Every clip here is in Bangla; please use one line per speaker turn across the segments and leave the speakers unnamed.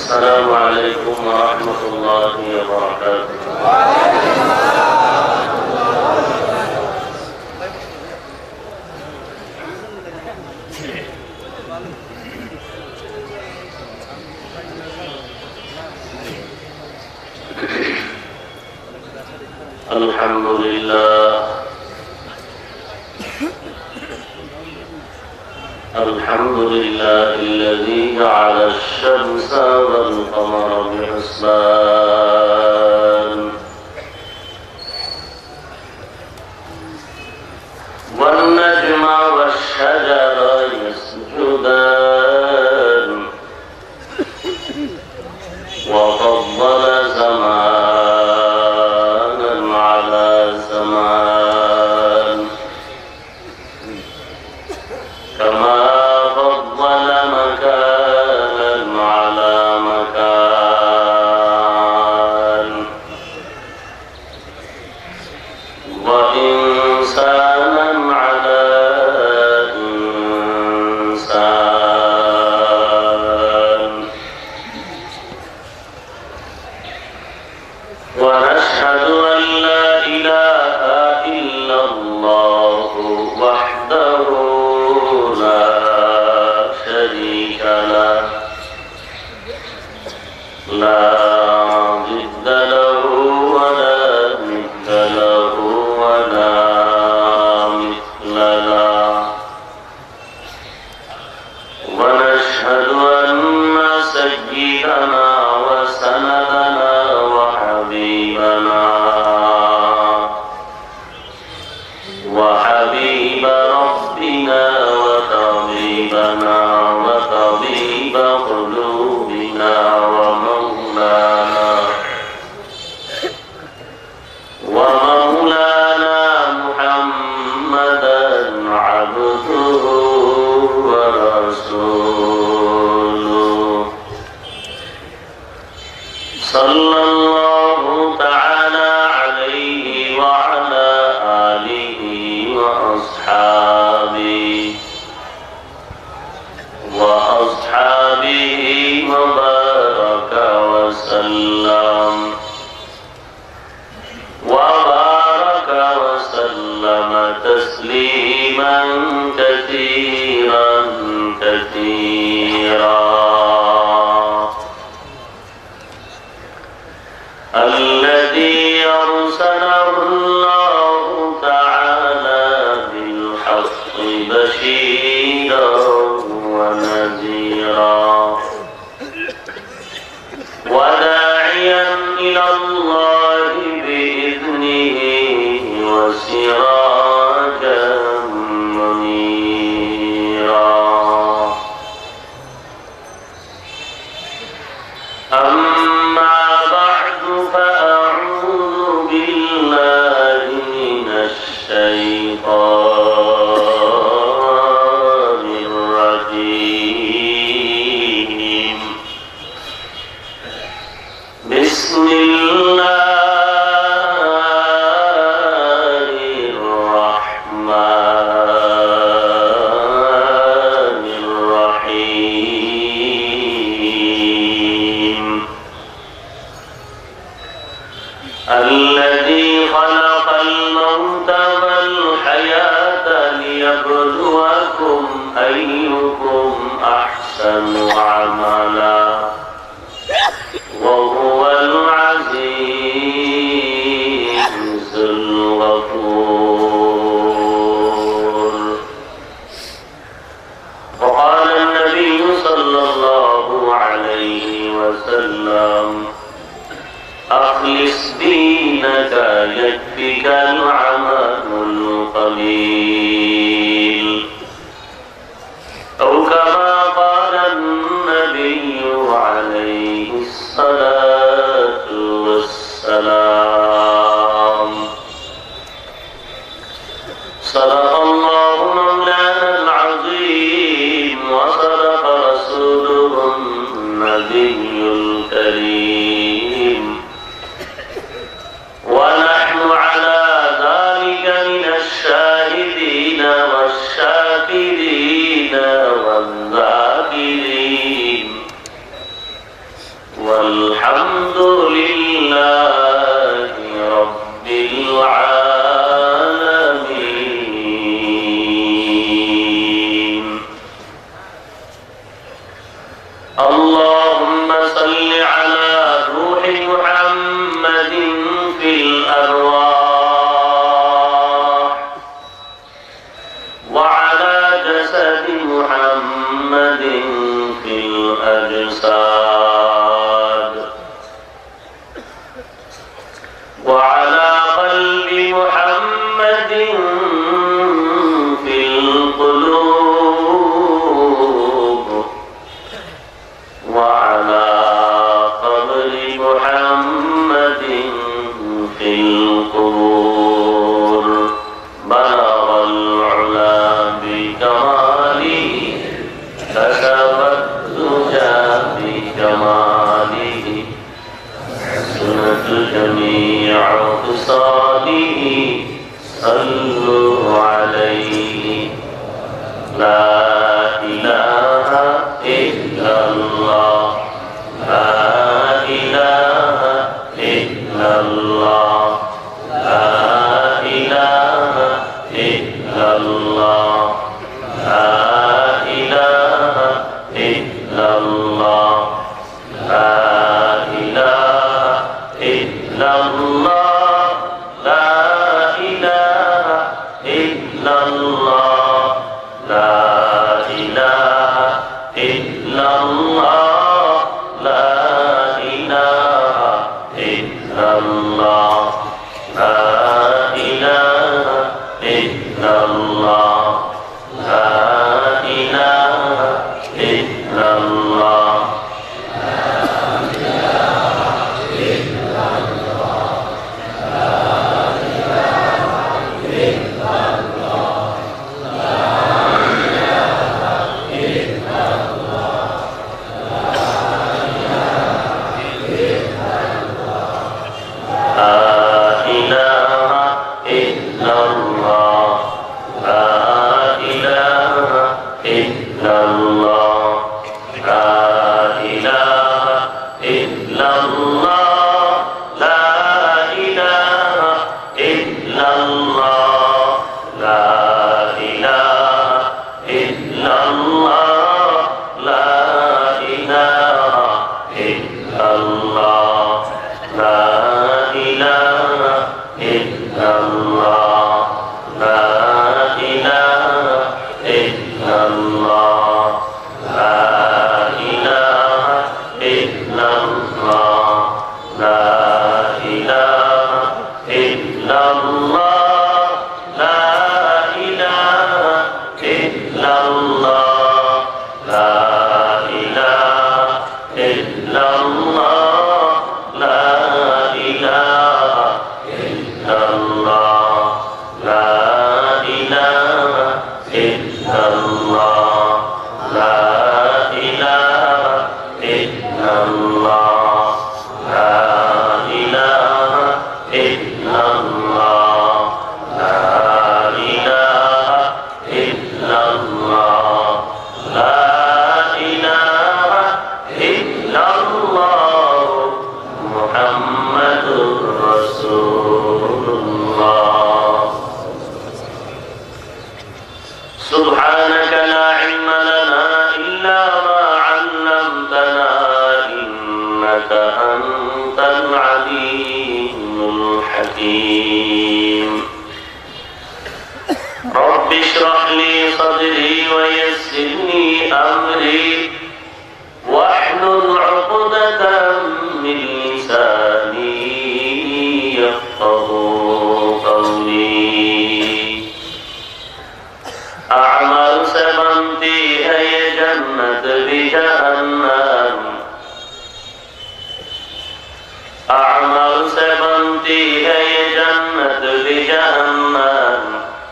السلام عليكم ورحمة الله وبركاته. الحمد لله الحمد لله الذي جعل الشمس والقمر بحسبان والنجم والشجر يسجدان وفضل زمانا على زمان كما فضل مكانا على مكان وإنسانا على إنسان ونشهد أن لا إله إلا الله وحده لا شريك له لا ضد له ولا مثل له ولا مثل له ونشهد أن سيدنا وسندنا وحبيب ربنا وطبيبنا وطبيب قلوبنا ومولانا محمدا عبده ورسوله صلى الله تعالى عليه وعلى آله وأصحابه وبارك وسلم تسليما كثيرا الذي أرسله الله تعالى بالحق بشيرا ونذيرا وداعيا إلى الله بإذنه وسراجا منيرا أما بعد فأعوذ بالله من الشيطان الرجيم بسم الله الذي خلق الموت والحياة ليبلوكم أيكم أحسن عملا وهو العزيز الغفور. وقال النبي صلى الله عليه وسلم أخلص دينك يكفك العمل القليل أو كما قال النبي عليه الصلاة والسلام. صدق الله مولانا العظيم وصدق رسوله النبي الكريم ونحن على ذلك من الشاهدين والشاكرين والذاكرين والحمد لله رب العالمين. اللهم صل على روح محمد في الأرواح وعلى جسد محمد في الأجساد وعلى قلب محمد في القلوب وعلى قبر محمد في القبور. بلغ العلا بكماله كشف الدجى بكماله سنة جميع خصاله صلوا عليه. لا إله إلا الله لا إله إلا الله لا إله إلا الله لا إله إلا الله لا إله إلا الله لا إله إلا الله لا إله إلا الله لا إله إلا الله لا إله إلا الله لا إله إلا الله. سبحانك لا علم لنا إلا ما علمتنا إنك أنت العليم الحكيم. رب اشرح لي صدري ويسر لي أمري واحلل عقدة من لساني يفقهوا قولي. أعمال سے بنتی ہے یہ جنت بھی جہنم، أعمال سے بنتی ہے یہ جنت بھی جہنم،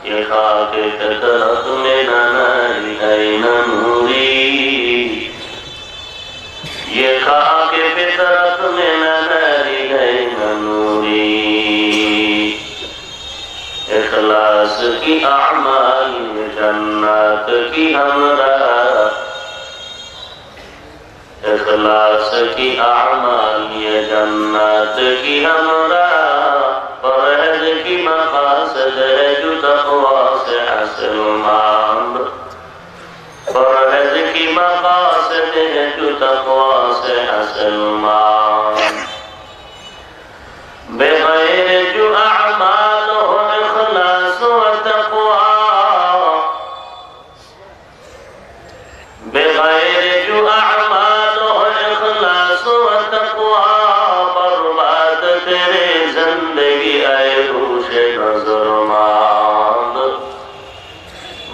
یہ خاک فطرت میں نہ ناری ہے نہ نوری، یہ خاک فطرت میں نہ ناری ہے نہ نوری. اخلاص کی اعمال جنات کی ہمراہ، इखलास की आमाल ये जन्नत की हमरा, परहज़ की मक़ासद है जो तक़वा से हासिल मांद, परहज़ की मक़ासद है जो तक़वा से हासिल मांद। बेग़ैर जो अमाल हो इखलास व तक़वा, बेग़ैर जो अमाल हो इखलास व तक़वा, बर्बाद तेरे ज़िंदगी आए रूशे नज़र मांद,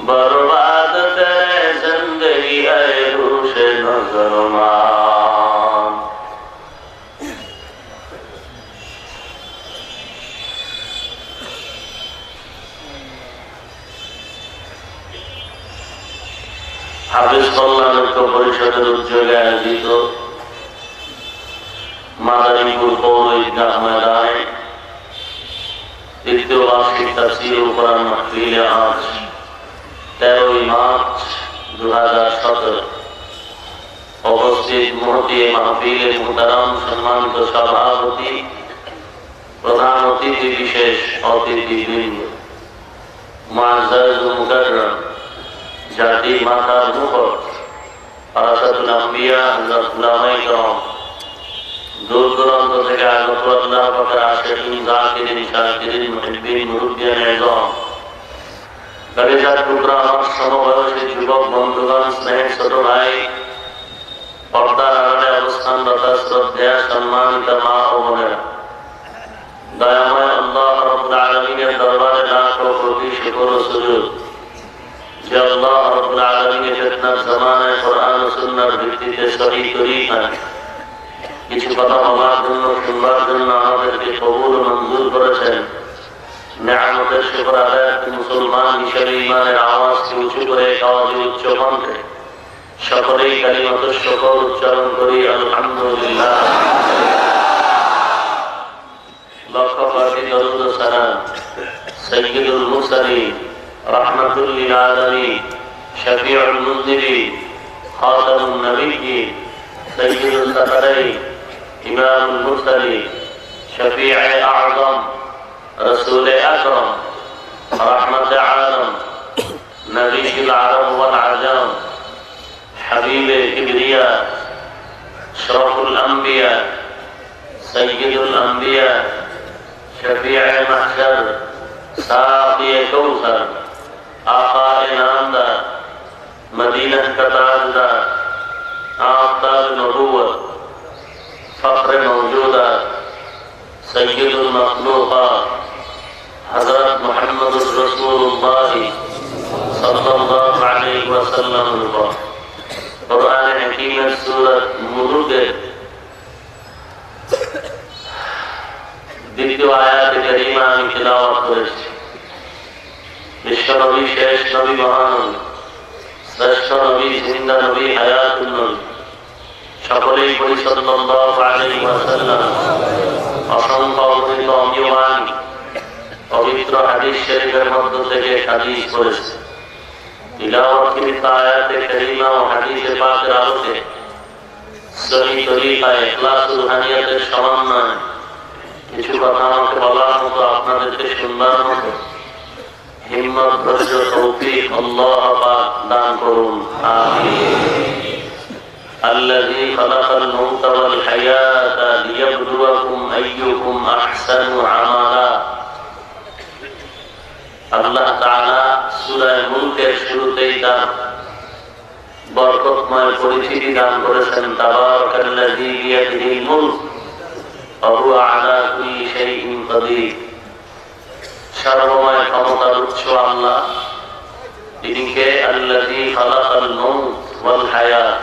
बर्बाद तेरे ज़िंदगी आए रूशे नज़र मांद। হাফেজ কল্যাণ ঐক্য পরিষদের উদ্যোগে আয়োজিত মাদারীপুর পৌর ঈদগাহ ময়দানে দ্বিতীয় বার্ষিক তাফসীর ও কোরআন মাহফিলে আজ 13 মার্চ 2017 উপস্থিত মুহতি মাহফিলে মুহতারাম সম্মানিত সভাপতি, প্রধান অতিথি, বিশেষ অতিথিবৃন্দ, মুআজ্জাজ ও মুকাররম জাতির মাতার মুকুট আরাসাতুল আম্বিয়া হযরত উলামায়ে কেরাম, দূর দূরান্ত থেকে আগত আল্লাহ পাকের আশিকিন, যাকিরিন, শাকিরিন, মুহিব্বিন, মুরব্বিয়ান ইযম, কলিজার টুকরা আমার সমবয়সী যুবক বন্ধুগণ, স্নেহের ছোট ভাই, পর্দার আড়ালে অবস্থানরত শ্রদ্ধেয় সম্মানিত মা ও বোনেরা, দয়াময় আল্লাহ রাব্বুল আলামিনের দরবারে লাখো কোটি শুকর ও সুজুদ যে আল্লাহ রাব্বুল আলামিনের ফিতনার জামানায় কোরআন ও সুন্নাহর ভিত্তিতে সহি তরিকায় কিছু কথা বলার জন্য, শুনবার জন্য আমাদেরকে কবুল ও মঞ্জুর করেছেন। নেয়ামতের শুকর আদায় মুসলমান হিসেবে ঈমানের আওয়াজকে উঁচু করে আওয়াজে উচ্চ কণ্ঠে সকলেই কালিমাতুশ শুকর উচ্চারণ করি আলহামদুলিল্লাহ। লক্ষ কোটি দরুদ ও সালাম সাইয়্যিদুল মুরসালিন রাহমাতুল লিল আলামিন শফিউল মুযনিবিন খাতামুন নবিয়্যিন সাইয়্যিদুস সাকারাইন ইমামুল মুরসালিন শফিউল আযম রাসূল আকরাম রাহমাতুল আলাম নবীউল আরব ওয়াল আজম হাবিবে কিবরিয়া শরফুল আম্বিয়া সৈয়দুল আম্বিয়া শফিউল মাহশর সাকিয়ে কৌসর আকায়ে নামদার মদিনা का ताजदार आफताब नबुव्वत फख्र मौजूदात सय्यदुल मखलूकात हज़रत मुहम्मदुर रसूलुल्लाह सल्लल्लाहु अलैहि वसल्लम कुरान हकीमेर सूरत मुलूकेर দ্বিতীয় আয়াতে কারিমা আমি তিলাওয়াত করেছি। বিশ্বনবী, শেষ নবী, মহানবী, শ্রেষ্ঠ নবী, জিন্দা নবী, হায়াতুন নবী, সকলেই পড়ি সাল্লাল্লাহু আলাইহি ওয়াসাল্লাম। অসংখ্য অগণিত অমীয়মান পবিত্র হাদিস শরীফের মধ্য থেকে হাদিস করেছে। তিলাওয়াতকৃত আয়াতে কারিমা ও হাদিসে পাকের আলোকে সহি তরিকায় ইখলাসুল হানিয়াতের সমন্বয়ে কিছু কথা আমাকে বলার মতো, আপনাদেরকে শুনবার মতো হিম্মত, ধৈর্য, তৌফিক আল্লাহ পাক দান করুন, আমিন। আল্লাযী খালাকাল মাউতা ওয়াল হায়াতা লিয়াবলুয়াকুম আইয়ুকুম আহসানু আমালা। আল্লাহ তাআলা সূরা মুলকের শুরুতেই তার বরকতময় পরিচিতি দান করেছেন, তাবারাকাল্লাযী বিয়াদিহিল মুলক ওয়া হুয়া আলা কুল্লি শাইইন কাদির। সর্বময় ক্ষমতার উৎস আল্লাহ। তিনি কে? আল্লাযী খালাকাল মাউত ওয়াল হায়াত,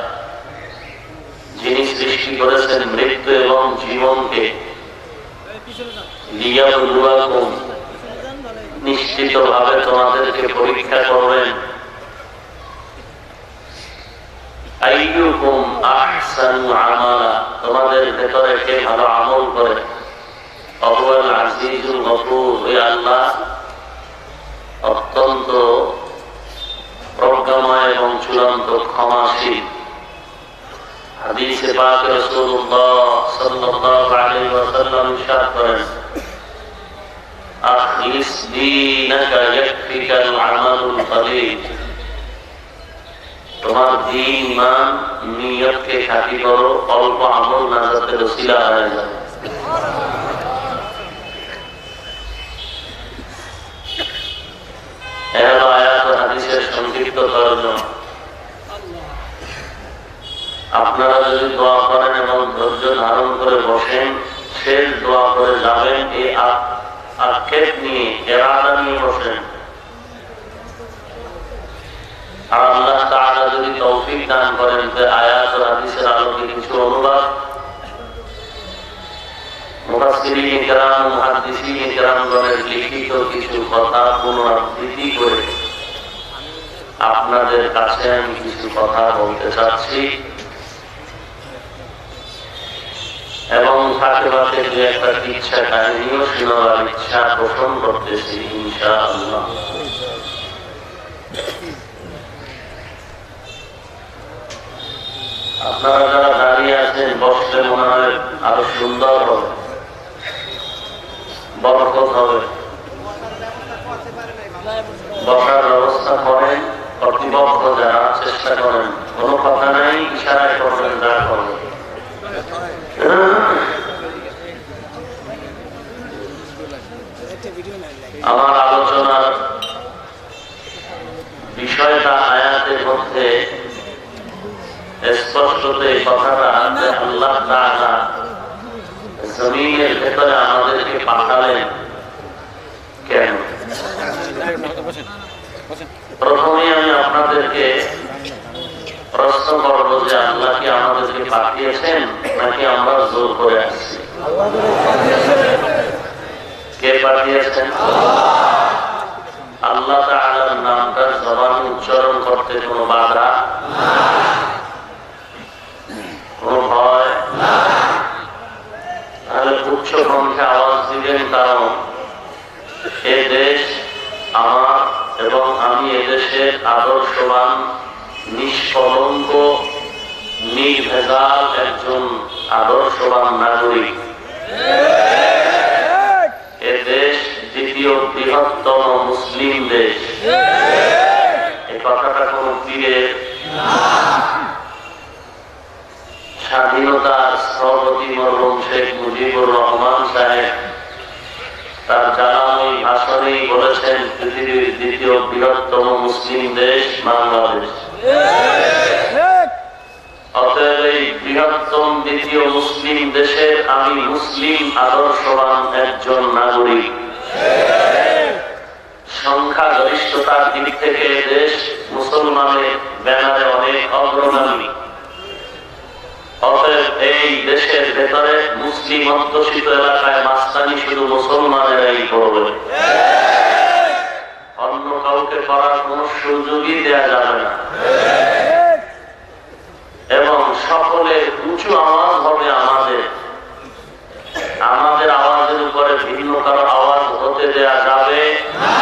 যিনি সৃষ্টি করেছেন মৃত্যু এবং জীবনকে। লিয়াবলুয়াকুম, নিশ্চিতভাবে তোমাদেরকে পরীক্ষা করবেন। আইয়ুকুম আহসানু আমালা, তোমাদের ভেতরে কে ভালো আমল করে। আহুয়াল আজিজুল গফুর, ওই আল্লাহ অত্যন্ত প্রজ্ঞাময় এবং চূড়ান্ত ক্ষমাশীল। হাদিসে পাকে রাসূলুল্লাহ সাল্লাল্লাহু আলাইহি ওয়াসাল্লাম ইরশাদ করেন, আখলিস দীনাকা ইয়াকফিকাল আমালুল কলিল। তোমার দ্বীন ঈমান নিয়তকে খাঁটি করো, অল্প আমল নাজাতের ওসিলা হয়ে যাবে। আয়াত ও হাদিসের সংক্ষিপ্ত তর্জমা। আপনারা যদি দোয়া করেন এবং ধৈর্য ধারণ করে বসেন, শেষ দোয়া করে যাবেন, এই আক্ষেপ নিয়ে ইরাদা নিয়ে বসেন। আর আল্লাহ তাআলা যদি তৌফিক দান করেন যে আয়াত ও হাদিসের আলোকে কিছু অনুবাদ মুফাসসিরিন কিরাম মুহাদ্দিসিন কিরামগণের লিখিত কিছু কথা পুনরাবৃত্তি করে আপনাদের কাছে আমি কিছু কথা বলতে চাচ্ছি, এবং ফাঁকে ফাঁকে দু একটা ইচ্ছা কাহিনীও শোনাবার ইচ্ছা পোষণ করতেছি ইনশাআল্লাহ। আপনারা যারা দাঁড়িয়ে আছেন, বসলে মনে হয় আরো সুন্দর হবে, বরকত হবে। বসার ব্যবস্থা করেন, কর্তৃপক্ষ যারা চেষ্টা করেন, কোনো কথা নাই, ইশারায় করবেন, যা করবেন। আমার আলোচনার বিষয়টা আয়াতের মধ্যে স্পষ্টত এই কথাটা যে আল্লাহ তাআলা জমিনের ভেতরে আমাদেরকে পাঠালেন কেন। প্রথমেই আমি আপনাদেরকে প্রশ্ন করব যে আল্লাহ কি আমাদেরকে পাঠিয়েছেন নাকি আমরা জোর করে আসছি? কে পাঠিয়েছেন? আল্লাহ তাআলার নামটা জবানে উচ্চারণ করতে কোনো বাধা, কোনো ভয়? তাহলে উচ্চ কণ্ঠে আওয়াজ দিবেন, কারণ এ দেশ আমার এবং আমি এদেশের আদর্শবান নিষ্কলঙ্ক নির্ভেজাল একজন আদর্শবান নাগরিক। এ দেশ দ্বিতীয় বৃহত্তম মুসলিম দেশ। এই কথাটা কোন পীরের স্বাধীনতার স্থপতি মরহুম শেখ মুজিবুর রহমান সাহেব তার জানাময়ী ভাষণেই বলেছেন, পৃথিবীর দ্বিতীয় বৃহত্তম মুসলিম দেশ বাংলাদেশ। অতএব এই বৃহত্তম দ্বিতীয় মুসলিম দেশের আমি মুসলিম আদর্শবান একজন নাগরিক। সংখ্যা গরিষ্ঠতার দিক থেকে দেশ মুসলমানের ব্যানারে অনেক অগ্রগামী। অতএব এই দেশের ভেতরে মুসলিম অধ্যুষিত এলাকায় মাস্তানি শুধু মুসলমানেরাই করবে, অন্য কাউকে করার কোন সুযোগই দেয়া যাবে না। এবং সকলের উঁচু আওয়াজ হবে আমাদের, আমাদের আওয়াজের উপরে ভিন্ন কারো আওয়াজ হতে দেয়া যাবে না।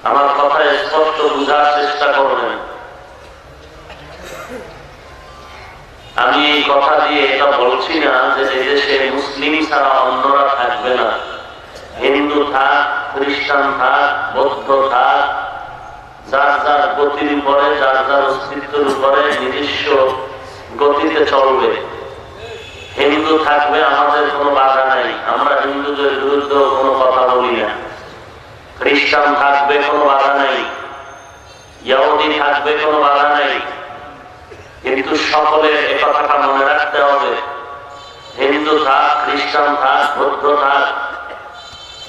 আমার কথা স্পষ্ট বুঝার চেষ্টা করবেন। আমি এই কথা দিয়ে এটা বলছি না যে এদেশে মুসলিম ছাড়া অন্যরা থাকবে না। হিন্দু থাক, খ্রিস্টান থাক, বৌদ্ধ থাক, যার যার গতির উপরে, যার যার অস্তিত্বের উপরে নিজস্ব গতিতে চলবে। হিন্দু থাকবে, আমাদের কোনো বাধা নাই, আমরা হিন্দুদের বিরুদ্ধে কোনো কথা বলি না। খ্রিস্টান থাকবে, কোনো বাধা নাই। ইহুদি থাকবে, কোনো বাধা নাই। কিন্তু সকলের একথাটা মনে রাখতে হবে, হিন্দু থাক, খ্রিস্টান থাক, বৌদ্ধ থাক,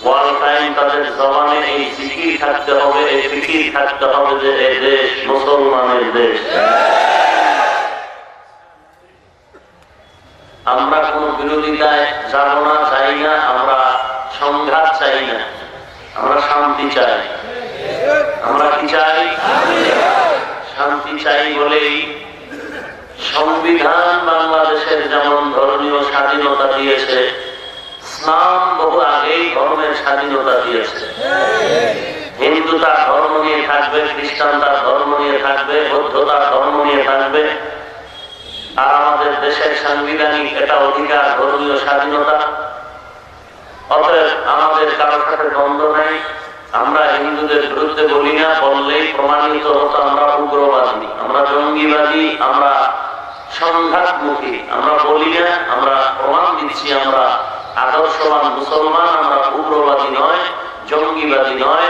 ওয়াল টাইম তাদের জবানে এই জিকির থাকতে হবে, এই ফিকির থাকতে হবে যে এই দেশ মুসলমানের দেশ। আমরা কোন বিরোধিতায় যাব না, চাই না, আমরা সংঘাত চাই না, আমরা শান্তি চাই। আমরা কি চাই? শান্তি চাই বলেই সংবিধান বাংলাদেশের যেমন ধর্মীয় স্বাধীনতা দিয়েছে, ইসলাম বহু আগেই ধর্মের স্বাধীনতা দিয়েছে। হিন্দু তার ধর্ম নিয়ে থাকবে, খ্রিস্টান তার ধর্ম নিয়ে থাকবে, বৌদ্ধ তার ধর্ম নিয়ে থাকবে। আর আমাদের দেশের সাংবিধানিক এটা অধিকার ধর্মীয় স্বাধীনতা। অতএব আমাদের কারোর সাথে দ্বন্দ্ব নাই। আমরা হিন্দুদের বিরুদ্ধে বলি না, বললেই প্রমাণিত হতো আমরা উগ্রবাদী, আমরা জঙ্গিবাদী, আমরা সংঘাতমুখী। আমরা বলি না, আমরা প্রমাণ দিচ্ছি আমরা আদর্শবান মুসলমান, আমরা উগ্রবাদী নয়, জঙ্গিবাদী নয়,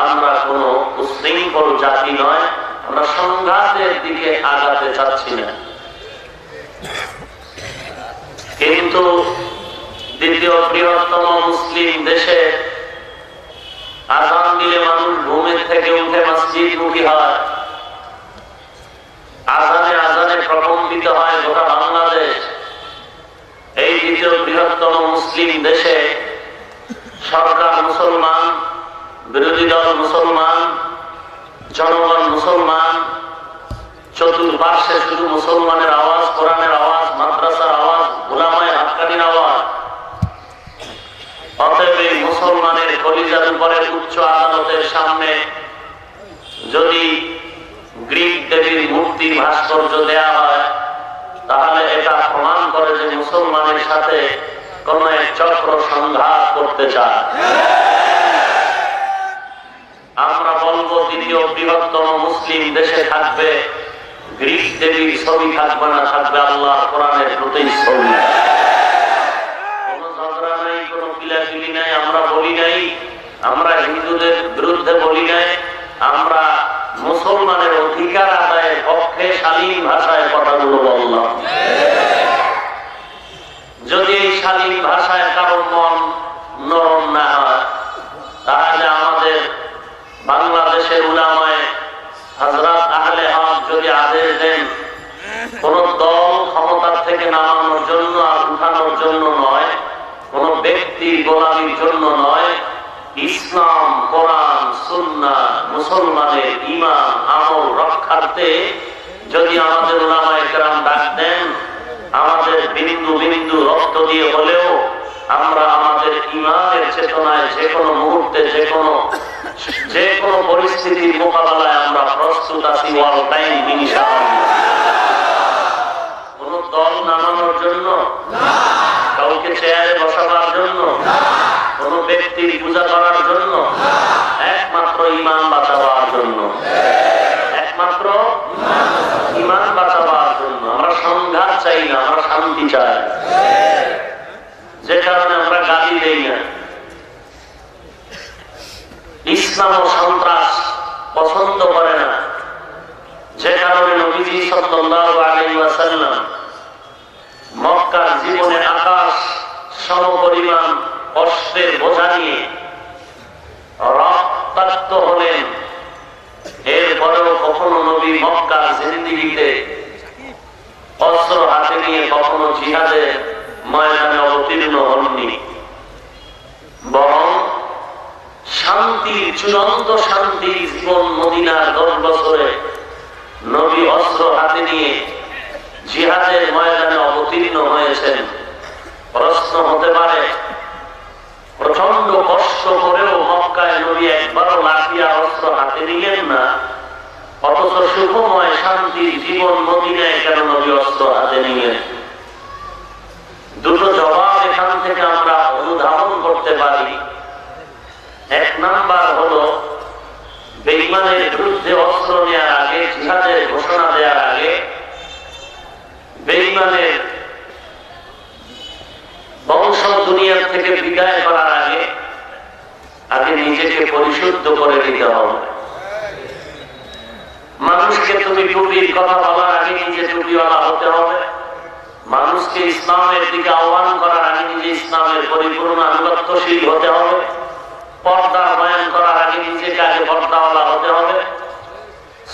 আমরা কোন উশৃঙ্খল জাতি নয়, আমরা সংঘাতের দিকে আগাতে চাচ্ছি না। কিন্তু দ্বিতীয় বৃহত্তম মুসলিম দেশে আযান দিলে মানুষ ঘুমের থেকে উঠে মসজিদমুখী হয়, আজানে প্রকম্পিত হয় গোটা বাংলাদেশ। এই দ্বিতীয় বৃহত্তম মুসলিম দেশে সরকার মুসলমান, বিরোধী দল মুসলমান, জনগণ মুসলমান, চতুর্পার্শ্বে শুধু মুসলমানের আওয়াজ, কোরআনের আওয়াজ, মাদ্রাসার আওয়াজ, উলামায়ে হাক্কানির আওয়াজ। অতএব এই মুসলমানের কলিজার উপরে উচ্চ আদালতের সামনে যদি গ্রিক দেবীর মূর্তির ভাস্কর্য দেয়া হয়, তাহলে এটা প্রমাণ করে যে মুসলমানের সাথে কোন এক চক্র সংঘাত করতে চায়। আমরা বলবো দ্বিতীয় বৃহত্তম মুসলিম দেশে থাকবে গ্রিক দেবীর ছবি, থাকবে না, থাকবে আল্লাহ কোরআনের প্রতিচ্ছবি। কোন ঝগড়া নাই, কোন কিলাকিলি নাই। আমরা বলি নাই, আমরা হিন্দুদের বিরুদ্ধে বলি নাই, আমরা মুসলমানের অধিকার আদায়ের পক্ষে শালীন ভাষায় কথাগুলো বললাম। যদি এই শালীন ভাষায় কারো মন নরম না হয়, তাহলে আমাদের বাংলাদেশের উলামায়ে হযরত আহলে হক যদি আদেশ দেন কোন দল ক্ষমতা থেকে নামানোর জন্য আর উঠানোর জন্য নয়, কোন ব্যক্তির গোলামির জন্য নয়, ইসলাম, কোরআন, সুন্নাহ, মুসলমানের ঈমান আমল রক্ষার্থে যদি আমাদের উলামায়ে কেরাম ডাক দেন, আমাদের বিন্দু বিন্দু রক্ত দিয়ে হলেও আমরা আমাদের ঈমানের চেতনায় যে কোনো মুহূর্তে যে কোনো পরিস্থিতির মোকাবেলায় আমরা প্রস্তুত আছি। ওয়াল টাইম ইনশাআল্লাহ। কোন দল নামানোর জন্য, কাউকে চেয়ারে বসাবার জন্য, কোন ব্যক্তির পূজা করার জন্য, একমাত্র ঈমান বাঁচাবার জন্য, একমাত্র ঈমান বাঁচাবার জন্য। আমরা সংঘাত চাই না, আমরা শান্তি চাই। যে কারণে আমরা গালি দেই না। ইসলাম ও সন্ত্রাস পছন্দ করে না, যে কারণে নবীজি সাল্লাল্লাহু আলাইহি ওয়াসাল্লাম মক্কার জীবনে আকাশ সমপরিমাণ অস্ত্রের বোঝা নিয়ে রক্তাক্ত হলেন। এরপরেও কখনো নবী মক্কার জিন্দেগিতে অস্ত্র হাতে নিয়ে কখনো জিহাদের ময়দানে অবতীর্ণ হননি, বরং শান্তির চূড়ান্ত শান্তির জীবন মদিনার 10 বছরে নবী অস্ত্র হাতে নিয়ে জিহাদের ময়দানে অবতীর্ণ হয়েছেন। প্রশ্ন হতে পারে, প্রচন্ড কষ্ট করেও মক্কায় নবী একবারও লাঠি আর অস্ত্র হাতে নিলেন না, অথচ সুখময় শান্তির জীবন মদিনায় কেন নবী অস্ত্র হাতে নিলেন? দুটো জবাব এখান থেকে আমরা অনুধাবন করতে পারি। এক নাম্বার হলো, বেঈমানের বিরুদ্ধে অস্ত্র নেওয়ার আগে, জিহাদের ঘোষণা দেওয়ার আগে, বেঈমানের বংশ দুনিয়ার থেকে বিদায় করার আগে নিজেকে পরিশুদ্ধ করে নিতে হবে। মানুষকে তুমি টুপির কথা বলার আগে নিজে টুপিওয়ালা হতে হবে। মানুষকে ইসলামের দিকে আহ্বান করার আগে নিজে ইসলামের পরিপূর্ণ আনুগত্যশীল হতে হবে। পর্দার বয়ান করার আগে নিজেকে আগে পর্দাওয়ালা হতে হবে।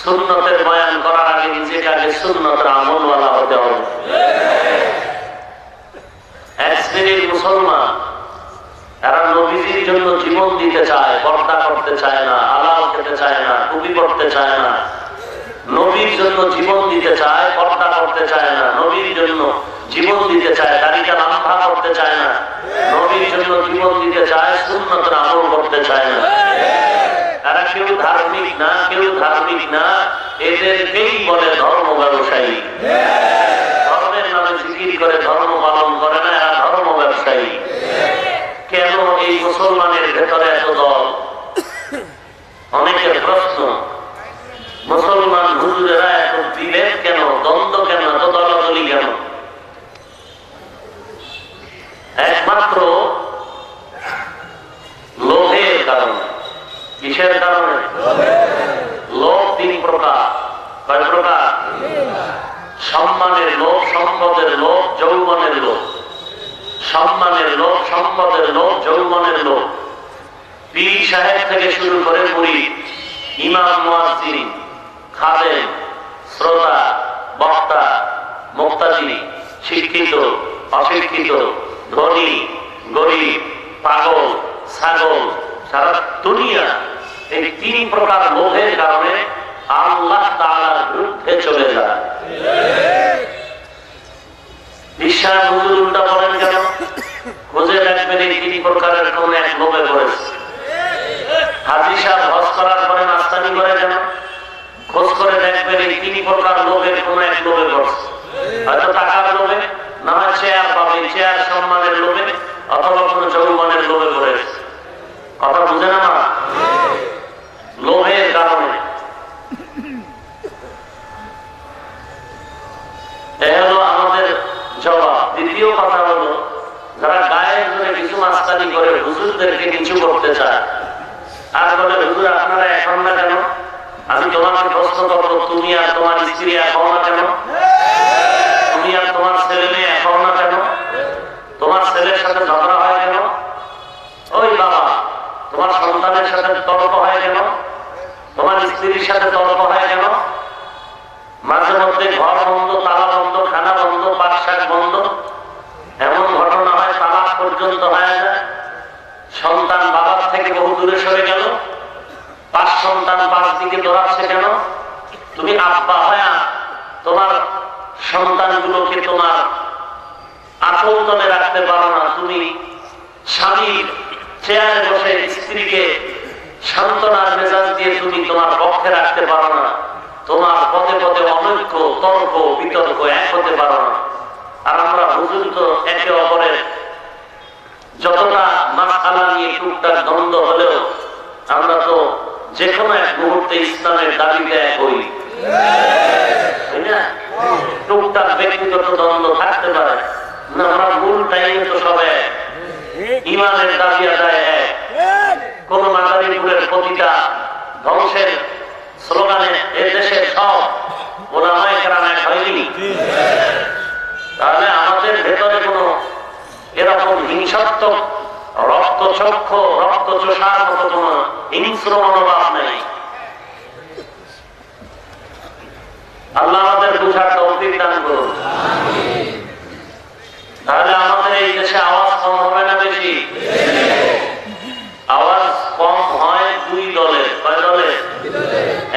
সুন্নতের বয়ান করার আগে নিজেকে আগে সুন্নতের আমলওয়ালা হতে হবে। এক শ্রেণীর মুসলমান, এরা নবীজির জন্য জীবন দিতে চায়, পর্দা করতে চায় না, হালাল খেতে চায় না, টুপি পড়তে চায় না। নবীর জন্য জীবন দিতে চায়, পর্দা করতে চায় না। নবীর জন্য জীবন দিতে চায়, দাড়িটা লম্বা করতে চায় না। নবীর জন্য জীবন দিতে চায়, সুন্নতের আমল করতে চায় না। তারা কেউ ধার্মিক না, কেউ ধার্মিক না, এদেরকেই বলে ধর্ম ব্যবসায়ী। ধর্মের নামে জিকির করে ধর্ম পালন করে না, এরা ধর্ম ব্যবসায়ী। কেন এই মুসলমানের ভেতরে এত দল? অনেকের প্রশ্ন, মুসলমান হুজুরেরা এত বিভেদ কেন, দ্বন্দ্ব কেন, এত দলাদলি কেন? একমাত্র লোভের কারণে। কিসের কারণে? লোভ তিন প্রকার। কয় প্রকার? সম্মানের লোভ, সম্পদের লোভ, যৌবনের লোভ। সম্মানের লোভ, সম্পদের লোভ, যৌবনের লোভ। পীর সাহেব থেকে শুরু করে মুরিদ, ইমাম, মুয়াজ্জিন, খাদেম, শ্রোতা, বক্তা, মুক্তাদি, শিক্ষিত, অশিক্ষিত, ধনী, গরিব, পাগল, ছাগল, সারা দুনিয়া এই তিন প্রকার লোভের কারণে আল্লাহ তাআলার বিরুদ্ধে চলে যায়। বিশ্বাস হুজুর উল্টা বলেন কেন? খুঁজে দেখবেন এই তিন প্রকারের কোন এক লোভে পড়েছে। হাজী সাহেব হজ করার পরে নাস্তানি করে কেন? খোঁজ করে দেখবেন এই তিন প্রকার লোভের কোন এক লোভে পড়ছে। হয়তো টাকার লোভে, না হয় চেয়ার পাবে, চেয়ার সম্মানের লোভে, অথবা কোন যৌবনের লোভে পড়েছে। কথা বুঝে না? লোভের কারণে। এ হলো আমাদের জবাব। দ্বিতীয় কথা হলো, যারা গায়ের জন্য কিছু মাস্তানি করে হুজুরদেরকে কিছু করতে চায় আর বলে, হুজুর আপনারা এখন না কেন? আমি তোমাকে প্রশ্ন করবো, তুমি আর তোমার স্ত্রী এখন না কেন? তুমি আর তোমার ছেলে মেয়ে এখন না কেন? তোমার ছেলের সাথে ঝগড়া হয় কেন? ওই বাবা, তোমার সন্তানের সাথে তর্ক হয় কেন? তোমার স্ত্রীর সাথে তর্ক হয় কেন? মাঝে মধ্যে ঘর বন্ধ, তালা বন্ধ, খানা বন্ধ, পাকশাক বন্ধ, এমন ঘটনা হয় তালাক পর্যন্ত হয়ে যায়। সন্তান বাবার থেকে বহু দূরে সরে গেল, 5 সন্তান 5 দিকে দৌড়াচ্ছে কেন? তুমি আব্বা হয়া তোমার সন্তানগুলোকে তোমার আঁচল তলে রাখতে পারো না। তুমি স্বামীর চেয়ারে বসে স্ত্রীকে সান্ত্বনার মেজাজ দিয়ে তুমি তোমার পক্ষে রাখতে পারো না। তোমার পদে পদে অনৈক্য, তর্ক, বিতর্ক এক হতে পারো না। আর আমরা হুজুর তো একে অপরের যতটা মাসআলা নিয়ে টুকটাক দ্বন্দ্ব হলেও আমরা তো যে কোনো এক মুহূর্তে ইসলামের দাবিতে এক হই, তাই না? টুকটাক ব্যক্তিগত দ্বন্দ্ব থাকতে পারে না, আমরা মূল টাইমে তো সব এক। ইমানের দাবি আদায় এক। কোন মাদারীপুরের প্রতিটা ধ্বংসের স্লোগানে এ দেশের সব ওলামায়ে কেরাম এক হয়নি। তাহলে আমাদের ভেতরে কোন এরকম হিংসাত্মক, রক্তচক্ষু, রক্তচোষার মতো কোন হিংস্র মনোভাব নেই। আল্লাহ আমাদের বুঝার তৌফিক দান করুন। তাহলে আমাদের এই দেশে আওয়াজ কম হবে না বেশি? আওয়াজ কম হয় 2 দলের। কয় দলের?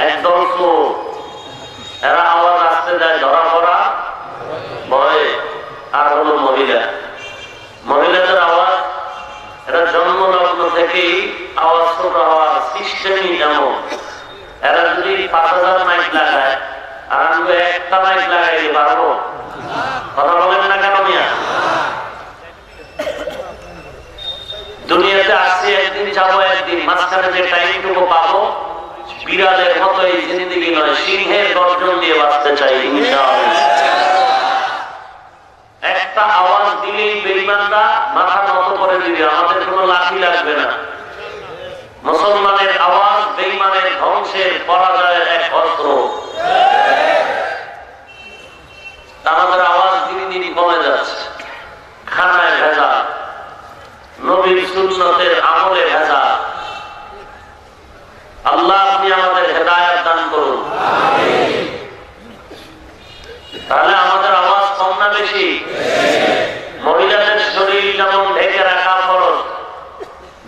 একদল তো এরা আওয়াজ আসতে যায় ধরা পড়া ভয়ে। আর হলো মহিলা, মহিলাদের আওয়াজ, এরা জন্মলগ্ন থেকেই আওয়াজ ছোট হওয়ার সিস্টেমই এমন। এরা যদি 5000 মাইক লাগায় আর আমি একটা মাইক লাগাইতে পারবো? কথা বলেন না কেন মিয়া? দুনিয়াতে আসছি একদিন, যাবো একদিন, মাঝখানে যে টাইমটুকু পাবো বিড়ালের মতো এই জিন্দেগি নয়, সিংহের গর্জন দিয়ে বাঁচতে চাই ইনশাআল্লাহ। একটা আওয়াজ দিলেই বেঈমানরা মাথা নত করে দিবে, আমাদের কোনো লাঠি লাগবে না। মুসলমানের আওয়াজ বেঈমানের ধ্বংসের পরাজয়ের এক অস্ত্র। আমাদের আওয়াজ দিন দিন কমে যাচ্ছে। খানায় ভেজাল, নবীর সুন্নতের আমলে ভেজাল। আল্লাহ আপনি আমাদের হেদায়েত দান করুন। তাহলে আমাদের আওয়াজ কম না বেশি? মহিলাদের শরীর যেমন ঢেকে রাখা ফরজ,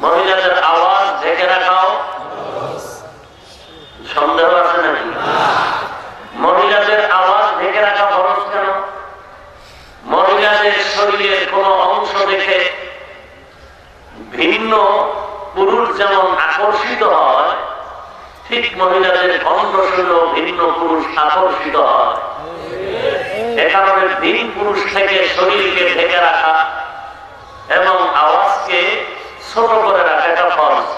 মহিলাদের আওয়াজ ঢেকে রাখাও সন্দেহ আছে নাকি? মহিলাদের আওয়াজ ঢেকে রাখা ফরজ কেন? মহিলাদের শরীরের কোন অংশ দেখে ভিন্ন পুরুষ যেমন আকর্ষিত হয়, ঠিক মহিলাদের কণ্ঠ শুনে ভিন্ন পুরুষ আকর্ষিত হয়। এ কারণে ভিন পুরুষ থেকে শরীরকে ঢেকে রাখা এবং আওয়াজকে ছোট করে রাখা এটা ফরজ।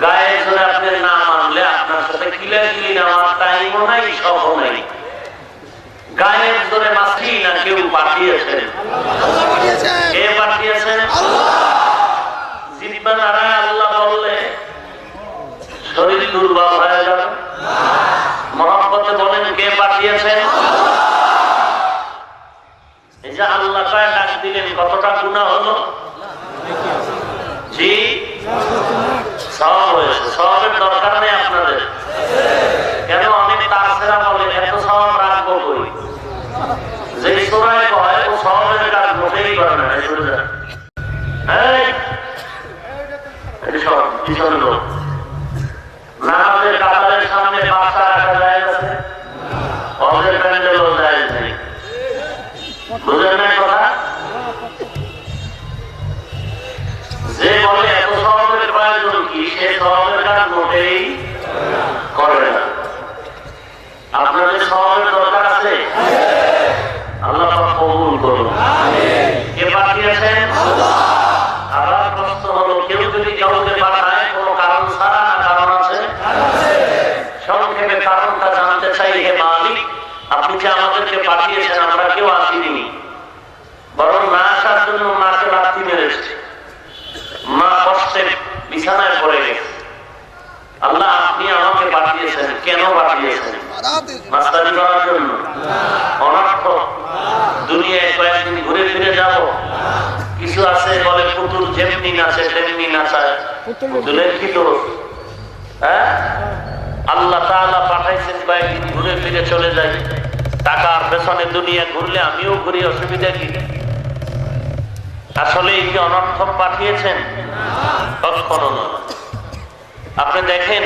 গায়ে জোরে আপনি না মানলে আপনার সাথে কিলাকিলি নেওয়ার টাইমও নাই, সবও নাই। গায়ের জোরে মাসি না কেউ পাঠিয়েছেন? কে পাঠিয়েছেন? জিব্বা নাড়ায় আল্লাহ বললে শরীর দুর্বল হয়ে যাবে। মহব্বতে বলেন কে পাঠিয়েছেন? এই যে আল্লাহ কয় ডাক দিলেন, কতটা গুনাহ হলো? জি, সওয়াব হয়েছে। সওয়াবের দরকার নেই আপনাদের। কেন? অনেক তারছেরা বলে এত সওয়াব রাখবো কই? যে সূরায় কয় ও সওয়াবের কাজ মোটেই করে না। এই সব পিছনে লোক নামাজের কাতারের সামনে বাচ্চা রাখা যায় আছে, হজের প্যান্ডেলও যায় নেই। বুঝেন না কথা? যে বলে এত সওয়াবের প্রয়োজন কি, সে সওয়াবের কাজ মোটেই করে না। আপনাদের সওয়াবের দরকার আছে? আল্লাহ পাক কবুল করুন। কে পাঠিয়েছেন? আবার প্রশ্ন হলো, কেউ যদি কাউকে পাঠায় কোনো কারণ ছাড়া, না কারণ আছে? সংক্ষেপে কারণটা জানতে চাই। হে মালিক, আপনি যে আমাদেরকে পাঠিয়েছেন, আমরা কেউ আসিনি, বরং না আসার জন্য মাকে লাথি মেরেছে, মা কষ্টে বিছানায় পড়ে গেছে। আল্লাহ, আপনি আমাকে পাঠিয়েছেন, কেন পাঠিয়েছেন? মাস্তানি করার জন্য? অনর্থ দুনিয়ায় কয়েকদিন ঘুরে ফিরে যাব। কিছু আছে বলে পুতুল যেমনি নাচে তেমনি নাচায়, পুতুলের কি দোষ? হ্যাঁ, আল্লাহ তাআলা পাঠাইছেন কয়েকদিন ঘুরে ফিরে চলে যাই। টাকার পেছনে দুনিয়া ঘুরলে আমিও ঘুরি, অসুবিধা কি? আসলে এই কি অনর্থক পাঠিয়েছেন? কখনো না। আপনি দেখেন,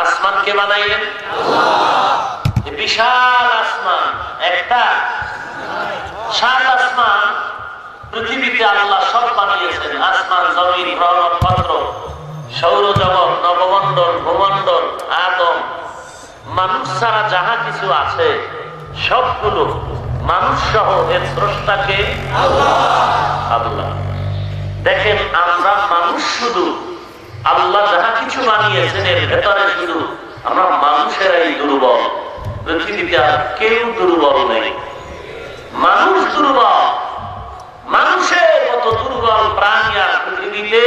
আসমানকে বানাইলেন, বিশাল আসমান, একটা সাত আসমান। পৃথিবীতে আল্লাহ সব বানিয়েছেন, আসমান, জমিন, গ্রহ, নক্ষত্র, সৌরজগৎ, নবমণ্ডল, ভূমণ্ডল, আদম, মানুষ ছাড়া যাহা কিছু আছে সবগুলো মানুষ সহ এর স্রষ্টাকে আল্লাহ। দেখেন, আমরা মানুষ শুধু, আল্লাহ যাহা কিছু বানিয়েছেন এর ভেতরে শুধু আমরা মানুষেরাই দুর্বল। পৃথিবীতে আর কেউ দুর্বল নেই। মানুষ দুর্বল, মানুষের মতো দুর্বল প্রাণী আর পৃথিবীতে।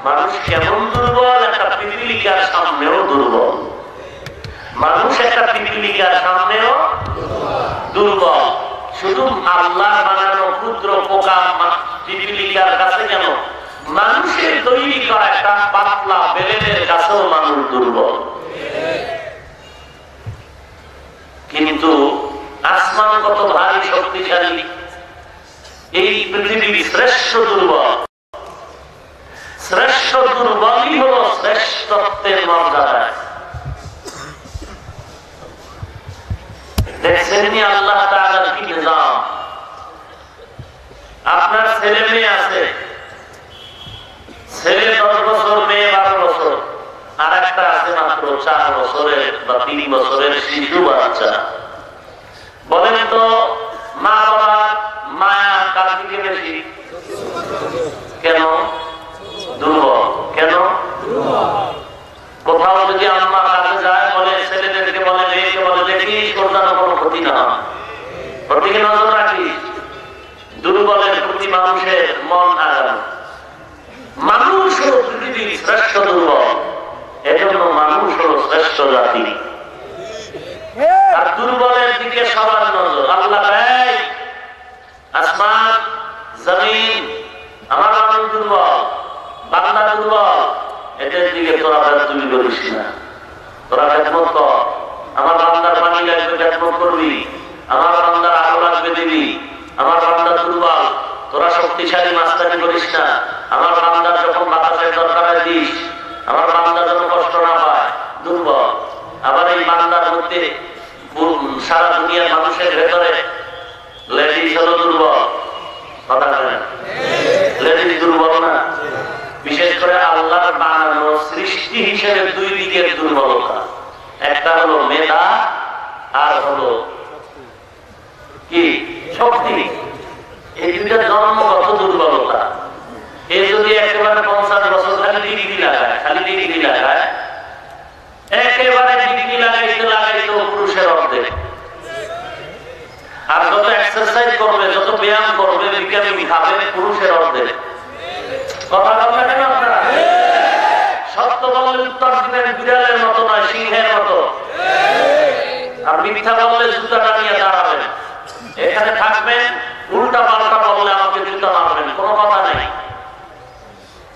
মানুষ কেমন দুর্বল? একটা পিপীলিকার সামনেও দুর্বল। মানুষ একটা পিপীলিকার সামনেও দুর্বল। শুধু আল্লাহ বানানো ক্ষুদ্র পোকা পিপীলিকার কাছে কেন, মানুষের তৈরি করা একটা পাতলা বেলেনের কাছেও মানুষ দুর্বল। কিন্তু আসমান কত ভারী শক্তিশালী, এই পৃথিবীর শ্রেষ্ঠ দুর্বল। শ্রেষ্ঠ দুর্বলই হল শ্রেষ্ঠত্বের মর্যাদায়। দেখছেননি আল্লাহ তাআলার কি নিজাম? আপনার ছেলে মেয়ে আছে, ছেলে 10 বছর, মেয়ে 12 বছর, আর একটা আছে মাত্র 4 বছরের বা 3 বছরের শিশু বাচ্চা। বলেন তো, মা বাবার মায়া কার দিকে বেশি? কেন? দুর্বল। কেন? কোথাও যদি আম্মা কাছে যায়, বলে ছেলেদেরকে বলে, মেয়েকে বলে, দেখিস তোর যেন কোনো ক্ষতি না হয়, ওর দিকে নজর রাখিস। দুর্বলের প্রতি মানুষের মন আগানো। মানুষ হল পৃথিবীর শ্রেষ্ঠ দুর্বল, এজন্য মানুষ হল শ্রেষ্ঠ জাতি। আর দুর্বলের দিকে সবার নজর। আল্লাহ ভাই, আসমান, জমিন, আমার মানুষ দুর্বল, বান্দা দুর্বল, এদের দিকে তোরা তুই করিস না। তোরা খেদমত কর। আমার বান্দার পানি লাগবে, খেদমত করবি। আমার বান্দার আলো লাগবে, দিবি। আমার বান্দা দুর্বল, তোরা শক্তিশালী মাস্তানি করিস না। আমার বান্দার যখন বাতাসের দরকার দিস, আমার বান্দা যেন কষ্ট না পায়, দুর্বল। আবার এই বান্দার মধ্যে সারা দুনিয়ার মানুষের ভেতরে লেডিস হলো দুর্বল। কথা বলেন, লেডিস দুর্বল না? বিশেষ করে আল্লাহর বানানো সৃষ্টি হিসেবে দুই দিকের দুর্বলতা, একটা হলো মেধা আর হলো কি শক্তি। এই দুইটা জন্মগত দুর্বলতা। এ যদি একেবারে 50 বছর খালি ডিগ্রি লাগায়, একেবারে ডিগ্রি লাগাইতে পুরুষের অর্ধেক। আর যত এক্সারসাইজ করবে, যত ব্যায়াম করবে, ভিটামিন খাবে, পুরুষের অর্ধেক। কথা বলবেন কেন আপনারা? সত্য বললে উত্তর দিবেন বিড়ালের মতো নয়, সিংহের মতো। আর মিথ্যা বললে জুতাটা নিয়ে দাঁড়াবেন। এখানে থাকবেন, উল্টা পাল্টা বললে আমাকে জুতা মারবেন, কোনো কথা নাই।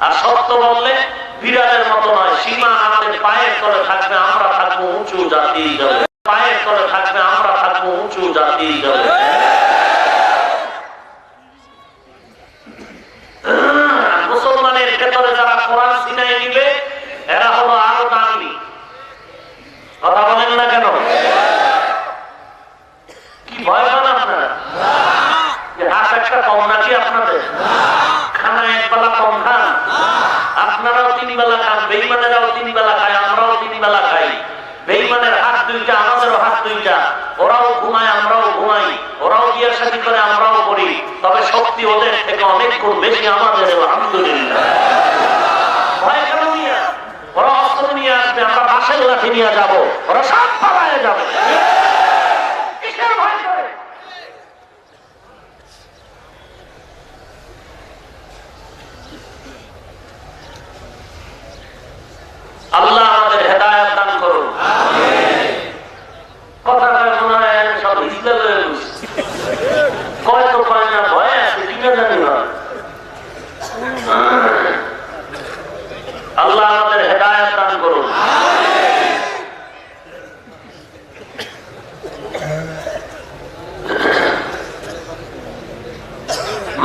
আর সত্য বললে বিড়ালের মতো নয়, সীমা আমাদের পায়ের তলে থাকবে, আমরা থাকবো উঁচু জাতি জলে। পায়ের তলে থাকবে, আমরা থাকবো উঁচু জাতি জলে। মুসলমানের ভেতরে যারা কোরআন সিনাই নিবে, এরা হলো আরো দামি। কথা বলেন না কেন? কি ভয় পান আপনারা? হাত একটা কম নাকি আপনাদের? খানা এক বেলা কম খান? আপনারাও 3 বেলা খান, বেঈমানেরাও 3 বেলা খায়, আমরাও 3 বেলা খাই। বেঈমানের হাত 2টা, আমাদেরও হাত 2টা। ওরাও ঘুমায়, আমরাও ঘুমাই। ওরাও বিয়ে শাদী করে, আমরাও করি। তবে শক্তি ওদের থেকে অনেক গুণ বেশি আমাদের। আলহামদুলিল্লাহ। ভয় কেন নিয়ে? ওরা অস্ত্র নিয়ে আসবে, আমরা বাঁশের লাঠি নিয়ে যাবো, ওরা সব পালায় যাবে। কিসের ভয় করে? আল্লাহ আমাদের হেদায়েত দান করুন। কথা মনে হয় সব ইসলাম কয় তো কয় না, ভয় আছে কিনা জানি না। আল্লাহ আমাদের হেদায়েত দান করুন।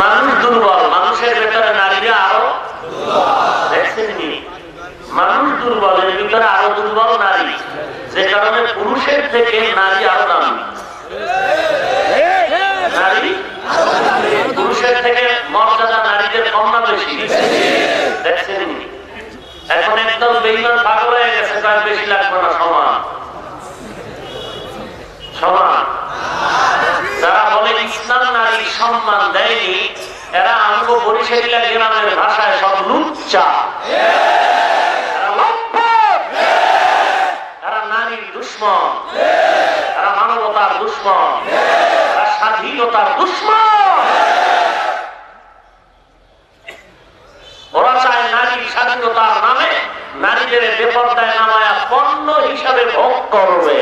মানুষ দুর্বল, মানুষের ভেতরে নারীরা আরো দেখছেন নি? মানুষ দুর্বল, এর ভিতরে আরো দুর্বল নারী, যে কারণে পুরুষের থেকে নারী আরো দামি। নারী পুরুষের থেকে মর্যাদা নারীদের কম না বেশি? দেখছেন নি? এখন একদম বেঈমান পাগল হয়ে গেছে, তার বেশি লাগবে না, সমান সমান। যারা বলে ইসলাম নারী সম্মান দেয়নি, এরা আমগো বরিশালীরা গ্রামের ভাষায় সব লুচ্চা, এরা নারীর দুশ্মন, এরা মানবতার দুশ্মন, এরা স্বাধীনতার দুশ্মন। ওরা চায় নারীর স্বাধীনতার নামে নারীদের বেপরদায় নামায়া পণ্য হিসাবে ভোগ করবে।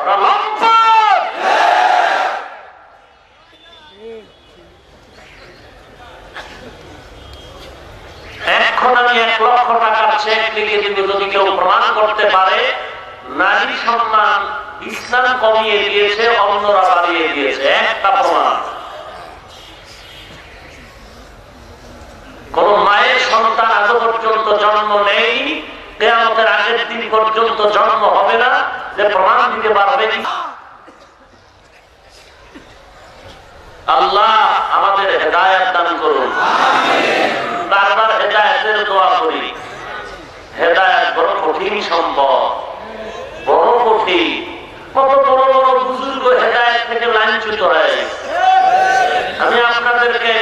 ওরা লম্পট। এখন আমি 1 লক্ষ টাকার চেক লিখে দিব, যদি কেউ প্রমাণ করতে পারে নারী সম্মান ইসলাম কমিয়ে দিয়েছে, অন্যরা বাড়িয়ে দিয়েছে, একটা প্রমাণ। কোন মায়ের সন্তান আজ পর্যন্ত জন্ম নেই, কিয়ামতের আগের দিন পর্যন্ত জন্ম হবে না, যে প্রমাণ দিতে পারবে। আল্লাহ আমাদের হেদায়েত দান করুন। বারবার হেদায়েতের দোয়া করি। হেদায়েত বড় কঠিন সম্পদ, বড় কঠিন। কত বড় বড় বুজুর্গ হেদায়েত থেকে লাঞ্ছিত হয়। আমি আপনাদেরকে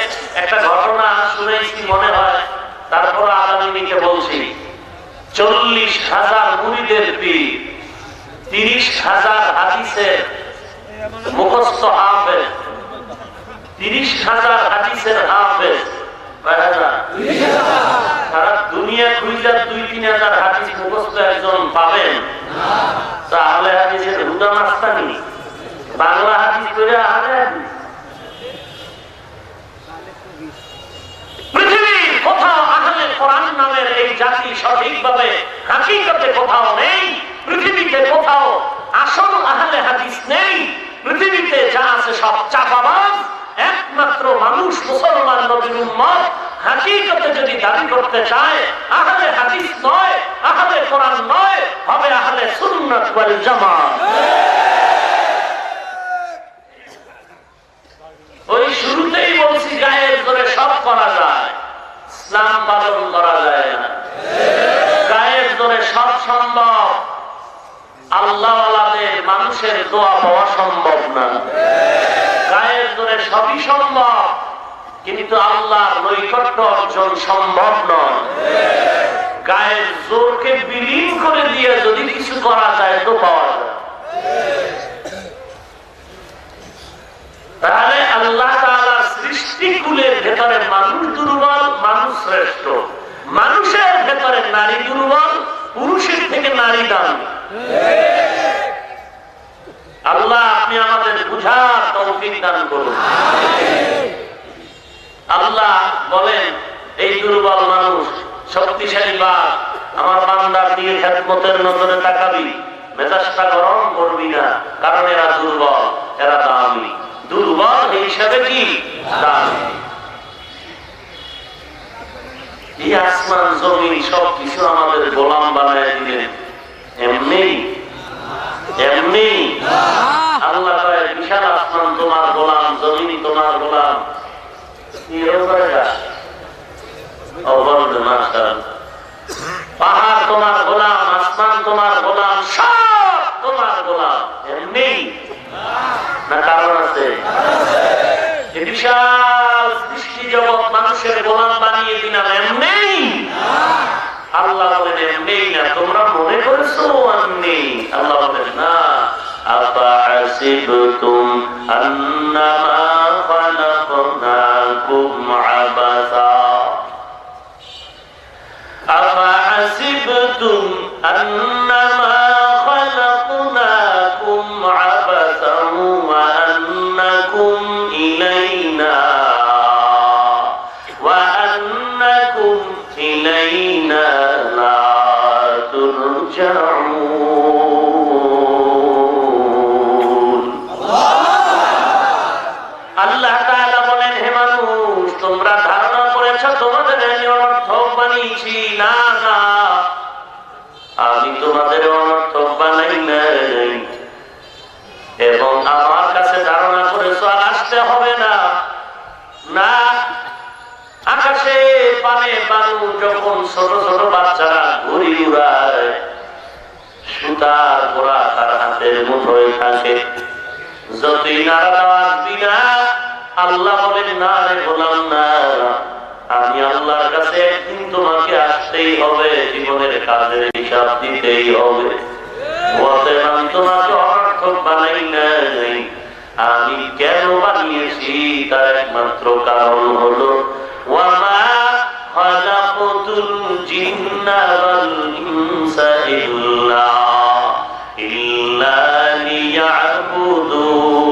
একটা ঘটনা শুনেছি মনে হয়, তারপর আগামী দিকে বলছি। 40,000 মুরিদের পীর, 30,000 হাদিসের মুখস্থ হাফেজ, 30,000 হাদিসের হাফেজ। সারা দুনিয়া খুঁজে 2-3 হাজার হাদিস মুখস্থ একজন পাবেন? তাহলে হাদিসের হুদা মাস্তানি, বাংলা হাদিস করে আহলে হাদিস। পৃথিবীর কোথাও আহলে কোরআন নামের এই জাতি সঠিকভাবে হাকিকতে কোথাও নেই। পৃথিবীতে কোথাও আসল আহলে হাদিস নেই। পৃথিবীতে যা আছে সব চাপাবাজ। একমাত্র মানুষ মুসলমান নবীর উম্মত হাকিকতে যদি দাবি করতে চায়, আহলে হাদিস নয়, আহলে কোরআন নয়, হবে আহলে সুন্নাত ওয়াল জামাত। ওই শুরুতেই বলছি, গায়ের জোরে সব করা যায়। ইসলাম পালন মানুষের দোয়া পাওয়া সম্ভব না। গায়ের জোরে সবই সম্ভব, কিন্তু আল্লাহর নৈকট্য অর্জন সম্ভব নয়। গায়ের জোরকে বিলীন করে দিয়ে যদি কিছু করা যায় তো পাওয়া যায়। তাহলে আল্লাহ তাআলার সৃষ্টিকুলের ভেতরে মানুষ দুর্বল, মানুষ শ্রেষ্ঠ। মানুষের ভেতরে নারী দুর্বল, পুরুষের থেকে নারী দামি। আল্লাহ আপনি আমাদের বুঝার তৌফিক দান করুন। আল্লাহ বলেন, এই দুর্বল মানুষ শক্তিশালী বাদ আমার বান্দার দিয়ে খেদমতের নজরে তাকাবি, মেজাজটা গরম করবি না, কারণ এরা দুর্বল, এরা দামি। দুর্বল হিসাবে কি দামি। এই আসমান জমিন সবকিছু আমাদের গোলাম বানায় দিলেন এমনি এমনি। আল্লাহ কয় বিশাল আসমান তোমার গোলাম, জমিন তোমার গোলাম। পাহাড় তোমার গোলাম, আসমান তোমার গোলাম, সব তোমার গোলাম এমনি না কারণ আছে? বিশাল সৃষ্টি জগৎ মানুষের গোলাম বানিয়ে দিলাম এমনি? আল্লাহ বলেন এমনি না, তোমরা মনে করেছো এমনি। আল্লাহ বলেন না। আফাহাসিবতুম আন্নামা খালাকনাকুম আবাসা আফাহাসিবতুম আন্নামা খালাকনাকুম আবাসা ওয়া আন্নাকুম ইলাইনা ওয়া আন্নাকুম ইলাইনা লা তুরজাউন। আল্লাহ তাআলা বলেন, হে মানুষ, তোমরা ধারণা করেছো তোমাদের আমি অনর্থক বানিয়েছি। না না, আমি তোমাদের অনর্থক বানাই নাই। এবং আমার কাছে ধারণা করেছো আর আসতে হবে না। না, আকাশে পানে বানু যখন ছোট ছোট বাচ্চারা ঘুরি উড়ায়, সুতার গোড়া তার হাতের মুঠোয় থাকে, যতই নাড়া আসবি না। আল্লাহ বলেন, না রে গোলাম না, আমি আল্লাহর কাছে একদিন তোমাকে আসতেই হবে, জীবনের কাজের হিসাব দিতেই হবে। আমি তোমাকে অনর্থক বানাই নাই। আমি কেন বানিয়েছি তার একমাত্র কারণ হলো ওয়ামা খালাকতুল জিন্না ওয়াল ইনসা ইল্লা লিয়াবুদুন।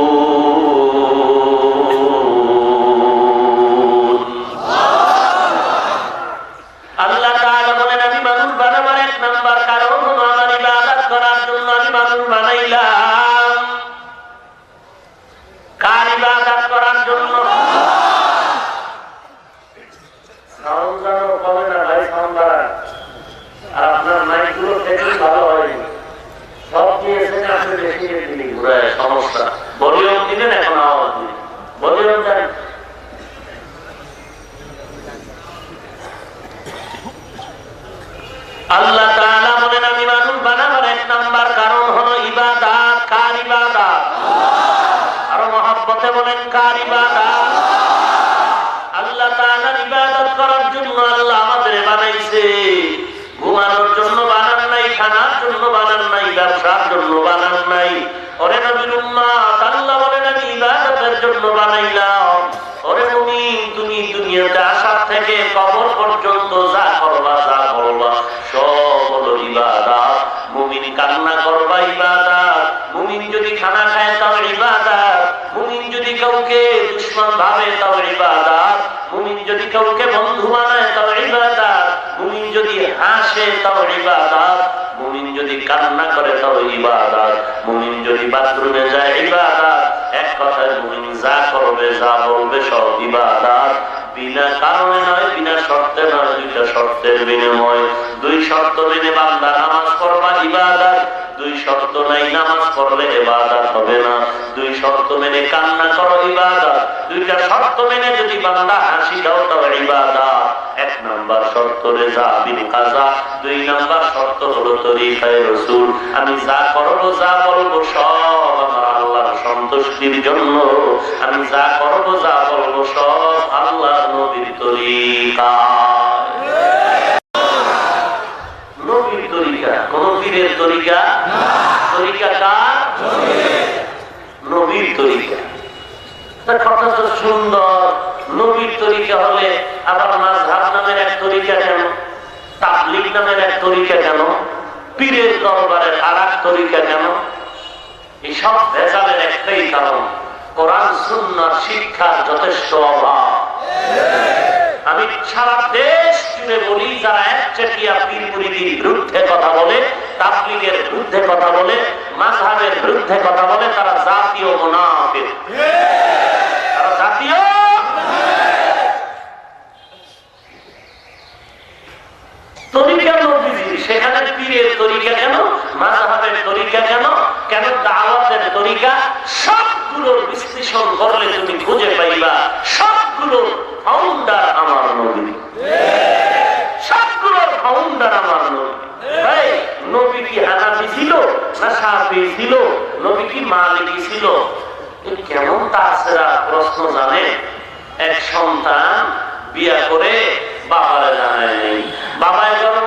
আল্লাহ তাআলা বলেন, আমি মানুষ বানাবার এক নাম্বার কারণ হলো আমার ইবাদত করার জন্য আমি মানুষ বানাইলাম। কার ইবাদত করার জন্য? আপনার মাইকগুলো থেকে ভালো হয়নি, সব দিয়েছেন আপনি বেশি দিলি, সমস্যা। ভলিউম দিলেন, এখন আওয়াজ দিলেন, ভলিউম দেন। আল্লাহ তাআলা বলেন, আমি মানুষ বানাবার এক নাম্বার কারণ হলো ইবাদত। কার ইবাদত? আরো মহব্বতে বলেন, কার ইবাদত? আল্লাহ তাআলার ইবাদত করার জন্য আল্লাহ আমাদের বানাইছে। ঘুমানোর জন্য বানান নাই, খানার জন্য বানান নাই, ব্যবসার জন্য বানান নাই। ওরে নবীর উম্মত, আল্লাহ বলেন আমি ইবাদতের জন্য বানাইলাম। ওরে মুমিন, তুমি দুনিয়াতে আসার থেকে কবর পর্যন্ত যা করবা সব হলো ইবাদত। মুমিন কান্না করবা ইবাদত, মুমিন যদি খানা খায় তাও ইবাদত, মুমিন যদি কাউকে দুশমন ভাবে তাও ইবাদত, মুমিন যদি কাউকে বন্ধু বানায় তাও ইবাদত, মুমিন যদি হাসে তাও ইবাদত, মুমিন যদি কান্না করে তাও ইবাদত, মুমিন যদি বাথরুমে যায় ইবাদত। এক কথায় মুমিন যা করবে, যা বলবে সব ইবাদত। বিনা কারণে নয়, বিনা শর্তে নয়, দুইটা শর্তের বিনিময়। দুই শর্ত মেনে বান্দা নামাজ পড়বা ইবাদত, দুই শর্ত নাই নামাজ পড়লে ইবাদত হবে না। দুই শর্ত মেনে কান্না করো ইবাদত, দুইটা শর্ত মেনে যদি বান্দা হাসি দাও তাও ইবাদত। এক নাম্বার শর্ত রেজা বিল কাজা, দুই নাম্বার শর্ত হলো তরিকায়ে রাসূল। আমি যা করবো যা বলবো সব সন্তুষ্টির জন্য আমি যা করবো যা বলবো সব আল্লাহ নবীর তরিকা। নবীর তরিকা, কোন পীরের তরিকা? তরিকা কার? নবীর তরিকা। কথা তো সুন্দর, নবীর তরিকা হলে আবার মাযহাব নামের এক তরিকা কেন, তাবলীগ নামের এক তরিকা কেন, পীরের দরবারের আর এক তরিকা কেন? এইসব ভেজালের একটাই কারণ, কোরআন সুন্নাহর শিক্ষার যথেষ্ট অভাব। আমি সারা দেশ জুড়ে বলি, যারা একচেটিয়া পীর মুরিদির বিরুদ্ধে কথা বলে, তাবলীগের বিরুদ্ধে কথা বলে, মাযহাবের বিরুদ্ধে কথা বলে, তারা জাতীয় মুনাফিক। তারা জাতীয় তরিকা নবীজি, সেখানে পীরের তরিকা কেন, মাযহাবের তরিকা কেন, কেন দাওয়াতের তরিকা? সবগুলোর বিশ্লেষণ করলে তুমি খুঁজে পাইবা সবগুলোর ফাউন্ডার আমার নবী, সবগুলোর ফাউন্ডার আমার নবী। ভাই, নবী কি হানাফি ছিল না শাফি ছিল? নবী কি মালিকি ছিল? কেমন তাছাড়া প্রশ্ন জানে? এক সন্তান বিয়া করে বাবারে জানায় নেই, বাবায় জন্ম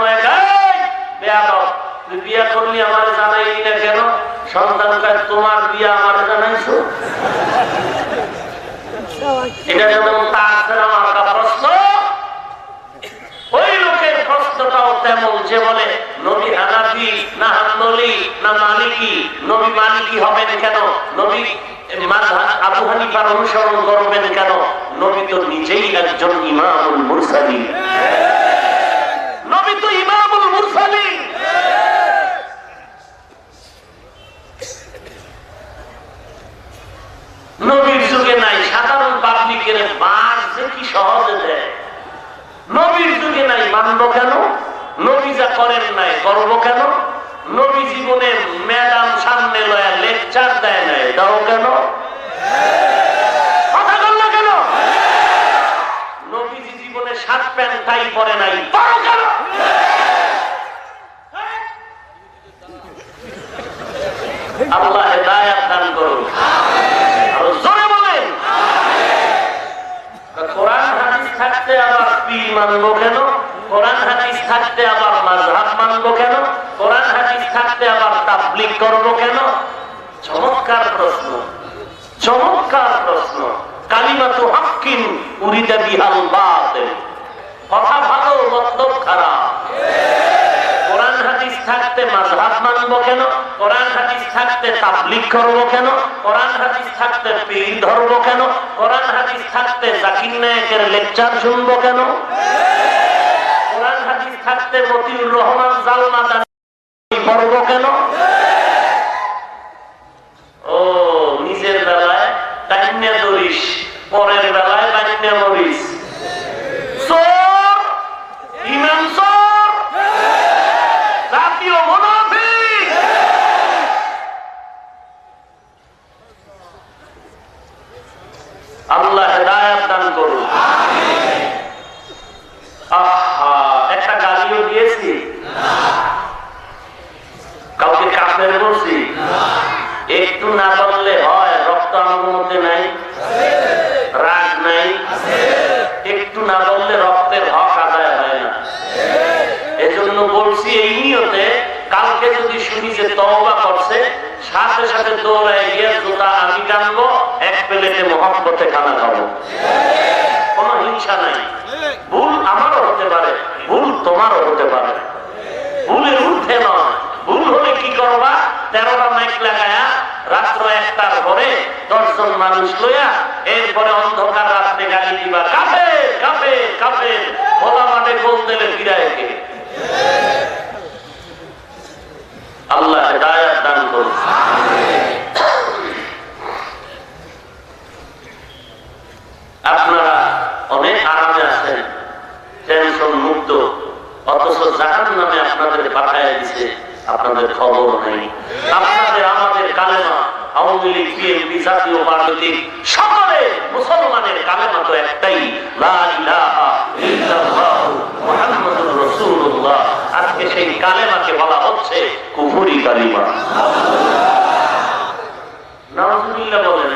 তুই বিয়া করলি আমার জানাইলি না কেন? সন্তান কাজ তোমার বিয়া আমার জানাইছো। এটা যেমন তাছাড়া মার্কা প্রশ্ন, ওই লোকের প্রশ্নটাও তেমন, যে বলে নবী হানাফি না হাম্বলি না মালিকি। নবী মালিকি হবেন কেন? নবী আবু হানিফার অনুসরণ করবেন কেন? নবী তো নিজেই একজন ইমামুল মুরসালিন। নবী তো ইমামুল মুরসালিন। নবীর যুগে নাই সাধারণ পাবলিকের বাস যে কি সহজে দেয়, নবীর যুগে নাই, মানবো কেন? নবী যা করেন নাই করবো কেন? নবী জীবনে ম্যাডাম সামনে লয়া লেকচার দেয় নাই, দাও কেন? কথা বল না কেন? নবীজি জীবনে শার্ট প্যান্ট টাই পরে নাই, পারো কেন? আল্লাহ হেদায়েত দান করুন। আরো জোরে বলেন। কোরআন হাদিস থাকতে আবার পীর মানবো কেন? কোরআন হাদিস থাকতে আবার মাযহাব মানবো কেন? কোরআন হাদিস থাকতে আবার তাবলীগ করবো কেন? চমৎকার প্রশ্ন, চমৎকার প্রশ্ন। কালিমাতু হাক্কিন উরিদা বিহাল বাতিল। কথা ভালো, মতলব খারাপ। কোরআন হাদিস থাকতে মাযহাব মানবো কেন? কোরআন হাদিস থাকতে তাবলীগ করবো কেন? কোরআন হাদিস থাকতে পীর ধরবো কেন? কোরআন হাদিস থাকতে জাকির নায়েকের লেকচার শুনবো কেন? কোরআন হাদিস থাকতে মতিউর রহমান জালমাদানি করবো কেন? ও নিজের বেলায় টাইন্যা দরিস, পরের বেলায় টাইন্যা মরিস। চোর, ইমাম চোর, জাতীয় মুনাফিক। আল্লাহ হেদায়েত দান করুন। একটা গালিও দিয়েছি, কাউকে কাফের বলছি, একটু না বললে হয়? রক্ত আমার মধ্যে নাই, রাগ নাই, একটু না বললে রক্তের হক আদায় হয় না। এজন্য বলছি এই নিয়তে, কালকে যদি শুনি যে তওবা করছে, সাথে সাথে দৌড়ায় গিয়ে জুতা আমি টানবো, এক প্লেটে মহব্বতে খানা খাবো। কোনো হিংসা নাই। ভুল আমারও হতে পারে, ভুল তোমারও হতে পারে, ভুলের ঊর্ধ্বে নয়। ভুল হলে কি করবা? 13টা মাইক লাগায়া রাত্র 1টার পরে 10 জন মানুষ লইয়া এরপরে অন্ধকার রাত্রে গালি দিবা, কাফের কাফের কাফের। খোলা মাঠে গোল দিলে ফিরায় কে? আল্লাহ হেদায়েত দান করুন। আপনারা অনেক আরামে আছেন, টেনশন মুক্ত, অথচ জাহান্নামে আপনাদের পাঠায় দিছে, আপনাদের খবর নেই। আপনাদের আমাদের কালেমা, আওয়ামী লীগ, বিএনপি, জাতীয় পার্টি, সকলে মুসলমানের কালেমা তো একটাই, লা ইলাহা ইল্লাল্লাহু মুহাম্মাদুর রাসূলুল্লাহ। আজকে সেই কালেমাকে বলা হচ্ছে কুফরি কালিমা। নাউযুবিল্লাহ বলেন।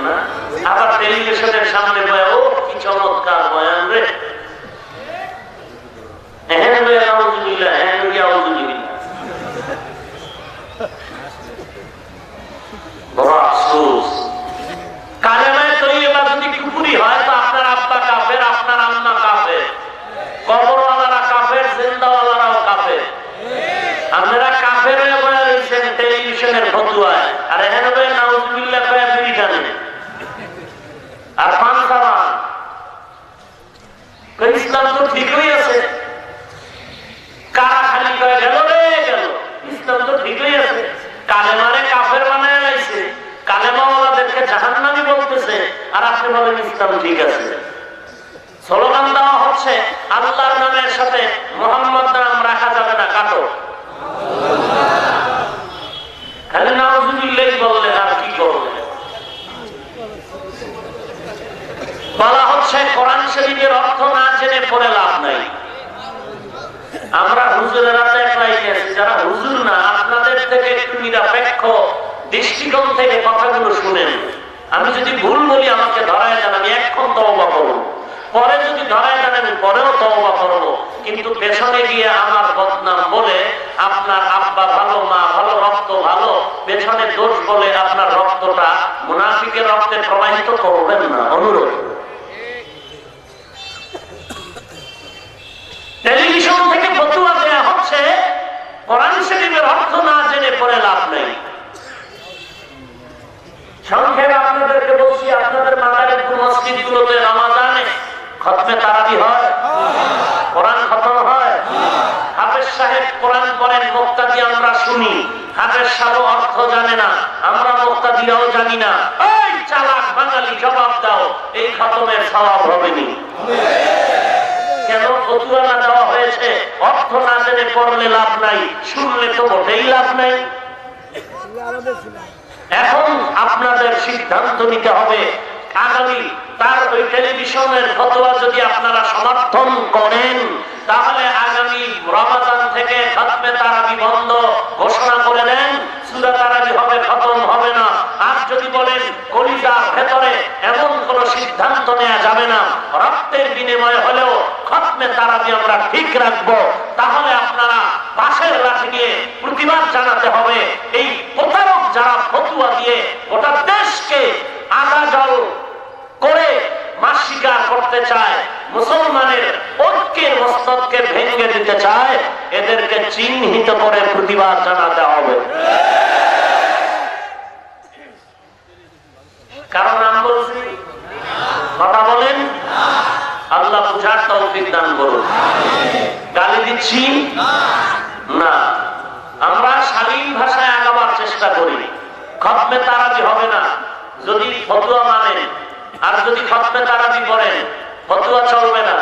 আর আপনি বলেন ইসলাম ঠিক আছে। স্লোগান দেওয়া হচ্ছে আল্লাহর নামের সাথে মুহাম্মদ নাম রাখা যাবে না, কাটো। খালি নাউজুবিল্লাহ বললেন, আর কি করলেন? বলা হচ্ছে কোরআন শরীফের অর্থ না জেনে পড়ে লাভ নাই। আমরা হুজুরেরা তো একলাই আছি, যারা হুজুর না আপনাদের থেকে একটু নিরপেক্ষ দৃষ্টিকোণ থেকে কথাগুলো শুনেন। আমি যদি ভুল বলি আমাকে ধরায় দেন, আমি এখন তওবা করব, পরে যদি ধরায় দেন আমি পরেও তওবা করব, কিন্তু পেছনে গিয়ে আমার বদনাম বলে আপনার আব্বা ভালো, মা ভালো, রক্ত ভালো, পেছনে দোষ বলে আপনার রক্তটা মুনাফিকের রক্তে প্রবাহিত করবেন না, অনুরোধ। টেলিভিশন থেকে ফতোয়া দেয়া হচ্ছে কোরআন শরীফের অর্থ না জেনে পড়ে লাভ নেই। সংক্ষেপে আপনাদেরকে বলছি, আপনাদের মাদারিস মসজিদগুলোতে রমাদানে খতমে তারাবি হয়, কোরআন খতম হয়, হাফেজ সাহেব কোরআন পড়েন, মুক্তাদি আমরা শুনি, হাফেজ সাহেব অর্থ জানে না, আমরা মুক্তাদিরাও জানি না। এই চালাক বাঙালি জবাব দাও, এই খতমের সওয়াব হবে নি? কেন ফতোয়া না দেওয়া হয়েছে অর্থ না জেনে পড়লে লাভ নাই, শুনলে তো মোটেই লাভ নাই? এখন আপনাদের সিদ্ধান্ত নিতে হবে। আগামী তার ওই টেলিভিশনের ফতোয়া যদি আপনারা সমর্থন করেন, তাহলে আগামী রমাদান থেকে খতমে তারাবি বন্ধ ঘোষণা করে দেন, সূরা তারাবি হবে, খতম হবে না। আর যদি বলেন কলিজার ভেতরে এমন কোন সিদ্ধান্ত নেওয়া যাবে না, রক্তের বিনিময়ে হলেও খতমে তারাবি আমরা ঠিক রাখবো, তাহলে আপনারা পাশের লাঠি নিয়ে প্রতিবাদ জানাতে হবে। এই প্রতারক যারা ফতোয়া দিয়ে গোটা দেশকে আগাজল করে মাস স্বীকার করতে চায়, মুসলমানের ঐক্যের মস্তককে ভেঙে দিতে চায়, এদেরকে চিহ্নিত করে প্রতিবাদ জানাতে হবে। কারণ নাম বলছি, কথা বলেন, আল্লাহ বুঝার তৌফিক দান করুন। গালি দিচ্ছি না, আমরা শালীন ভাষায় আগাবার চেষ্টা করি। খতমে তারাবি হবে না যদি ফতোয়া মানেন, আর যদি খতমে তারাবি পড়েন ফতোয়া চলবে না।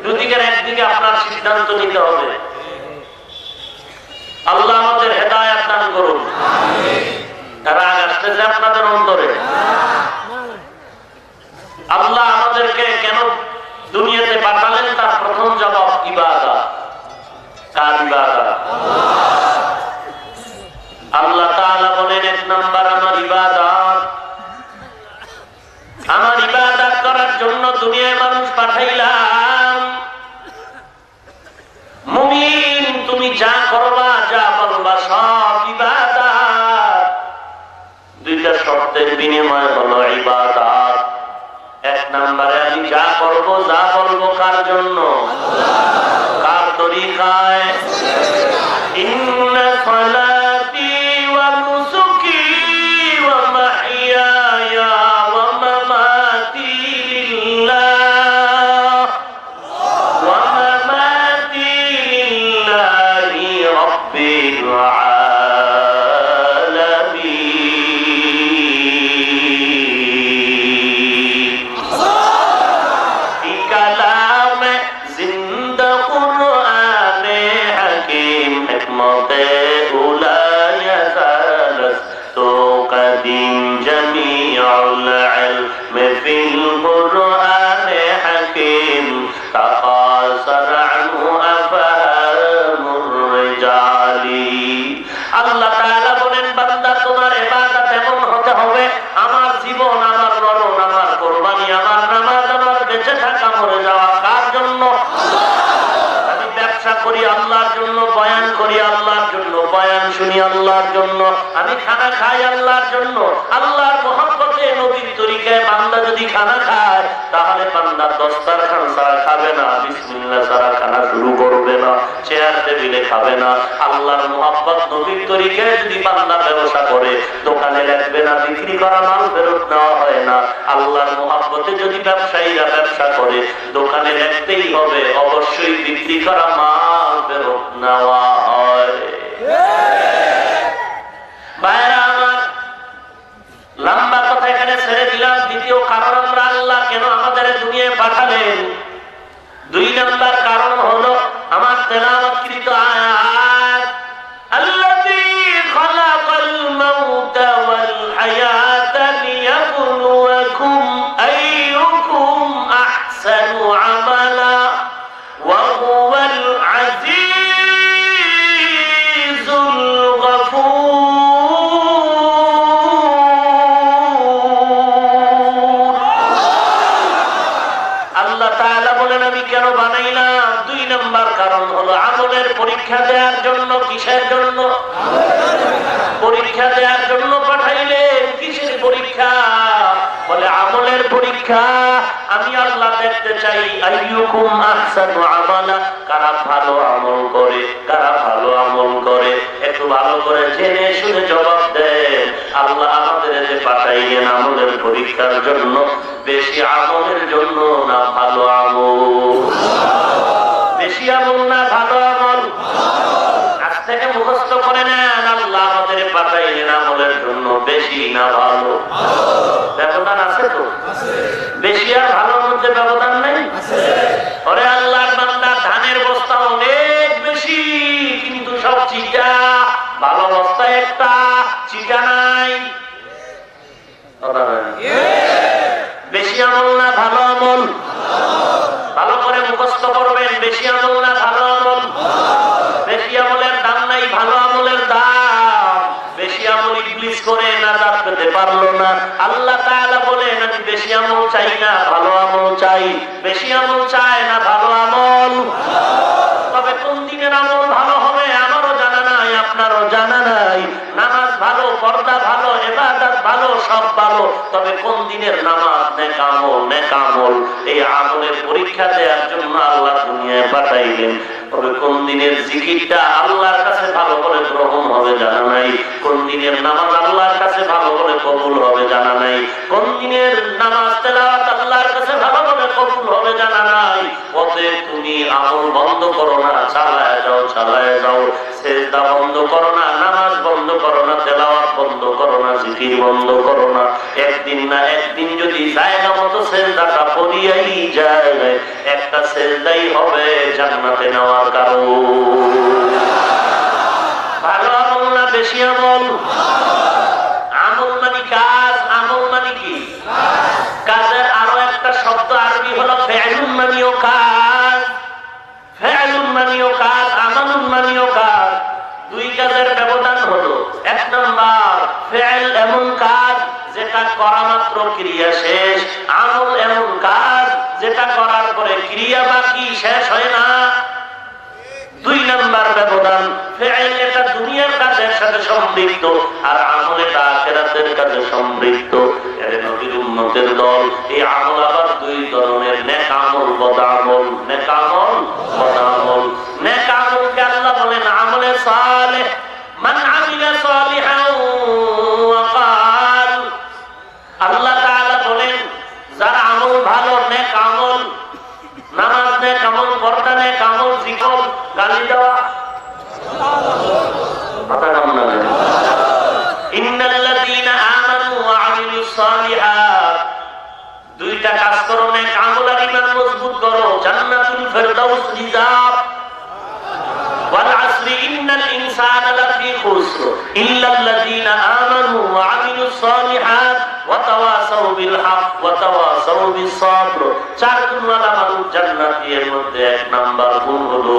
দুদিকের একদিকে আপনার সিদ্ধান্ত নিতে হবে। আল্লাহ আমাদের হেদায়েত দান করুন। রাগ আসতেছে আপনাদের অন্তরে? আল্লাহ আমাদেরকে কেন দুনিয়াতে পাঠালেন তার প্রথম জবাব ইবাদত। কার ইবাদত? আল্লাহ তাআলা বলেন, এক নাম্বার আমার ইবাদত। আমার ইবাদত করার জন্য দুনিয়ায় মানুষ পাঠাইলাম। মুমিন তুমি যা করবা, যা বলবা সব ইবাদত। দুইটা শর্তের বিনিময় হলো ইবাদত। এক নম্বরে আমি যা করবো, যা বলবো কার জন্য? কার তরিকায়? ইন্না সালাতি ওয়া নুসুকি ওয়া মাহইয়ায়া ওয়া মামাতি লিল্লাহ ওয়া মামাতি লিল্লাহি রাব্বিল আল্লাহ তাআলা বলেন, বান্দা তোমার ইবাদত এমন হতে হবে, আমার জীবন, আমার মরণ, আমার কুরবানি, আমার নামাজ, আমার বেঁচে থাকা, মরে যাওয়া কার জন্য? আমি ব্যবসা করি আল্লাহর জন্য, বয়ান করি আল্লাহর জন্য, বয়ান শুনি আল্লাহর জন্য, আমি খানা খাই আল্লাহর জন্য। আল্লাহর মহব্বতে নবীর তরিকায় বান্দা যদি খানা খায়, তাহলে বান্দা দস্তারখান ছাড়া খাবে না, বিসমিল্লাহ ছাড়া খানা শুরু করবে না, চেয়ার টেবিলে খাবে না। আল্লাহর মহব্বত নবীর তরিকায় যদি বান্দা ব্যবসা করে, দোকানে রাখবে না, বিক্রি করা মাল ফেরত নেওয়া হয় না। আল্লাহর মহব্বতে যদি ব্যবসায়ীরা ব্যবসা করে, দোকানে রাখতেই হবে, অবশ্যই বিক্রি করা মাল ফেরত নেওয়া হয়। ভাইরা আমার, লম্বা কথা এখানে এখানে ছেড়ে দিলাম। দ্বিতীয় কারণ আমরা আল্লাহ কেন আমাদের দুনিয়ায় পাঠালেন। 2 নাম্বার কারণ হলো আমার তেলাওয়াতকৃত আয়াত, আল্লাযী খালাকাল মাউতা ওয়াল হায়াতা লিয়াবলুয়াকুম আইয়ুকুম আহসানু আমালা ওয়া হুয়াল আজিজুল গফুর। আল্লাহ তাআলা বলেন আমি কেন বানাইলাম? 2 নাম্বার কারণ হলো আমলের পরীক্ষা দেওয়ার জন্য। কিসের জন্য? পরীক্ষা দেওয়ার জন্য পাঠাইলেন। কিসের পরীক্ষা? বলে আমলের পরীক্ষা। আমি আল্লাহ দেখতে চাই আইয়ুকুম আহসানু আমালা, কারা ভালো আমল করে, কারা ভালো আমল করে। একটু ভালো করে জেনে শুনে জবাব দেন। আল্লাহ আমাদের যে পাঠাইলেন আমলের পরীক্ষার জন্য, বেশি আমলের জন্য না ভালো আমল? বেশি আমল না ভালো আমল? আজ থেকে মুখস্থ করে নেন, আল্লাহ আমাদের পাঠাইলেন আমলের জন্য, বেশি না ভালো? ব্যবধান আছে তো? বেশি আর ভালোর মধ্যে ব্যবধান নেই? ওরে আল্লাহর বান্দা, ধানের বস্তা অনেক বেশি, কিন্তু সব চিটা। ভালো বস্তা একটা, চিটা নাই। বেশি আমল না ভালো আমল? ভালো করে মুখস্থ করবেন। বেশি আমল না ভালো আমল? বেশি আমলের দাম নাই, ভালো আমলের দাম। বেশি আমল ইবলিস করে নাজাত পেতে পারলো না। আল্লাহ তাআলা বলেন আমি বেশি আমল চাই না, ভালো আমল চাই। বেশি আমল চায় না, ভালো আমল। তবে কোন দিনের আমল ভালো হবে আমারও জানা নাই, আপনারও জানা নাই। নামাজ ভালো, পর্দা ভালো, ইবাদত ভালো, সব ভালো। তবে কোন দিনের নামাজ, নেক আমল, নেক আমল, এই আমলের পরীক্ষা দেওয়ার জন্য আল্লাহ দুনিয়ায় পাঠাইলেন। তবে কোন দিনের জিকিরটা আল্লাহর কাছে ভালো করে গ্রহণ হবে জানা নাই। কোন দিনের নামাজ আল্লাহর কাছে ভালো করে কবুল হবে জানা নাই। কোন দিনের নামাজ তেলাওয়াত আল্লাহর কাছে ভালো করে কবুল হবে জানা নাই। অতএব তুমি আমল বন্ধ করো না, চালায় যাও, চালায় যাও। সেজদা বন্ধ করো না, নামাজ বন্ধ করো না, তেলাওয়াত বন্ধ করো না, জিকির বন্ধ করো না। একদিন না একদিন যদি জায়গা মতো সেজদাটা পড়িয়াই যায়, একটা সেজদাই হবে জান্নাতে নেওয়ার কারণ। ভালো আমল না বেশি আমল? আমল মানে কাজ, আমল মানে কি? কাজের আরো একটা শব্দ আরবি হলো ফেলুন মানিও কাজ। ফেলুন মানিও কাজ, আমালুন মানিও কাজ। 2 কাজের ব্যবধান হলো, 1 নাম্বার ফেল এমন কাজ যেটা করা মাত্র ক্রিয়া শেষ। আমল এমন কাজ যেটা করার পরে ক্রিয়া বাকি, শেষ হয় না। 2 নাম্বার ব্যবধান। ফেল এটা দুনিয়ার কাজের সাথে সম্পৃক্ত, আর আমল এটা আখিরাতের কাজে সম্পৃক্ত। এর নবীর উম্মতের দল। এই আমল আবার 2 ধরনের, নেক আমল, বদ আমল। নেক আমল, বদ আমল। নেক আমলকে আল্লাহ বলেন আমলে সালেহ। মান আমিলা সালিহান ওয়া ক্বাল। আল্লাহ তাআলা বলেন যার আমল ভালো, নেক আমল, নামাজ নেক আমল, পর্দা নেক আমল, জিকির, গালি দেওয়া, কথা নাম না। ইন্নাল্লাযীনা আমানু ওয়া আমিলুস সালিহাত। 2টা কাজ করো, নেক আমল আর ঈমান মজবুত করো, জান্নাতুল ফেরদাউস রিজার্ভ। ওয়াল আসরি ইন্নাল ইনসানা লাফি খুসর ইল্লাল্লাযীনা আমানু ওয়া আমিলুস সালিহাত ওয়া তাওয়াসাউ বিল হক ওয়া তাওয়াসাউ বিস সাবর। 4 গুণওয়ালা মানুষ জান্নাতি। এর মধ্যে 1 নাম্বার গুণ হলো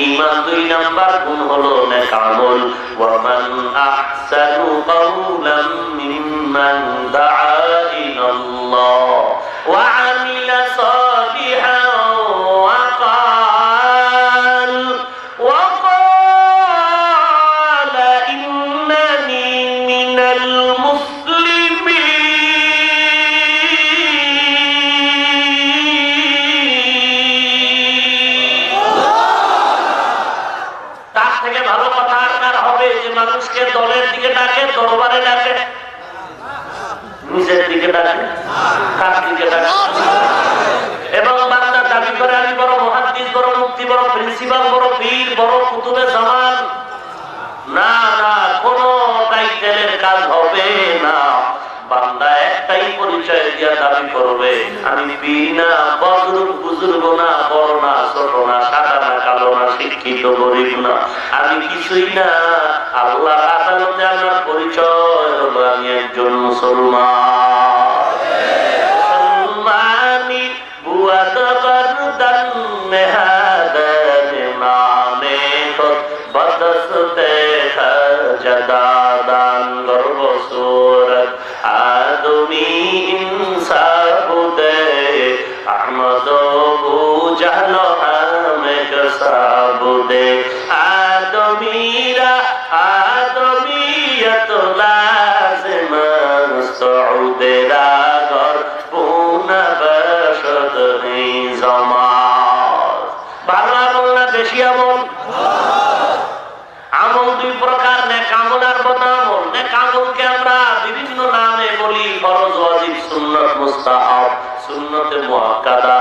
ঈমান, 2 নাম্বার গুণ হলো নেক আমল। ওয়া মান আহসানু কাওলাম মিম্মান দাআ ইলাল্লাহ ওয়া আমিলা সালিহান ওয়া মানুষকে দলের দিকে ডাকে, দরবারে ডাকে, নিজের দিকে ডাকে, কার দিকে ডাকে? এবং বান্দা দাবি করে আমি বড় মুহাদ্দিস, বড় মুফতি, বড় প্রিন্সিপাল, বড় পীর, বড় কুতুবে জামান। না না, কোন টাইটেলের কাজ হবে না। বান্দা একটাই পরিচয় দিয়া দাবি করবে আমি পীর না, বুজুর্গ না, বড় না, ছোট না, সাদা না, কালো না, শিক্ষিত গরিব না, আমি কিছুই না, আল্লাহর আদালতে আমার পরিচয় হলো আমি একজন মুসলমান। মুসলমানি বুয়াদ বরদান নেহাদান নামে খোদ বদসতে জদাদান গর্ব সুরত আদমি ইনসাবুদে আহমদ বু জাহলো হামে কসাবুদে আদমিরা আদমিয়ত লাজিম সউদেরা গর পুনা বশদ নিজামাত। ভালো আমল না বেশি আমল? আমল দুই প্রকার, নেক আমল আর বদ আমল। নেক আমলকে আমরা বিভিন্ন নামে বলি, ফরজ, ওয়াজিব, সুন্নাত, মুস্তাহাব, সুন্নতে মুআক্কাদা,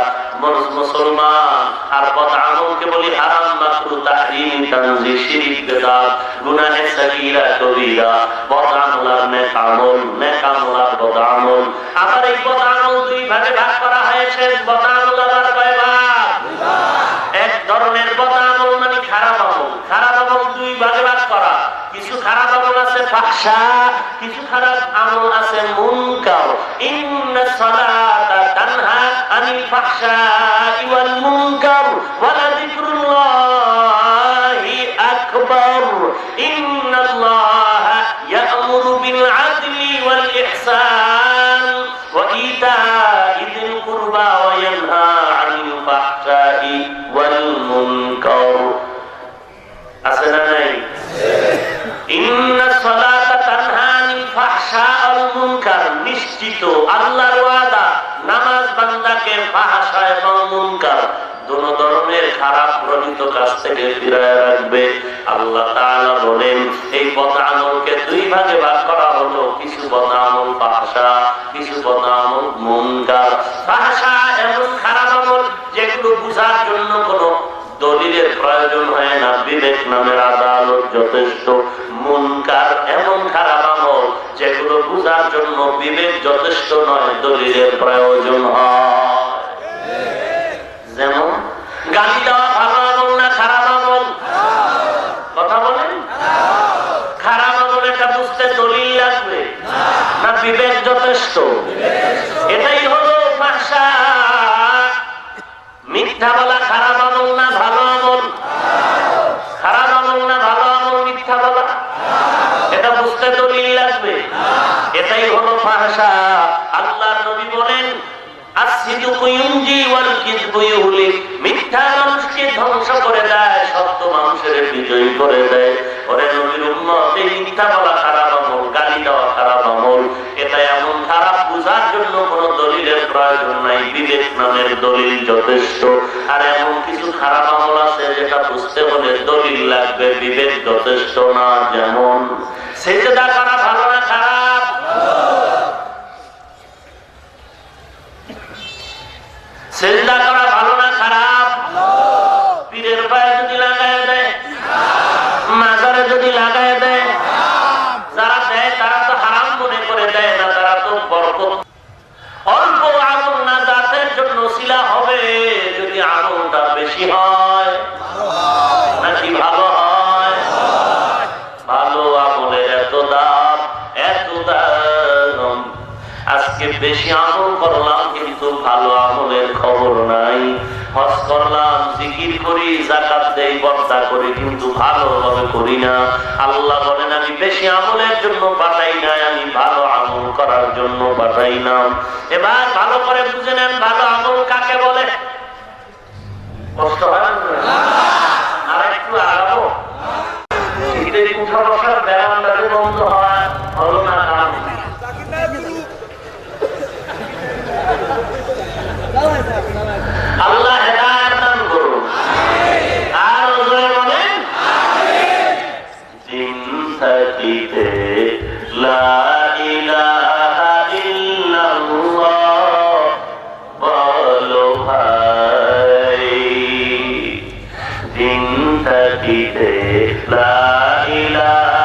মুসলমান। আর বদ আমলকে বলি হারাম, মাকরুহ, তাহরীম, তানজিহ, শিরক, বিদআত, গুনাহে সাগীরা, কবীরা। বদ আমল আর নেক আমল, নেক আমল আর বদ আমল। আবার এই বদ আমল দুই ভাগে ভাগ করা হয়েছে। বদ আমল আবার কয় ভাগ? এক ধরনের বদ আমল মানে খারাপ আমল। খারাপ আমল দুই ভাগে ভাগ করা। কিছু খারাপ আমল আছে ফাহশা, কিছু খারাপ আমল আছে মুনকার। ইন্নাস সালাতা তানহা আনিল ফাহশাই ওয়াল মুনকার ওয়া লাযিকরুল্লাহি আকবার। ইন্নাল্লাহা ইয়া'মুরু বিল আদলি ওয়াল ইহসান ওয়া ইতা'i যিল কুরবা ওয়া ইয়ানহা আনিল ফাহশাই ওয়াল মুনকার। আছে না নাই? ইন্নাস সালাতা তানহা আনিল ফাহশা ওয়াল মুনকার। নিশ্চিত আল্লাহর ওয়াদা, নামাজ বান্দাকে ফাহশা এবং মুনকার দুটো ধরনের খারাপ প্রকৃত কাজ থেকে ফিরায় রাখবে। আল্লাহ তাআলা বলেন এই বদ আমলকে দুই ভাগে ভাগ করা হলো। কিছু বদ আমল ফাহশা, কিছু বদ আমল মুনকার। ফাহশা এমন খারাপ আমল যেগুলো বুঝার জন্য কোনো দলিলের প্রয়োজন হয় না, বিবেক নামের আদালত যথেষ্ট। মুনকার এমন খারাপ আমল যেগুলো বুঝার জন্য বিবেক যথেষ্ট নয়, দলিলের প্রয়োজন হয়। যেমন গালি দেওয়া ভালো আমল না খারাপ আমল? কথা বলেন। খারাপ আমল এটা বুঝতে দলিল লাগবে না বিবেক যথেষ্ট? এটাই হলো ফাহশা। মিথ্যা বলা খারাপ আমল না ভালো আমল? খারাপ আমল না ভালো আমল মিথ্যা বলা? এটা বুঝতে দলিল লাগবে। এটাই হলো ফাহশা। আল্লাহর নবী বলেন আসিদকু ইউনজি ওয়াল কিযবু ইউহলিক। মিথ্যা মানুষকে ধ্বংস করে দেয়, সত্য মানুষের বিজয়ী করে দেয়। ওরে নবীর উম্মত, এই মিথ্যা বলা খারাপ আমল, গালি দেওয়া খারাপ আমল। এটা এমন খারাপ বুঝার জন্য কোনো দলিলের প্রয়োজন নাই, বিবেক নামের দলিল যথেষ্ট। আর এমন কিছু খারাপ আমল আছে যেটা বুঝতে হলে দলিল লাগবে, বিবেক যথেষ্ট না। যেমন সিজদা করা ভালো না খারাপ? সিজদা করা ভালো না খারাপ? পীরের পায়ে যদি লাগায় দেয়, মাজারে যদি লাগায় দেয়, যারা দেয় তারা তো হারাম মনে করে দেয় না, তারা তো বরকত। অল্প আমল না জাতের জন্য ওসিলা হবে যদি আমলটা বেশি হয় নাকি ভালো হয়? ভালো আমলের এত দাম, এত দাম। আজকে বেশি আমল করলাম কিন্তু ভালো আমলের খবর নাই। হজ করলাম, জিকির করি, যাকাত দেই, বর্দা করি, কিন্তু ভালোভাবে করি না। আল্লাহ বলেন আমি বেশি আমলের জন্য পাঠাই নাই, আমি ভালো আমল করার জন্য পাঠাই না। এবার ভালো করে বুঝে নেন ভালো আমল কাকে বলে। কষ্ট হয় না? আর একটু আগাবো। শীতের কুঠা বসার ব্যায়ামটাকে বন্ধ হয় হলো না কারণ আল্লাহ হেদায়েত দান করুন। আর ওজনে বলেন দিন থাকিতে লা ইলাহা ইল্লাল্লাহ বলো ভাই। দিন থাকিতে লা ইলাহা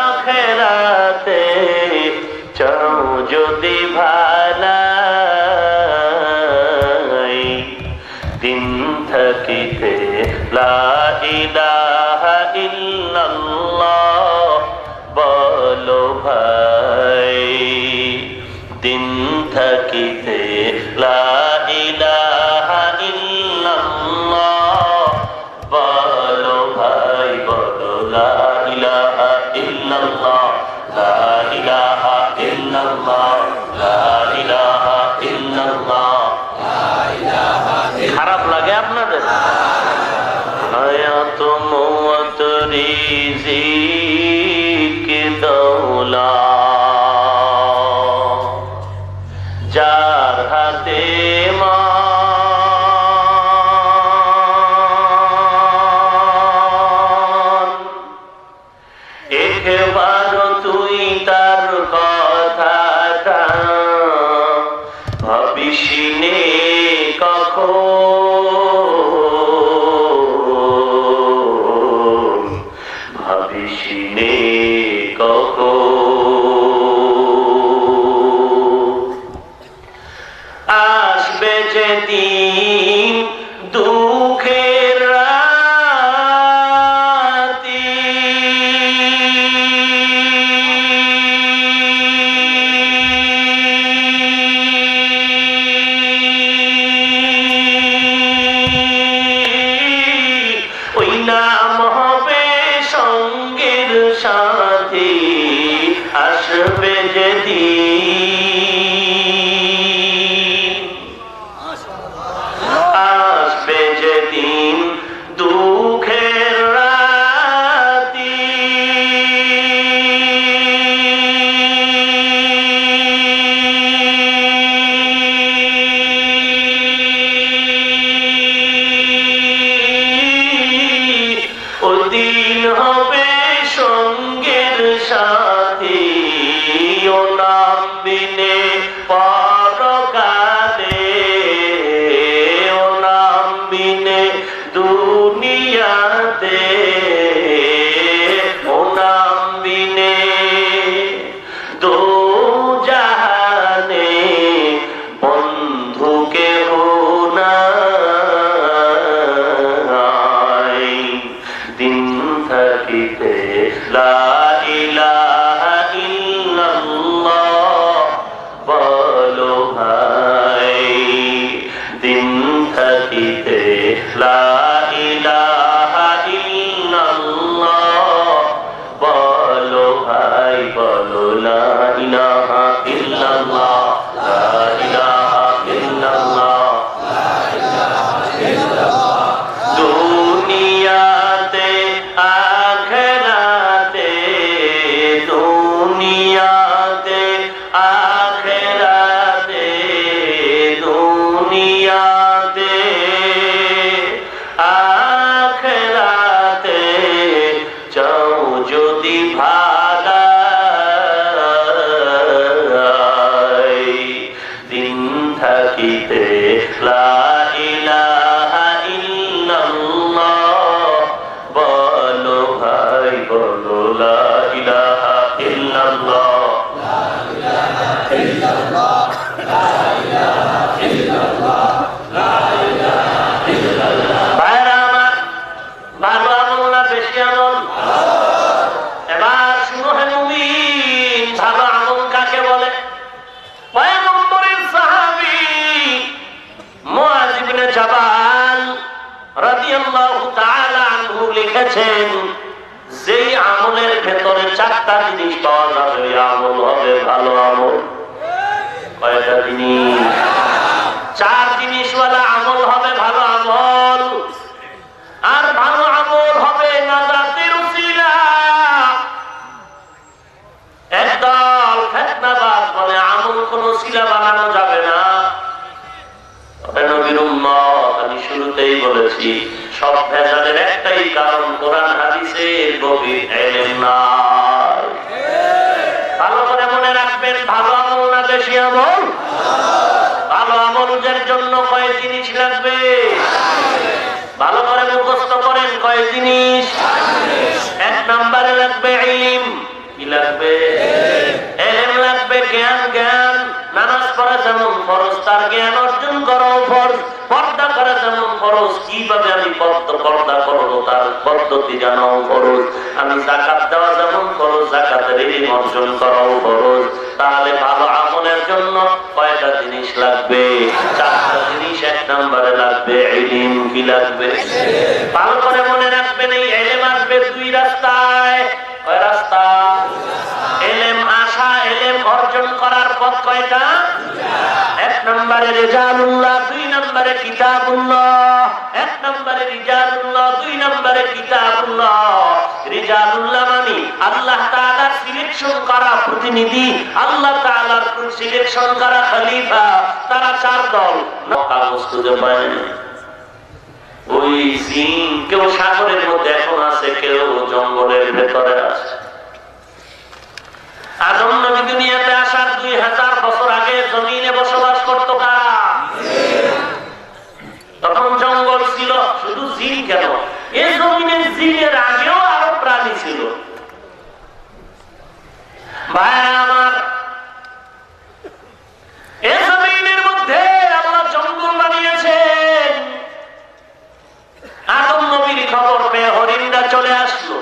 আখেরাতে চাও যদি ভালাই, দিন থাকিতে লা ইলাহা ইল্লাল্লাহ বলো ভাই, দিন থাকিতে লা ইলাহা ইল্লাল্লাহ বলো ভাই, বলো লা ইলাহা ইল্লাল্লাহ, লা ইলাহা ইল্লাল্লাহ, লা ইলাহা ইল্লাল্লাহ। খারাপ লাগে আপনাদের? হায়াত মওত রিজিক দৌলত যার হাতে মান, একবার তুই তার কথাটা ভাবিস নে কখন, ভাবিস নে কখন। আসবে যেদিন দুঃখের রাতি, ওই নাম হবে সঙ্গের সাথী। আসবে যেদিন, আসবে যেদিন দুঃখের রাতি, ওদিন হবে সঙ্গের সাথী। ও নাম বিনে পরকালে, ও নাম বিনে দুনিয়াতে, ও নাম বিনে দোজাহানে বন্ধু কেহ নাই। দিন থাকিতে লা ইলাহা ইল্লাল্লাহ বলো ভাই, দিন থাকিতে লা ইলাহা ইল্লাল্লাহ বলো ভাই, বলো লা ইলাহা ইল্লাল্লাহ, লা ইলাহা ইল্লাল্লাহ। দুনিয়াতে আখেরাতে, দুনিয়াতে আখেরাতে, দুনিয়াতে আখেরাতে চাও যদি ভালাই, দিন থাকিতে লা ইলাহা ইল্লাল্লাহ বলো ভাই, বলো লা ইলাহা ইল্লাল্লাহ। ভাইরা আমার, ভালো আমল না বেশি আমল? এবার শুনো হে মুমিন, ভালো আমল কাকে বলে? পয়গম্বরের সাহাবী মুআয ইবনে জাবাল রাদিয়াল্লাহু তাআলা আনহু লিখেছেন, যেই আমলের ভেতরে চারটা জিনিস পাওয়া যাবে ওই আমল হবে ভালো আমল। কয়টা জিনিস? চার জিনিসওয়ালা আমল হবে ভালো আমল। আর ভালো আমল হবে নাজাতের উসিলা। একদল ফিতনাবাজ বলে আমল কোন উসিলা বানানো যাবে না। নবীর উম্মত, আমি শুরুতেই বলেছি সব ভেজালের একটাই কারণ, কোরআন হাদিসের গভীর ইলম নাই। ভালো করে মনে রাখবেন, ভালো আমল না বেশি আমল? ভালো আমলের জন্য কয় জিনিস লাগবে? ভালো করে মুখস্থ করেন, কয় জিনিস? এক নম্বরে লাগবে ইলম। যেমন ফরজ, তার জ্ঞান অর্জন করাও ফরজ। পর্দা করা যেমন ফরজ, কিভাবে আমি পর্দা করবো তার পদ্ধতি জানাও ফরজ। আমি যাকাত দেওয়া যেমন ফরজ, যাকাতের ইলম অর্জন করাও ফরজ। তাহলে ভালো আমলের জন্য কয়টা জিনিস লাগবে? চারটা জিনিস। এক নম্বরে লাগবে ইলম। কি লাগবে? ভালো করে মনে রাখবেন, এই ইলম আসবে দুই রাস্তায়। কয় রাস্তা? ইলম আসা, ইলম অর্জন করার পথ কয়টা? এক নম্বরে রিজালুল্লাহ, দুই নম্বরে কিতাবুল্লাহ। এক নম্বরে রিজালুল্লাহ, দুই নম্বরে কিতাবুল্লাহ। রিজালুল্লাহ মানে আল্লাহ তাআলার সিলেকশন করা প্রতিনিধি, আল্লাহ তাআলার সিলেকশন করা খলিফা। তারা চার দল। কাগজ খুঁজে পায় না। ওই জিন কেউ সাগরের মধ্যে এখন আছে, কেউ জঙ্গলের ভেতরে আছে। আদম নবী দুনিয়াতে আসার 2000 বছর আগে জমিনে বসবাস করতো কারা? তখন জঙ্গল ছিল। শুধু জিন কেন, এই জমিনের জিনের আগেও আরো প্রাণী ছিল। ভাইরা আমার, এই জমিনের মধ্যে আল্লাহ জঙ্গল বানিয়েছেন। আদম নবীর খবর পেয়ে হরিণরা চলে আসলো।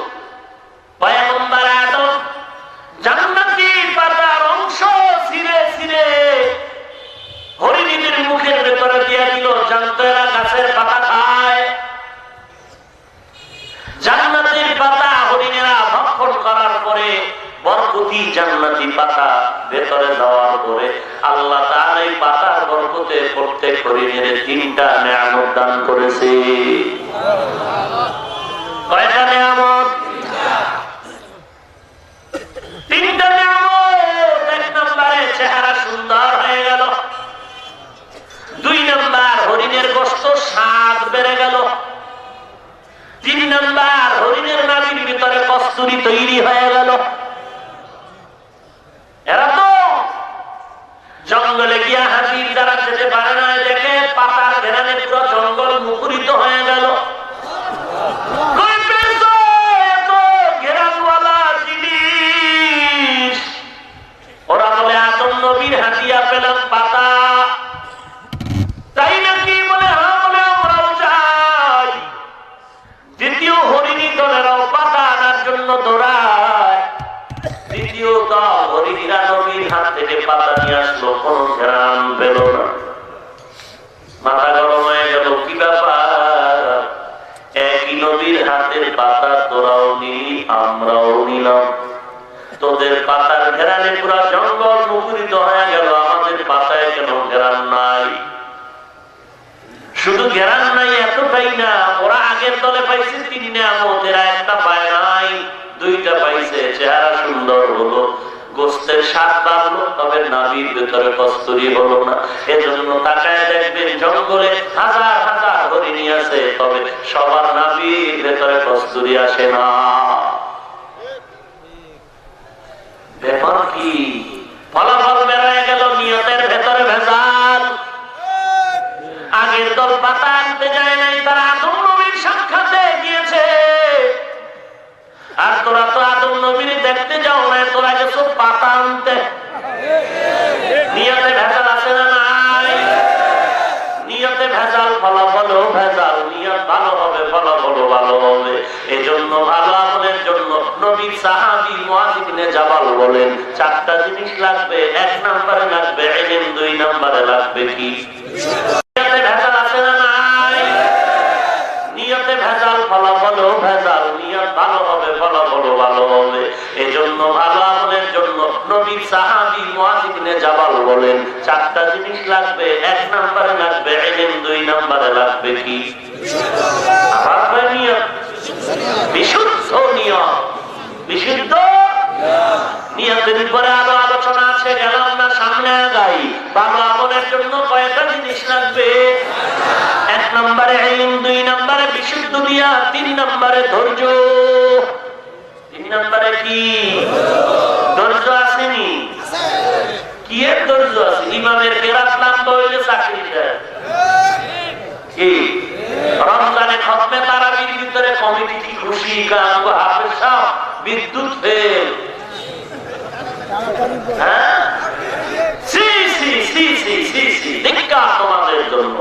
পয়গম্বর আদম জান্নাতি পাতার অংশ ছিঁড়ে ছিঁড়ে হরিণীদের মুখের ভেতরে দিয়ে দিল। জানতো এরা গাছের পাতা খায়। জান্নাতের পাতা হরিণেরা ভক্ষণ করার পরে বরকতি জান্নাতি পাতা ভেতরে যাওয়ার পরে আল্লাহ তাআলা এই পাতার বরকতে প্রত্যেক হরিণের 3টা নেয়ামত দান করেছে। কয়টা নেয়ামত? 3টা নেয়ামত। এক নম্বরে চেহারা সুন্দর হয়ে গেল। 2 নম্বর হরিণের গোশত স্বাদ বেড়ে গেল। 3 নম্বর হরিণের নাভির ভিতরে কস্তুরী তৈরি হয়ে গেল। এরা তো জঙ্গলে গিয়া হাজির, যারা যেতে পারে না, দেখে পাতার ঘেরানে পুরো জঙ্গল মুখরিত হয়ে গেল। ওরা বলে আদম নবীর হাতিয়া পেলাম পাতা। তাই নাকি? বলে হ্যাঁ। বলে আমরাও চাই। দ্বিতীয় হরিণী দলেরাও পাতা আনার জন্য দৌড়ায়। দ্বিতীয় দল হরিণীরা নবীর হাত থেকে পাতা নিয়ে আসলো, কোন ঘ্রাণ পেল না। মাথা গরম হয়ে গেল, কি ব্যাপার? একই নবীর হাতের পাতা তোরাও নিলি, আমরাও নিলাম। তোদের পাতার ঘেরানে পুরা জঙ্গল মুখরিত হয়ে গেল, আমাদের পাতায় কেন ঘেরান নাই? শুধু ঘেরান নাই এতটাই না, ওরা আগের দলে পাইছে 3 নেয়ামত, এরা একটা পায় নাই, 2টা পাইছে। চেহারা সুন্দর হলো, গোস্তের স্বাদ বাড়লো, তবে নাভির ভেতরে কস্তুরী হলো না। এজন্য তাকায় দেখবেন জঙ্গলে হাজার হাজার হরিণী আছে, তবে সবার নাভির ভেতরে কস্তুরী আসে না। ব্যাপার কি? ফলাফল বেড়ে গেল, নিয়তের ভেতরে ভেজাল। আগের দল পাতা আনতে যায় নাই, তারা আদম নবীর সাক্ষাতে গিয়েছে। আর তোরা তো আদম নবীর দেখতে যাও না, তোরা গেছো পাতা আনতে। নিয়তে ভেজাল আছে না নাই? নিয়তে ভেজাল, ফলাফলও ভেজাল। নিয়ত ভালো হবে, ফলাফলও ভালো হবে। এজন্য ভালো আমলের জন্য নবীর সাহাবী মুআয ইবনে জাবাল বলেন 4টা জিনিস লাগবে। 1 নম্বরে লাগবে ইলম, 2 নম্বরে লাগবে কি? নিয়তে ভেজাল আছে না নাই? নিয়তে ভেজাল, ফলাফলও ভেজাল। নিয়ত ভালো হবে, ফলাফলও ভালো হবে। এজন্য ভালো আমলের জন্য নবীর সাহাবী মুআয ইবনে জাবাল বলেন 4টা জিনিস লাগবে। 1 নম্বরে লাগবে ইলম, 2 নম্বরে লাগবে কি? আবার নিয়ত, বিশুদ্ধ নিয়ত। বিশুদ্ধ নিয়তের উপরে আরো আলোচনা আছে, গেলাম না, সামনে আগাই। ভালো আমলের জন্য কয়টা জিনিস লাগবে? 1 নম্বরে ইলম, 2 নম্বরে বিশুদ্ধ নিয়ত, 3 নম্বরে ধৈর্য। 3 নম্বরে কি? ধৈর্য আসেনি? কি এর ধৈর্য আছে? ইমামের কেরাত লম্বা হইলে চাকরি দেয়। কি রমজানে খতমে তারাবির ভিতরে কমিটি কি খুশি? গান হাফেজ সাহেব বিদ্যুৎ ফেল। হ্যাঁ, ধিক্কার তোমাদের জন্য,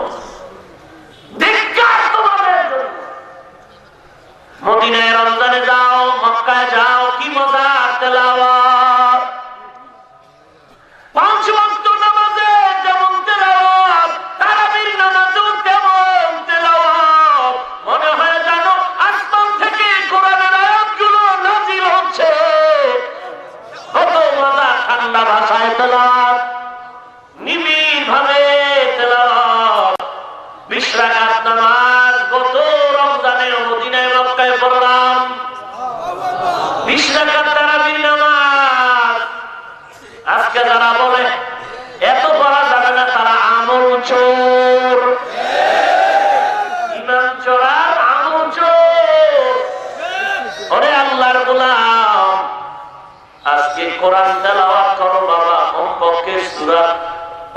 ধিক্কার তোমাদের জন্য। মদিনায় রমজানে যাও, মক্কায় যাও, কি মজার তেলাওয়াত। 5 ওয়াক্ত নামাজে যেমন তেলাওয়াত, তারাবির নামাজেও তেমন তেলাওয়াত। মনে হয় জানো আসমান থেকে কোরআনের আয়াতগুলো নাযিল হচ্ছে। কত মজা, ঠান্ডা ভাষায় তেলাওয়াত, নিবিড় ভাবে তেলাওয়াত। 20 রাকাত নামাজ গত রমজানে মদিনায় মক্কায় পড়লাম। 20 রাকাত তারাবির নামাজ। আজকে যারা বলে এত পড়া যাবে না, তারা আমল চোর, ইমান চোরার আমল চোর। ওরে আল্লাহর গোলাম, আজকে কোরআন তেলাওয়াত করো বাবা, কমপক্ষে সূরার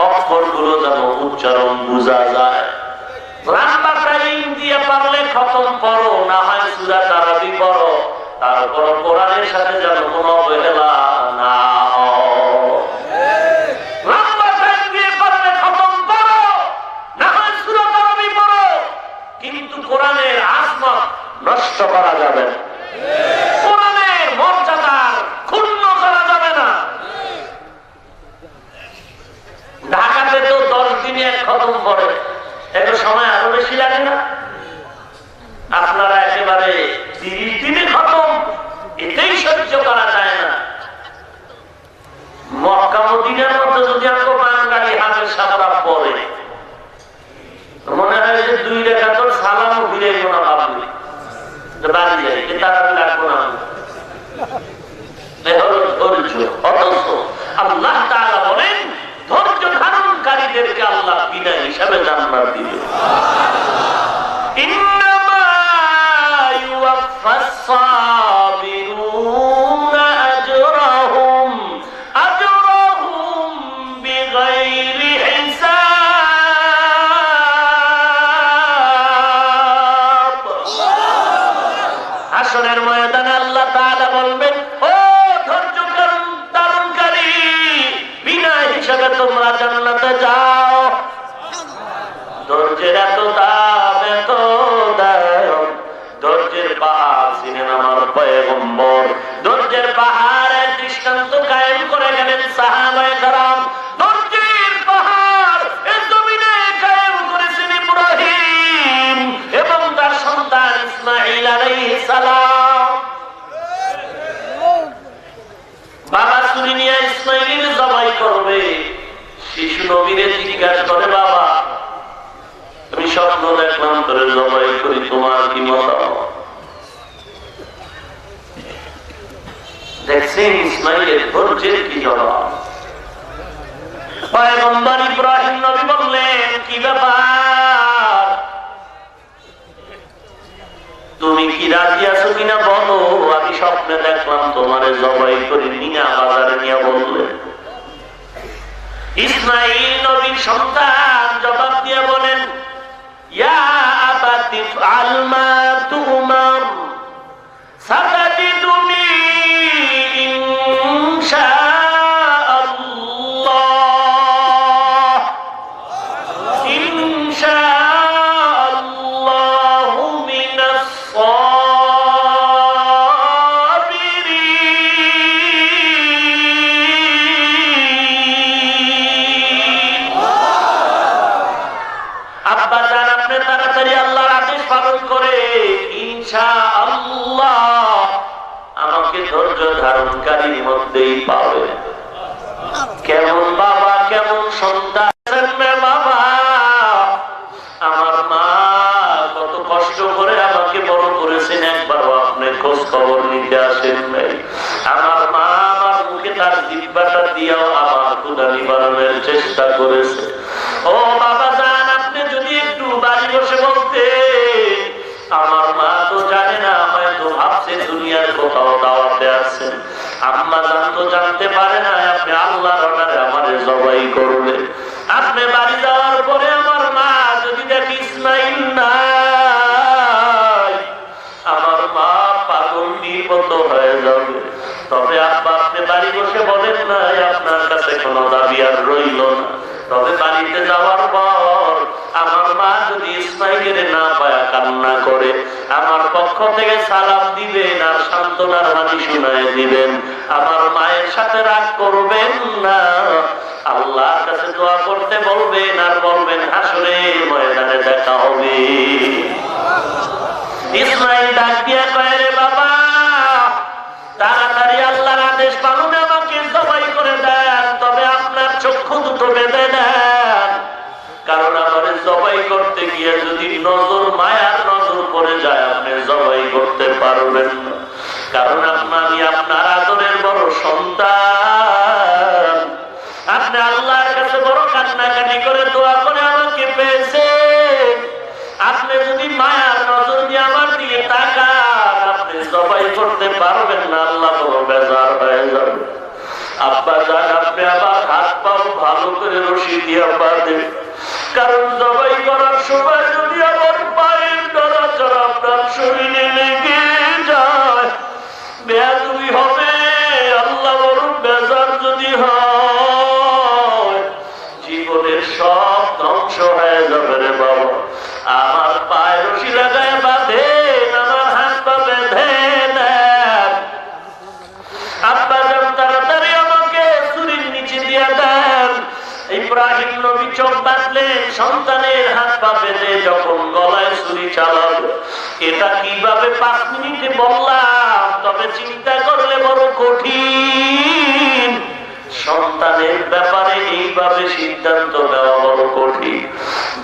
অক্ষরগুলো যেন উচ্চারণ বোঝা যায়। লম্বা টাইম দিয়ে পারলে খতম করো, না হয় সূরা তারাবি পড়ো, তারপর কোরআনের সাথে যেন কোনো অবহেলা না হয়। লম্বা টাইম দিয়ে পারলে খতম করো, না হয় সূরা তারাবি পড়ো, কিন্তু কোরআনের আজমত নষ্ট করা যাবে না, কোরআনের মর্যাদার ক্ষুণ্ণ করা যাবে না। ঢাকাতে তো 10 দিনে এক খতম পড়ে, একটু সময় আরো বেশি লাগে না? আপনারা একেবারে 30 দিনে খতম, এটাই সহ্য করা যায় না। মক্কা মদিনার মধ্যে যদি আমাকে বাঙালি হাতের সাদা পড়ে, মনে হয় যে 2 রাকাত সালামও ফিরে না, ভাবলি বাড়ি যায়, তারা লাগবো না। ধৈর্য, অথচ আল্লাহ তাআলা বলেন ধৈর্য ধারণকারীদেরকে আল্লাহ বিনা হিসাবে জান্নাত দিবে। ইন্নামা ইউওয়াফাস সাবিরুনা আজরাহুম বিগাইরি হিসাব। হাসরের ময়দানে আল্লাহ তাআলা বলবেন, ও ধৈর্য ধারণকারী, বিনা হিসাবে তোমরা জান্নাতে যাও। ধৈর্যের এত দাম, এত দাম। ধৈর্যের পাহাড় ছিলেন আমার পয়গম্বর, ধৈর্যের পাহাড়ের দৃষ্টান্ত কায়েম করে গেলেন সাহাবায়ে কেরাম। ধৈর্যের পাহাড় এই জমিনে কায়েম করেছেন ইব্রাহিম এবং তার সন্তান ইসমাঈল আলাইহিস সালাম। বাবা চুরি নিয়ে ইসমাঈলের জবাই করবে, শিশু নবীরে জিজ্ঞাসা করে, বাবা আমি স্বপ্ন দেখলাম তোরে জবাই করি, তোমার কি মতামত? দেখছেন ইসমাঈলের ধৈর্যের কি জবাব। পয়গম্বর ইব্রাহিম নবী বললেন, কি ব্যাপার, তুমি কি রাজি আছো কিনা বলো, আমি স্বপ্নে দেখলাম তোমারে জবাই করে নিয়ে বাজারে নিয়ে বললেন। ইসমাঈল নবীর সন্তান জবাব দিয়ে বলেন, ইয়া আবাতি ফাআল মা তুমার সাতাজিদুনি ইনশাআল্লাহ ইনশাআল্লাহু মিনাস সাবিরিন। আব্বা জান, আপনি তাড়াতাড়ি আল্লাহর আদেশ পালন করে ইনশাআল্লাহ আমাকে ধৈর্য ধারণকারীর মধ্যেই পাবে। কেমন বাবা, কেমন সন্তান বাবা। আমার মা কত কষ্ট করে আমাকে বড় করেছেন, একবারও আপনি খোঁজ খবর নিতে আসেন নাই। আমার মা আমার মুখে তার জিহ্বাটা দিয়েও আমার ক্ষুধা নিবারণের চেষ্টা করেছে। ও বাবা জান, আপনি যদি একটু বাড়ি বসে বলতে, আমার মা তো জানে না, হয়তো ভাবছে দুনিয়ার কোথাও দাওয়াতে আছেন। আম্মা জান তো জানতে পারে না আপনি আল্লাহর অর্ডারে আমারে জবাই করবে। আপনি বাড়ি যাওয়ার পরে আমার মা যদি দেখে ইসমাঈল নাই, আমার মা পাগল নির্বত হয়ে যাবে। তবে আব্বা, আপনি বাড়ি বসে বলেন না, আপনার কাছে কোনো দাবি আর রইল না। তবে বাড়িতে যাওয়ার পর আমার মা যদি ইসমাইলের না পায়া কান্না করে, আমার পক্ষ থেকে সালাম দিবেন আর সান্ত্বনার বাণী শুনায় দিবেন। আমার মায়ের সাথে রাগ করবেন না, আল্লাহর কাছে দোয়া করতে বলবেন আর বলবেন হাসরের ময়দানে দেখা হবে। ইসমাইল ডাক দিয়া কয়, রে বাবা, তাড়াতাড়ি আল্লাহর আদেশ পালন, আমাকে জবাই করে দেন, তবে আপনার চক্ষু দুটো বেঁধে দেন, কারণ আমার জবাই করতে গিয়ে যদি নজর মায়ার নজর পড়ে যায় আপনি জবাই করতে পারবেন না, কারণ আমি আপনার আদরের বড় সন্তান। আপনি আল্লাহর কাছে বড় কান্নাকাটি করে দোয়া করে আমাকে পেয়েছেন, আপনি যদি মায়ার নজর দিয়ে আমার দিকে তাকান আপনি জবাই করতে পারবেন না, আল্লাহ বড় বেজার হয়ে যাবে। আব্বা যান, আপনি আবার হাত পাও ভালো করে রশি দিয়ে বাঁধেন, কারণ জবাই করার সময় যদি আমার পায়ের নড়াচড়া আপনার শরীরে লেগে যায় বেয়াদবি হবে, আল্লাহ বড় বেজার যদি হয় জীবনের সব ধ্বংস হয়ে যাবে। রে বাবা, আমার পায়ে রশি লাগায় বাঁধেন, আমার হাত পা বেঁধে নেন। আব্বা যান, তাড়াতাড়ি আমাকে ছুরির নিচে দিয়ে দেন। ইব্রাহিম নবী চোখ বাঁধলেন, সন্তানের হাত পা বেঁধে যখন গলায় ছুরি চালাবে। এটা কিভাবে 5 মিনিটে বললাম, তবে চিন্তা করলে বড় কঠিন। সন্তানের ব্যাপারে এইভাবে সিদ্ধান্ত নেওয়া বড় কঠিন।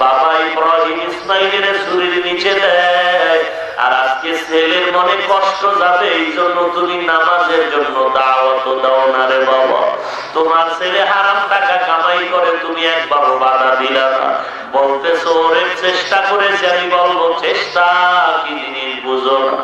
বাবা ইব্রাহিম ইসমাইলের ছুরির নিচে দেয়, আর আজকে ছেলের মনে কষ্ট যাবে, এই জন্য তুমি নামাজের জন্য দাওয়াত দাও না। রে বাবা, তোমার ছেলে হারাম টাকা কামাই করে, তুমি একবারও বাধা দিলা না, বলতেছো ওরে চেষ্টা করেছে। আমি বলবো চেষ্টা কি জিনিস বুঝো না।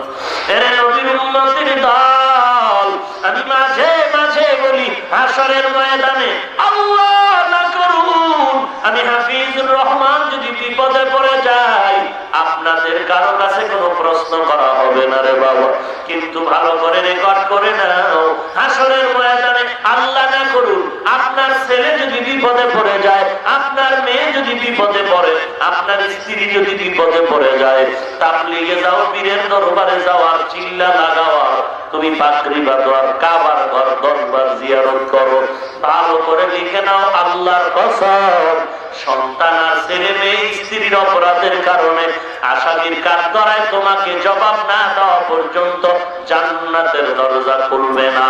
এরে নবীর উম্মতের দল, আমি মাঝে মাঝে বলি হাসরের ময়দানে আল্লাহ না করুন আমি হাফিজুর রহমান যদি বিপদে পড়ে যাই আপনাদের কারো কাছে কোনো প্রশ্ন করা হবে না। রে বাবা, কিন্তু ভালো করে রেকর্ড করে নাও, হাসরের ময়দানে আল্লাহ না করুন আপনার ছেলে যদি বিপদে পড়ে যায়, আপনার মেয়ে যদি বিপদে পড়ে, আপনার স্ত্রী যদি বিপদে পড়ে যায়, তাবলীগে যাও, পীরের দরবারে যাও, আর চিল্লা লাগাও, আর তুমি পাকড়ি বাঁধো, আর কাবার ঘর 10 বার জিয়ারত করো। ভালো করে লিখে নাও, আল্লাহর কসম, সন্তান আর ছেলে মেয়ে স্ত্রীর অপরাধের কারণে আসামির কাঠগড়ায় তোমাকে জবাব না দেওয়া পর্যন্ত জান্নাতের দরজা খুলবে না।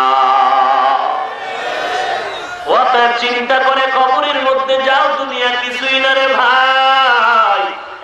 ওয়াতার চিন্তা করে কবরের মধ্যে যাও, দুনিয়া কিছুই না রে ভাই।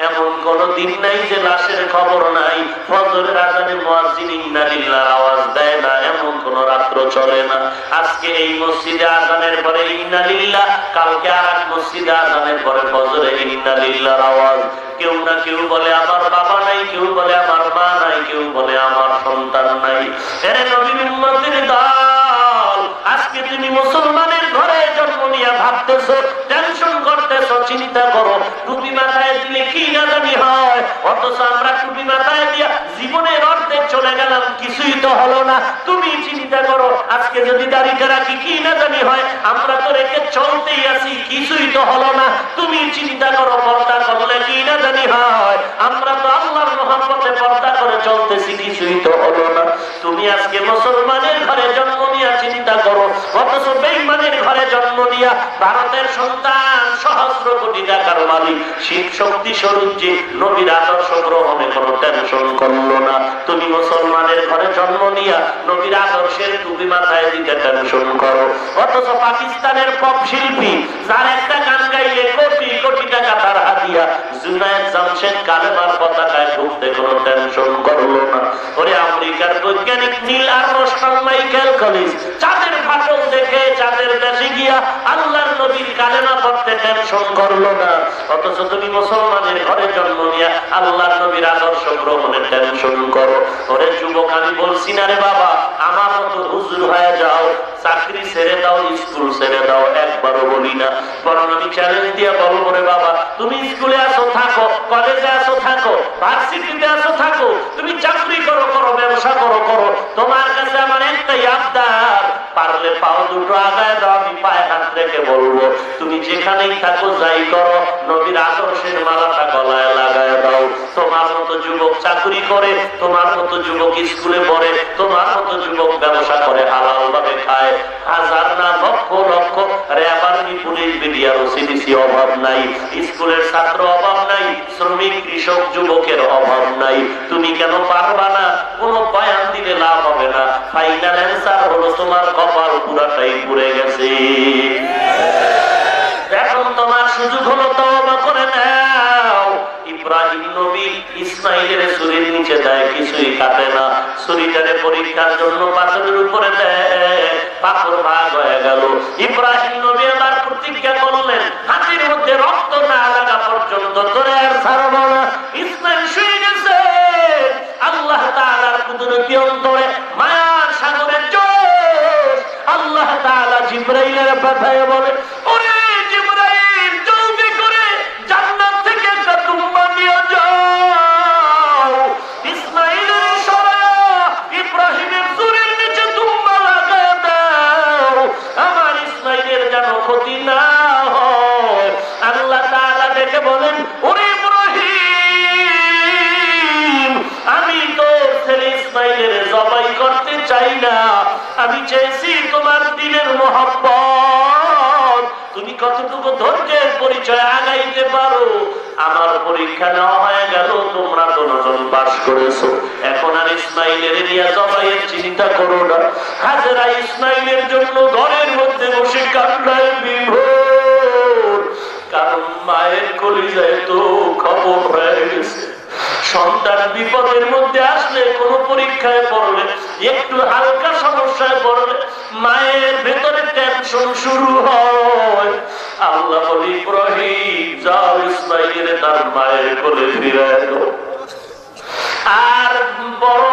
এমন কোন দিন নাই যে লাশের খবর নাই, ফজরের আজানে মুয়াজ্জিন ইন্না লিল্লাহর আওয়াজ দেয় না, এমন কোন রাত্র চলে না। আজকে এই মসজিদে আজানের পরে ইন্না লিল্লাহ, কালকে আর মসজিদে আজানের পরে ফজরে ইন্না লিল্লাহর আওয়াজ। কেউ না কেউ বলে আমার বাবা নাই, কেউ বলে আমার মা নাই, কেউ বলে আমার সন্তান নাই। এরে নবীর উম্মতের দল, আজকে তুমি মুসলমানের ঘরে জন্ম নিয়ে ভাবতেছো, টেনশন করতেছো, চিন্তা করো টুপি মাথায় দিলে কি না জানি হয়, অথচ আমরা টুপি মাথায় দিয়া জীবনের অর্ধেক চলে গেলাম, কিছুই তো হলো না। তুমি চিন্তা করো আজকে যদি দাড়িটা রাখি কি না জানি হয়, আমরা তো রেখে চলতেই আছি, কিছুই তো হলো না। তুমি চিন্তা করো পর্দা করলে কি না জানি হয়, আমরা তো আল্লাহর মহব্বতে পর্দা করে চলতেছি, কিছুই তো হলো না। তুমি আজকে মুসলমানের ঘরে জন্ম নিয়ে চিন্তা করো, অথচ বেঈমানের ঘরে জন্ম নিয়া ভারতের সন্তান, সহস্র কোটি টাকার মালিক, শিব শক্তি স্বরূপ যে নবীর আদর্শ গ্রহণে কোনো টেনশন করলো না। তুমি মুসলমানের ঘরে জন্ম নিয়া নবীর আদর্শের টুপি মাথায় দিতে টেনশন করো, অথচ পাকিস্তানের পপ শিল্পী যার একটা গান গাইলে কোটি কোটি টাকা তার হাতিয়া, জুনায়েদ জামশেদ কালেমার পতাকায় ঢুকতে কোনো টেনশন করলো না। ওরে আমেরিকার বৈজ্ঞানিক নীল আর্মস্ট্রং মাইকেল কলিন্স চাঁদের ফাটল দেখে চাঁদের দেশে গিয়া আল্লাহর নবীর কালেমা পড়তে টেনশন করলো না, অথচ তুমি মুসলমানের ঘরে জন্ম নিয়া আল্লাহর নবীর আদর্শ গ্রহণের টেনশন করো। ওরে যুবক, আমি বলছি না রে বাবা আমার মতো হুজুর হয়ে যাও, চাকরি ছেড়ে দাও, স্কুল ছেড়ে দাও, একবারও বলি না, বরং আমি চ্যালেঞ্জ দিয়ে বলবো রে বাবা তুমি স্কুলে আসো থাকো, কলেজে আসো থাকো, ভার্সিটিতে আসো থাকো, তুমি চাকরি করো করো, ব্যবসা করো করো, তোমার কাছে আমার একটাই আবদার, পারলে পাও দুটো আগায় দাও, আমি পায়ে হাত রেখে বলবো তুমি যেখানেই থাকো যাই করো নবীর আদর্শের মালাটা গলায় লাগায় দাও। তোমার মতো যুবক চাকরি করে, তোমার মতো যুবক স্কুলে পড়ে, তোমার মতো যুবক ব্যবসা করে, হালাল ভাবে খায়, হাজার না lakh lakh RAB army police BDR OC DC অভাব নাই, স্কুলের ছাত্র অভাব নাই, শ্রমিক কৃষক যুবকের অভাব নাই। তুমি কেন পারবা না? কোনো বয়ান দিলে লাভ হবে না। ফাইনাল অ্যান্সার হলো তোমার কপাল পুরাটাই পুড়ে গেছে। এখন তোমার সুযোগ হলো তওবা করে নাও। ইব্রাহিম নবী ইসমাইলের ছুরির নিচে দেয়, কিছুই কাটে না। ছুরিটারে পরীক্ষার জন্য পাথরের উপরে দেয়, পাথর ভাগ হয়ে গেল। ইব্রাহিম নবী আবার প্রতিজ্ঞা করলেন হাতের মধ্যে রক্ত না লাগা পর্যন্ত ধরে আর ছাড়ব না। ইসমাইল শুয়ে গেছে। আল্লাহ তাআলার কুদরতি অন্তরে মায়ার সাগরের জোশ আল্লাহ তাআলা জিবরাইলের পাঠায় বলে, ওরে জিবরাইল, জলদি করে জান্নাত থেকে একটা দুম্বা নিয়ে যাও। ইসমাইলের সরায়া ইব্রাহিমের চুরির নিচে দুম্বা লাগায় দাও, আমার ইসমাইলের যেন ক্ষতি না হয়। আল্লাহ তাআলা দেখে বলেন, ওরে ইব্রাহিম, আমি তোর ছেলে ইসমাইলের জবাই করতে চাই না, আমি চেয়েছি তোমার দিলের মহব্বত, তুমি কতটুকু ধৈর্যের পরিচয় আগাইতে পারো। আমার পরীক্ষা নেওয়া হয়ে গেল, তোমরা দুজন পাস করেছো, এখন আর ইসমাইলের নিয়ে জবাইয়ের চিন্তা করো না। হাজেরা ইসমাইলের জন্য ঘরের মধ্যে বসে কান্নায় বিভোর, কারণ মায়ের কলিজায় তো খবর হয়ে গেছে। সন্তান বিপদের মধ্যে আসলে, কোন পরীক্ষায় পড়লে, একটু হালকা সমস্যায় পড়লে মায়ের ভেতরে টেনশন শুরু হয়। আল্লাহ বলি, ইব্রাহিম যাও ইসমাইলের তার মায়ের কোলে ফিরায় দাও। আর বড়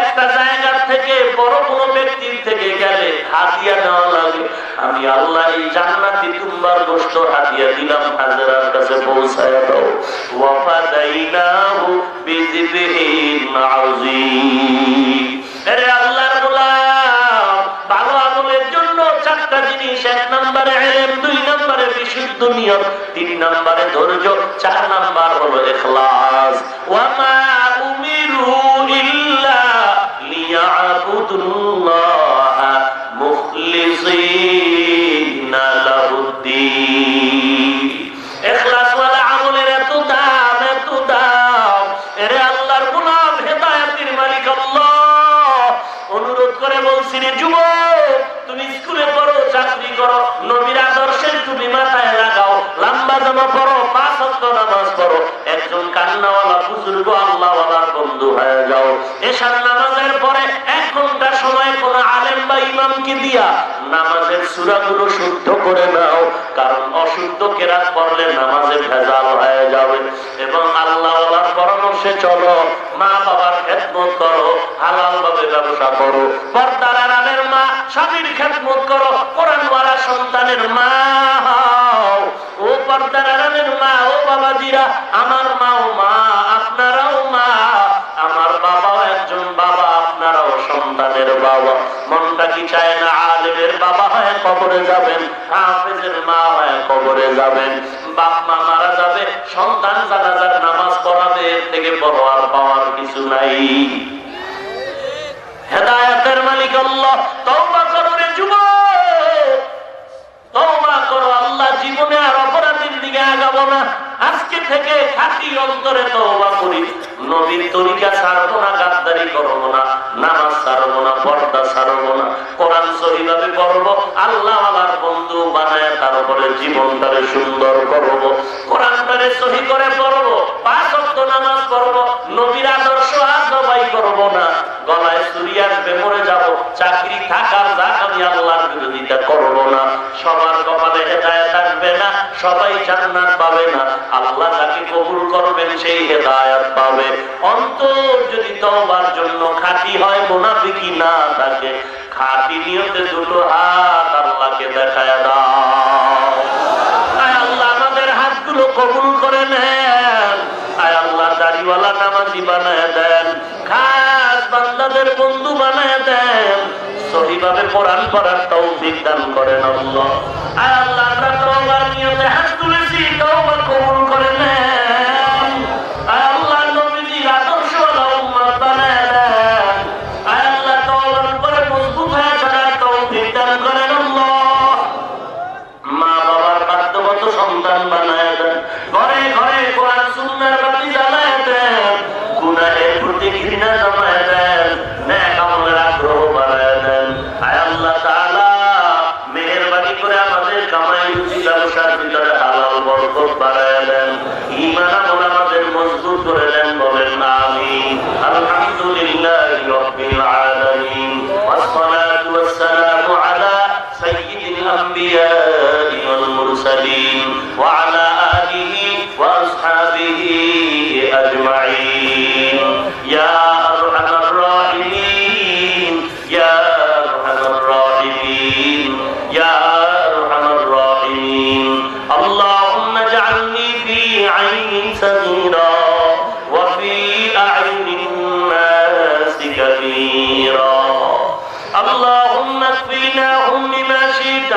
একটা জায়গা থেকে, বড় কোনো ব্যক্তির থেকে গেলে হাদিয়া নেওয়া লাগে। আমি আল্লাহ এই জান্নাতি দুম্বার গোশত হাদিয়া দিলাম, হাজেরার কাছে পৌঁছায় দাও। ওয়াফাদাইনাহু বিযিবহিন আযীম। আরে আল্লাহর গোলাম, ভালো আমলের জন্য চারটা জিনিস: 1 নম্বরে ইলম, 2 নম্বরে বিশুদ্ধ নিয়ত, 3 নম্বরে ধৈর্য, 4 নম্বর হলো ইখলাস। ওয়া মা উমিরু ইল্লা লিয়াবুদুল্লাহা মুখলিসিনা লাহুদ্দীন। ইখলাস ওয়ালা আমলের এত দাম, এত দাম। এরে আল্লাহর গোলাম, হেদায়েতের মালিক আল্লাহ অনুরোধ করে বলছি, রে যুবক, তুমি স্কুলে পড়ো, চাকরি করো, নবীর আদর্শের তুমি মাথায় লাগাও, লম্বা জামা পড়ো, 5 ওয়াক্ত নামাজ পড়ো, একজন কান্নাওয়ালা বুজুর্গ আল্লাহওয়ালার বন্ধু হয়ে যাও। এশার নামাজের পরে 1 ঘন্টা সময় কোন আলেম বা ইমামকে দিয়া নামাজের সূরাগুলো শুদ্ধ করে নাও, কারণ অশুদ্ধ কেরাত পড়লে নামাজে ভেজাল হয়ে যাবে। এবং আল্লাহওয়ালার পরামর্শে চলো, মা বাবার খেদমত করো, হালাল ভাবে ব্যবসা করো, পর্দার আড়ালের মা স্বামীর খেদমত করো, কোরআনওয়ালা সন্তানের মা হও। ও পর্দার আড়ালের মা, ও বাবাজিরা, আমার মাও মা, আপনারাও মা, আমার বাবাও একজন বাবা, আপনারাও সন্তানের বাবা। মনটা কি চায় না আলেমের বাবা হয়ে কবরে যাবেন, হাফেজের মা হয়ে কবরে যাবেন? বাপ মা মারা যাবে, সন্তান জানাজার নামাজ পড়াবে, এর থেকে বড় আর পাওয়ার কিছু নাই। হেদায়েতের মালিক আল্লাহ। তওবা করো রে যুবক, তওবা করো। আল্লাহ জীবনে আর অপরাধের দিকে আগাবো না, আজকে থেকে খাঁটি অন্তরে তওবা করি। নবীর তরিকা ছাড়বো না, গাদ্দারি করবো না, নামাজ ছাড়বো না, পর্দা ছাড়বো না, কোরআন সহিভাবে পড়বো, আল্লাহওয়ালার বন্ধু বানায় তার উপরে জীবনটারে সুন্দর করবো, কোরআনটারে সহি করে পড়বো, 5 ওয়াক্ত নামাজ পড়বো, নবীর আদর্শ আর জবাই করবো না। গলায় ছুরি আসবে, মরে যাবো, চাকরি থাকার যাক, আমি আল্লাহর বিরোধিতা করবো না। সবার কপালে হেদায়েত আসবে না, সবাই জান্নাত পাবে না। আল্লাহ যাকে কবুল করবেন সেই হেদায়েত পাবে। অন্তর যদি তওবার জন্য খাঁটি হয়, মুনাফিকি না থাকে, খাঁটি নিয়তে 2 হাত আল্লাহকে দেখায় দাও। আয় আল্লাহ আমাদের হাতগুলো কবুল করে নেন। আয় আল্লাহ দাড়িওয়ালা নামাজি বানায় দেন, খাস বান্দাদের বন্ধু বানায় দেন, সহিভাবে কোরআন পড়ার তৌফিক দান করেন আল্লাহ। আল্লাহ আমরা তওবার নিয়তে হাত তুলেছি, তওবা কবুল করে নেন। আল্লাহ নবীজির আদর্শওয়ালা উম্মত বানায় দেন। আল্লাহ তওবার উপরে মজবুত হয়ে থাকার তৌফিক দান করেন আল্লাহ। মা বাবার বাধ্যগত সন্তান বানায় দেন। ঘরে ঘরে কোরআন সুন্নাহর বাতি জ্বালায় দেন। গুনাহের প্রতি ঘৃণা জমায় দেন। নেক আমলের আগ্রহ বাড়ায় দেন। আয় আল্লাহ তাআলা মেহেরবানি করে আমাদের কামাই রুজি ব্যবসার ভিতরে হালাল বরকত বাড়ায় দেন। ঈমান আমল আমাদের মজবুত করে দেন। বলেন আমিন। আলহামদুলিল্লাহি রাব্বিল আলামিন। ওয়াসসালাতু ওয়াসসালামু আলা সাইয়্যিদিল আমবিয়া'i ওয়াল মুরসালিন ওয়া আলা আলিহি ওয়া আসহাবিহি আজমাইন। ইয়া আরহামার রাহিমিন, ইয়া আরহামার রাহিমিন, ইয়া আরহামার রাহিমিন। আল্লাহুম্মা ইজআলনি ফি আইনি সাগীরা ওয়া ফি আ'ইনিন নাসি কাবীরা। اللهم اكفناهم بما شئت.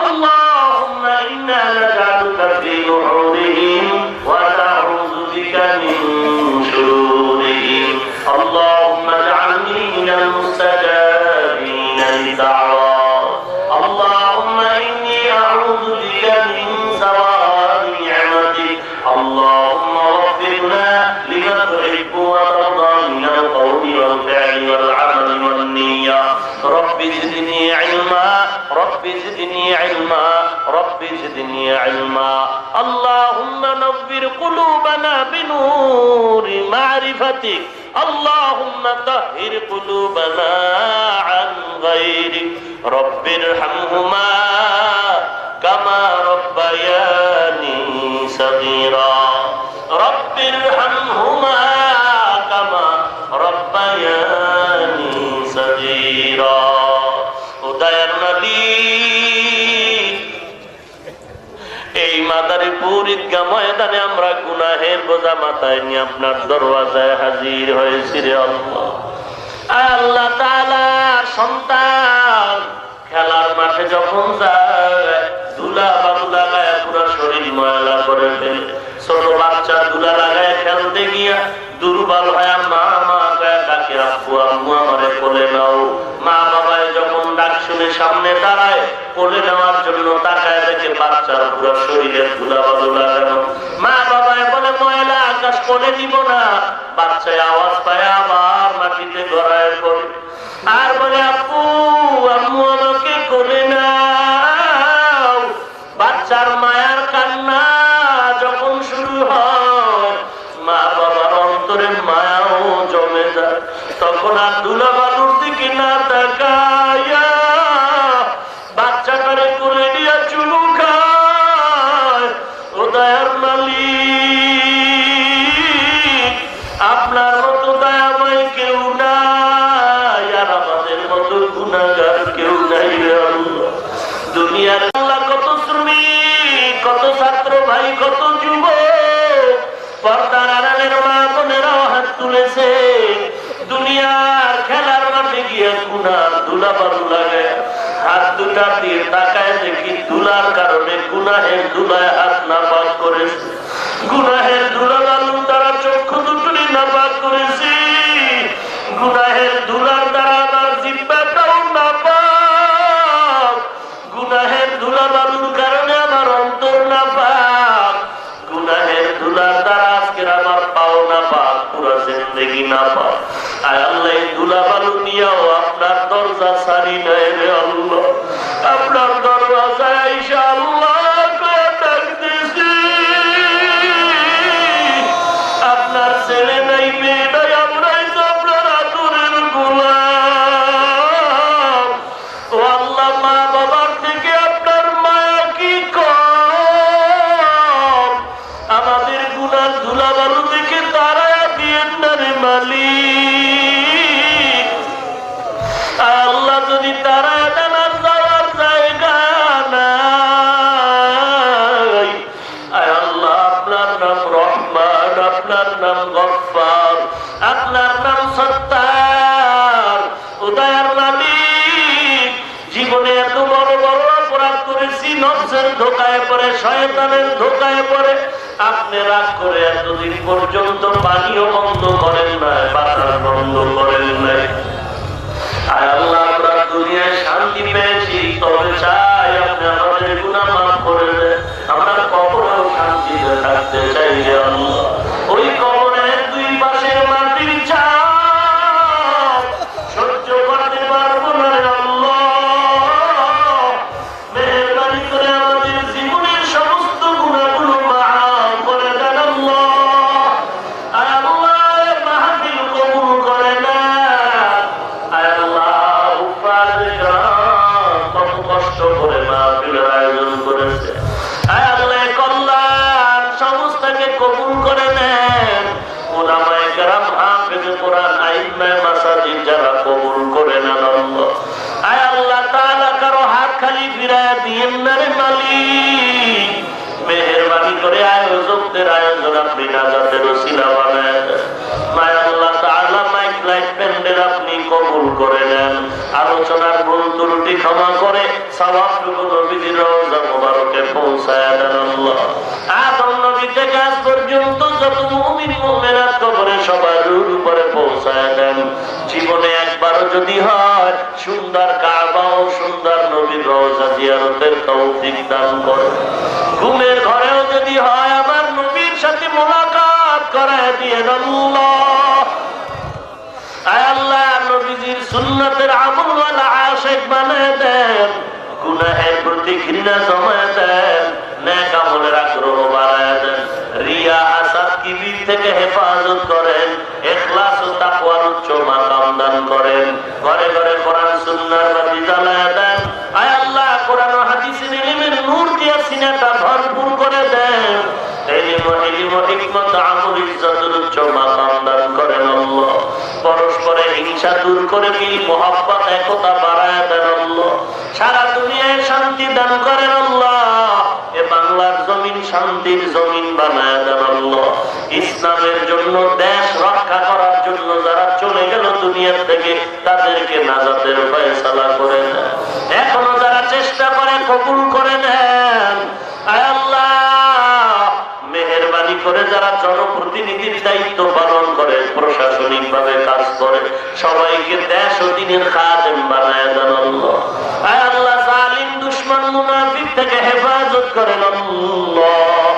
اللهم إنا نجعلك في نحورهم ونعوذ بك من شرورهم. اللهم اجعلني من المستجابين لدعوات. اللهم إني أعوذ بك من زوال نعمتك. اللهم وفقنا لما تحب وترضى من القول والفعل والعمل والنية. رب زدني علما، رب زدني علما، رب زدني علما. اللهم نور قلوبنا بنور معرفتك. اللهم طهر قلوبنا عن غيرك. رب ارحمهما كما ربياني صغيرا. رب ارحمهما كما ربياني صغيرا. উদয়ের মালিক, এই মাদারীপুর ঈদগাহ ময়দানে আমরা গুনাহের বোঝা মাথায় নিয়ে আপনার দরওয়াজায় হাজির হয়েছি রে আল্লাহ। আল্লাহ তাআলা সন্তান খেলার মাঠে যখন যায় ধুলা বালু লাগায় পুরো শরীর ময়লা করে ফেলে। ছোট বাচ্চা ধুলা লাগায় খেলতে গিয়া দুর্বল হয়ে মা মা ডাকে, আব্বু আম্মু আমারে কোলে নাও। মা বাবায় যখন ডাক শুনে সামনে দাঁড়ায় কোলে নেওয়ার জন্য তাকায় দেখে বাচ্চার পুরো শরীরে ধুলা বালু লাগানো। মা বাবায় বলে ময়লা আকাশ কোলে দিব না। বাচ্চায় আওয়াজ পায় আবার মাটিতে গড়ায় পড়ে আর বলে আব্বু আম্মু আমাকে কোলে নাও। বাচ্চার মায়ার কান্না যখন শুরু হয় মা বাবার অন্তরে মায়াও জমে যায়। তখন আর ধুলা বালুর দিকে না তাকায়া বাচ্চাটারে কোলে নিয়ে চুমু খায়। ও দয়ার মালিক, আপনার মতো দয়াময় কেউ নাই আর আমাদের মতো গুনাহগার কেউ নাই রে আল্লাহ। দুনিয়ার আল্লাহ কত শ্রমিক, কত ছাত্র ভাই, কত যুবক পর্দার আড়ালের মা বোনেরাও হাত তুলেছে। দুনিয়ার খেলার মাঠে গিয়ে গুনার ধুলা বালু লাগে হাত দুটা দিয়ে তাকায় দেখি ধুলার কারণে গুনাহের ধুলায় হাত নাপাক করেছে। গুনাহের ধুলা বালু তারা চক্ষু দুটোই নাপাক করেছি। গুনাহের ধুলার দ্বারা আমার জিহ্বাটাও নাপাক। গুনাহের ধুলা বালুর কারণে আমার অন্তর নাপাক। গুনাহের ধুলার দ্বারা আজকের আমার পাও নাপাক, পুরো জিন্দেগি নাপাক। আয় আল্লাহ, এই ধুলা বালু নিয়েও আপনার দরজা ছাড়ি নাই রে আল্লাহ। আপনার দরওয়াজায় আইসা আল্লাহ ডাকতেছি। আপনার ছেলে নাই মেয়ে নাই, আমরাই তো আপনার আদরের গোলাম। ও আল্লাহ, মা বাবার থেকে আপনার মায়া কি কম? আমাদের গুনার ধুলা বালু দেখে তারা দিয়েন না রে মালিক। আল্লাহ, যদি তারা জানার যাওয়ার জায়গা নাই, আয় আল্লাহ, আপনার নাম রহমান, আপনার নাম গফফার, আপনার নাম সত্তার। উদয়ার মালিক, নফসের ধোকায় পড়ে, শয়তানের ধোকায় পড়ে আপনি রাগ করে এতদিন পর্যন্ত পানিও বন্ধ করেন নাই, বাতাস বন্ধ করেন নাই। আয় আল্লাহ, আমরা দুনিয়ায় শান্তি পেয়েছি, তবে চাই আপনি আমাদের গুনাহ মাফ করে দেন। আমরা কবরেও শান্তিতে থাকতে চাই রে আল্লাহ। ওই কবরের দুই পাশের মাটির চাপ সহ্য করতে পারবো না রে আল্লাহ। মেহেরবানি করে আমাদের জীবনের সমস্ত গুনাহগুলো মাফ করে দেন আল্লাহ। আয় আল্লাহ, মাহফিল কবুল করে নেন। আয় আল্লাহ, কত কষ্ট করে মাহফিলের আয়োজন করেছে। আয় আল্লাহ, কল্যাণ সংস্থাকে কবুল করে নেন। উলামায়ে কেরাম, হাফেজে কোরআন, আইম্মায়ে মাসাজিদ যারা কবুল করে নেন আল্লাহ। আয় আল্লাহ তাআলা, কারো হাত খালি ফিরায়া দিয়েন না রে মালিক। মেহেরবানি করে আয়োজকদের আয়োজন আপনি নাজাতের ওসিলা বানায় দেন। মায় আল্লাহ তাআলা, মাইক লাইট প্যান্ডেল আপনি কবুল করে নেন। আলোচনার ভুল ত্রুটি ক্ষমা করে সওয়াবটুকু নবীজির রওজা মোবারকে পৌঁছায় দেন আল্লাহ। আদম নবী থেকে আজ পর্যন্ত যত মুমিন মুমিনাত কবরে সবার রূর উপরে পৌঁছায় দেন। জীবনে একবারও যদি হয় সুন্দর কাবা ও সুন্দর নবীর রওজা জিয়ারতের তৌফিক দান করেন। ঘুমের ঘরেও যদি হয় আমার নবীর সাথে মোলাকাত করায় দিয়েন আল্লাহ। আয় আল্লাহ, নবীজির সুন্নতের আমলওয়ালা আশিক বানায় দেন। গুনাহের প্রতি ঘৃণা জমায় দেন, নেক আমলের আগ্রহ বাড়ায় দেন। রিয়া, হাসাদ, কিবির থেকে হেফাজত করেন। ইখলাস ও তাকওয়ার উচ্চ মাকাম দান করেন। ঘরে ঘরে কোরআন সুন্নাহর বাতি জ্বালায় দেন। আয় আল্লাহ, কোরআন ও হাদিসের ইলমের নূর দিয়ে সিনাটা ভরপুর করে দেন। ইলম ও হিকমত, আমল, ইজ্জতের উচ্চ মাকাম দান করেন আল্লাহ। পরস্পরে হিংসা দূর করে মিল মোহাব্বত একতা বাড়ায় দেন আল্লাহ। সারা দুনিয়ায় শান্তি দান করেন আল্লাহ। এ বাংলার জমিন শান্তির জমিন বানায় দেন আল্লাহ। ইসলামের জন্য, দেশ রক্ষা করার জন্য যারা চলে গেল দুনিয়ার থেকে, তাদেরকে নাজাতের ফয়সালা করে দেন। এখনো যারা চেষ্টা করে কবুল করে নেন। আয় আল্লাহ, মেহেরবানি করে যারা জনপ্রতিনিধির দায়িত্ব পালন করে, প্রশাসনিক ভাবে কাজ করে, সবাইকে দেশ ও দিনের খাদেম বানায় দেন আল্লাহ। আয় আল্লাহ, জালিম দুশমন মুনাফিক থেকে হেফাজত করেন আল্লাহ।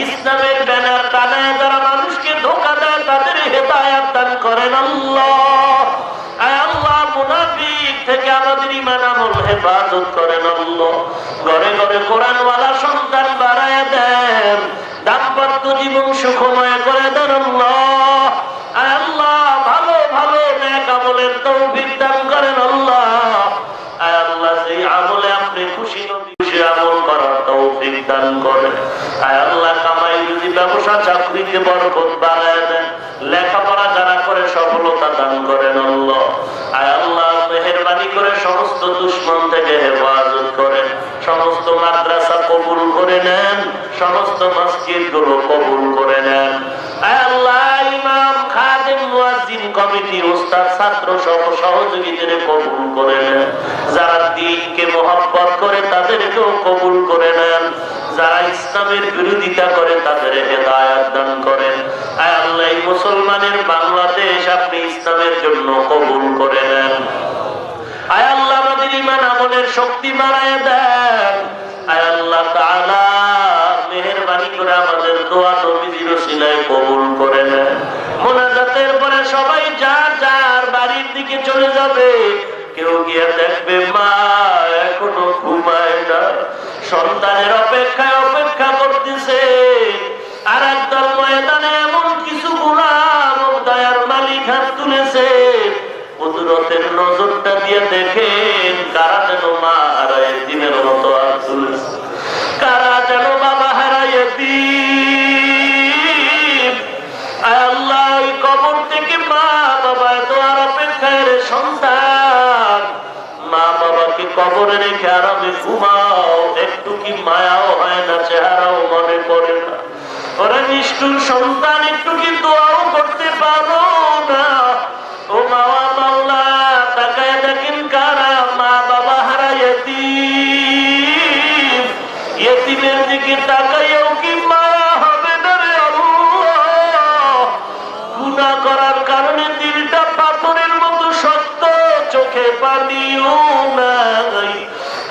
ইসলামের ব্যানার টানায় যারা মানুষকে ধোঁকা দেয়, তাদের হেদায়েত দান করেন আল্লাহ। আয় আল্লাহ, মুনাফিক থেকে আমাদের ঈমান আমল হেফাজত করেন আল্লাহ। ঘরে ঘরে কোরআনওয়ালা সন্তান বাড়ায় দেন। দাম্পত্য জীবন সুখময় করে দেন আল্লাহ। আয় আল্লাহ, ভালো ভালো নেক আমলের তৌফিক দান করেন আল্লাহ। আয় আল্লাহ, সেই আমলে আপনি খুশি নবী খুশি আমল করার তৌফিক দান করেন। আয় আল্লাহ, কামাই রুজি, ব্যবসা, চাকরিতে বরকত বাড়ায় দেন। লেখাপড়া যারা করে সফলতা দান করেন আল্লাহ। আয় আল্লাহ, মেহেরবানি করে সমস্ত দুশমন থেকে হেফাজত করেন। সমস্ত মাদ্রাসা কবুল করে নেন। সমস্ত মসজিদ গুলো কবুল করে নেন। আয় আল্লাহ, ইমাম, খাদেম, মুয়াজ্জিন কমিটি, উস্তাদ, ছাত্র সহ সহযোগীদের কবুল করে নেন। যারা দ্বীনকে মহব্বত করে তাদেরকেও কবুল করে নেন। যারা ইসলামের বিরোধিতা করে তাদের হেদায়েত দান করেন। আয় আল্লাহ, এই মুসলমানের বাংলাদেশ আপনি ইসলামের জন্য কবুল করে নেন। আয় আল্লাহ, আমাদের ঈমান আমলের শক্তি বাড়ায় দেন। আয় আল্লাহ তাআলা, মেহেরবানি করে আমাদের দোয়া নবীজির ওসিলায় কবুল করে নেন। মুনাজাতের পরে সবাই যার যার বাড়ির দিকে চলে যাবে। কেউ গিয়ে দেখবে মা এখনো ঘুমায় না, সন্তানের অপেক্ষায় অপেক্ষা করতেছে। আর একদল ময়দানে এমন কিছু গোলাম দয়ার মালিক হাত তুলেছে। কুদরতের নজরটা দিয়ে দেখেন কারা যেন মা হারায় দিনের মতো হাত তুলেছে, কারা যেন বাবা হারায় দিন। আল্লাহ, ওই কবর থেকে মা বাবা দোয়ার অপেক্ষায় রে সন্তান, মা বাবাকে কবরে রেখে আরামে ঘুমাও। একটু কি মায়াও হয় না, চেহারাও মনে পড়ে না? ওরা নিষ্ঠুর সন্তান, একটু কি দোয়াও করতে পারো না? ও মাওয়া মাওলা, তাকায় দেখেন কারা মা বাবা হারায় দিন। দিকে তাকাইও কি মায়া হবে না রে আল্লাহ? গুনাহ করার কারণে দিলটা পাথরের মতো শক্ত, চোখে পানিও নাই।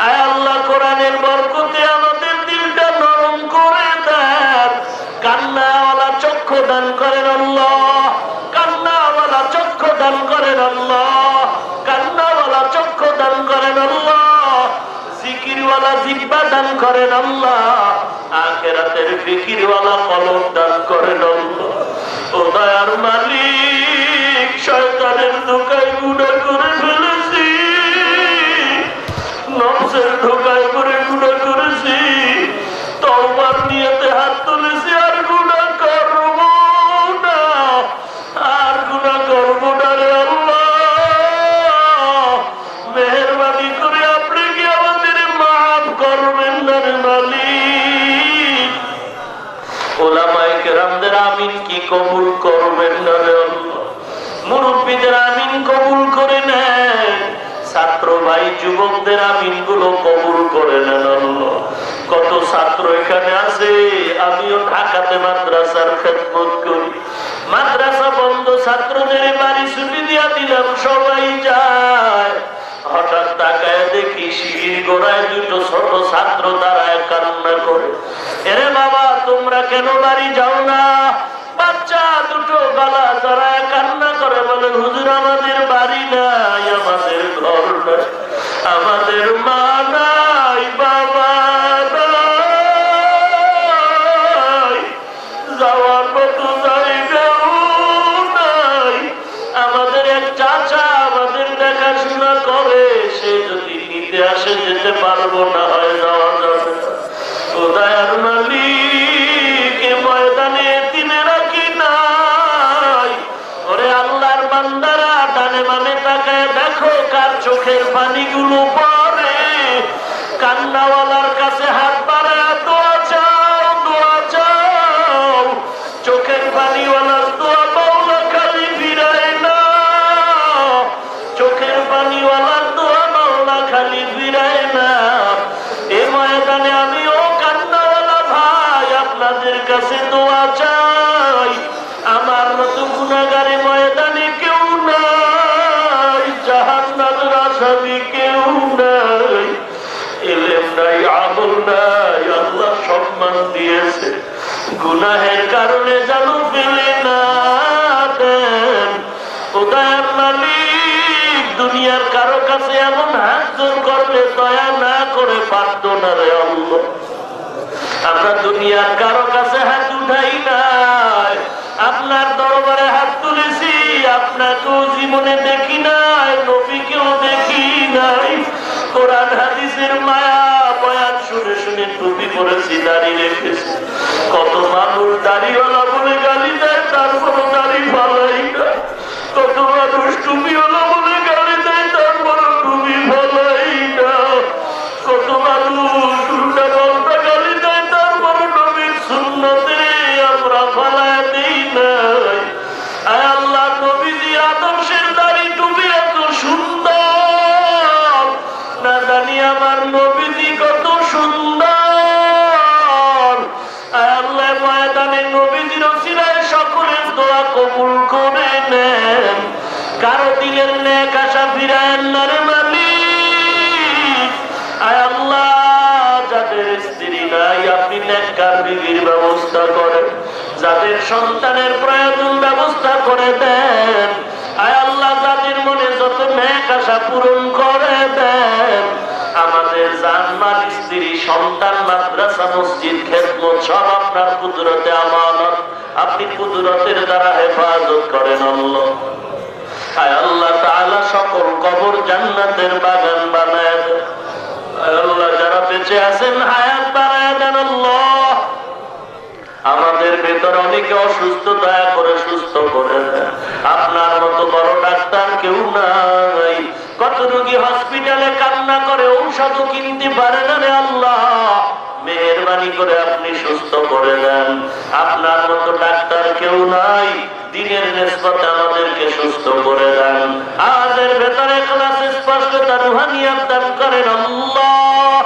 আয় আল্লাহ, কোরআনের বরকতে আমাদের দিলটা নরম করে দেন। কান্নাওয়ালা চক্ষু দান করেন আল্লাহ, কান্নাওয়ালা চক্ষু দান করেন আল্লাহ, কান্নাওয়ালা চক্ষু দান করেন আল্লাহ, জিকিরওয়ালা জিহ্বা দান করেন আল্লাহ, আখিরাতের ফিকিরওয়ালা কলম দান করেন আল্লাহ। ও দয়ার মালিক, শয়তানের ধোঁকায় গুনাহ করে ফেলেছি, নফসের ধোঁকায় করে গুনাহ করেছি, তওবার নিয়তে হাত তুলেছি, আর গুনাহ করব না, আর গুনাহ করব না রে আল্লাহ। মেহেরবানি করে আপনি কি আমাদের মাফ করবেন না রে মালিক? ওলামায়ে কেরামদের আমিন কি কবুল করবেন না রে আল্লাহ? মুরব্বীদের আমিন কবুল করে নেন, ছাত্র ভাই যুবকদের আমিন গুলো কবুল করে নেন আল্লাহ। কত ছাত্র এখানে আছে, আমিও ঢাকাতে মাদ্রাসার খেদমত করি, মাদ্রাসা বন্ধ, ছাত্রদের বাড়ি ছুটি দিয়া দিলাম, সবাই যায়। হঠাৎ তাকায় দেখি শিবির গোড়ায় দুটো ছোট ছাত্র দাঁড়ায় কান্না করে, এরে বাবা তোমরা কেন বাড়ি যাও না? বাচ্চা দুটো গলা জড়ায় কান্না করে, বলে হুজুর আমাদের বাড়ি নাই, আমাদের ঘর নাই, আমাদের মা নাই, বাবা নাই, যাওয়ার মতো জায়গাও নাই, আমাদের এক চাচা আমাদের দেখাশোনা করে, সে যদি নিতে আসে যেতে পারবো না, হয় যাওয়া যাবে না। ও দয়ার মালিক, এ ময়দানে এতিমেরা কি নাই? ওরে আল্লাহর বান্দারা, ডানে বামে তাকায় দেখো কার চোখের পানিগুলো পড়ে। কান্নাওয়ালার কাছে হাত বাড়ায় দোয়া চাও, দোয়া চাও। চোখের পানিওয়ালার দোয়া মাওলা খালি ফিরায় না, চোখের পানিওয়ালার দোয়া মাওলা খালি ফিরায় না। এ ময়দানে আমিও কান্নাওয়ালা ভাই আপনাদের কাছে দোয়া চাই। আমার মতো গুনাহগারে ময়দানে কেউ নাই, জাহান্নামের আসামি কেউ নাই, ইলম নাই, আমল নাই, আল্লাহ সম্মান দিয়েছে, গুনাহের কারণে জানো ফেলে না দেন। ও দয়ার মালিক, দুনিয়ার কারো কাছে এমন হাত জোর করলে দয়া না করে পারতো না রে আল্লাহ। আমরা দুনিয়ার কারো কাছে হাত উঠাই নাই, আপনার দরবারে হাত তুলেছি, আপনাকেও জীবনে দেখি নাই, নবীকেও দেখি নাই। কোরআন হাদিসের মায়া বয়ান শুনে শুনে টুপি পরেছি, দাড়ি রেখেছি। কত মানুষ দাড়িওয়ালা বলে গালি দেয়, তারপরও দাড়ি ফালাই না। কত মানুষ টুপিওয়ালা বলে গালি দেয়, তারপরও টুপি ফালাই না। কত মানুষ উল্টা পাল্টা গালি দেয়, তারপরও নবীর সুন্নতে আমরা ফালায় দিই নাই। আয় আল্লাহ, নবীজি আদর্শের দাড়ি টুপি এত সুন্দর, না জানি আমার নবীজি কত সুন্দর। আয় আল্লাহ, ময়দানে নবীজির ওসিলায় সকলের দোয়া কবুল করে নেন, কারো দিলের নেক আশা ফিরায়েন না রে মালিক। আয় আল্লাহ, যাদের স্ত্রী নাই আপনি নেককার বিবির ব্যবস্থা করেন, যাদের সন্তানের প্রয়োজন ব্যবস্থা করে দেন। আয় আল্লাহ, যাদের মনে যত নেক আশা পূরণ করে দেন। আমাদের জানমাল, স্ত্রী, সন্তান, মাদ্রাসা, মসজিদ, খেদমত সব আপনার কুদরতে আমানত, আপনি কুদরতের দ্বারা হেফাজত করেন আল্লাহ। আয় আল্লাহ তাআলা, সকল কবর জান্নাতের বাগান বানায় দেন। আয় আল্লাহ, যারা বেঁচে আছেন হায়াত বাড়ায় দেন আল্লাহ। আমাদের ভেতর অনেকে অসুস্থ, দয়া করে সুস্থ করে দেন। আপনার মতো বড় ডাক্তার কেউ নাই। কত রোগী হসপিটালে কান্না করে, ঔষধও কিনতে পারে না রে আল্লাহ, মেহেরবানি করে আপনি সুস্থ করে দেন। আপনার মতো ডাক্তার কেউ নাই, দিনের নিসবতে আমাদেরকে সুস্থ করে দেন। আমাদের ভেতরে ক্লাসে স্পষ্টতা রুহানিয়াত দান করেন আল্লাহ।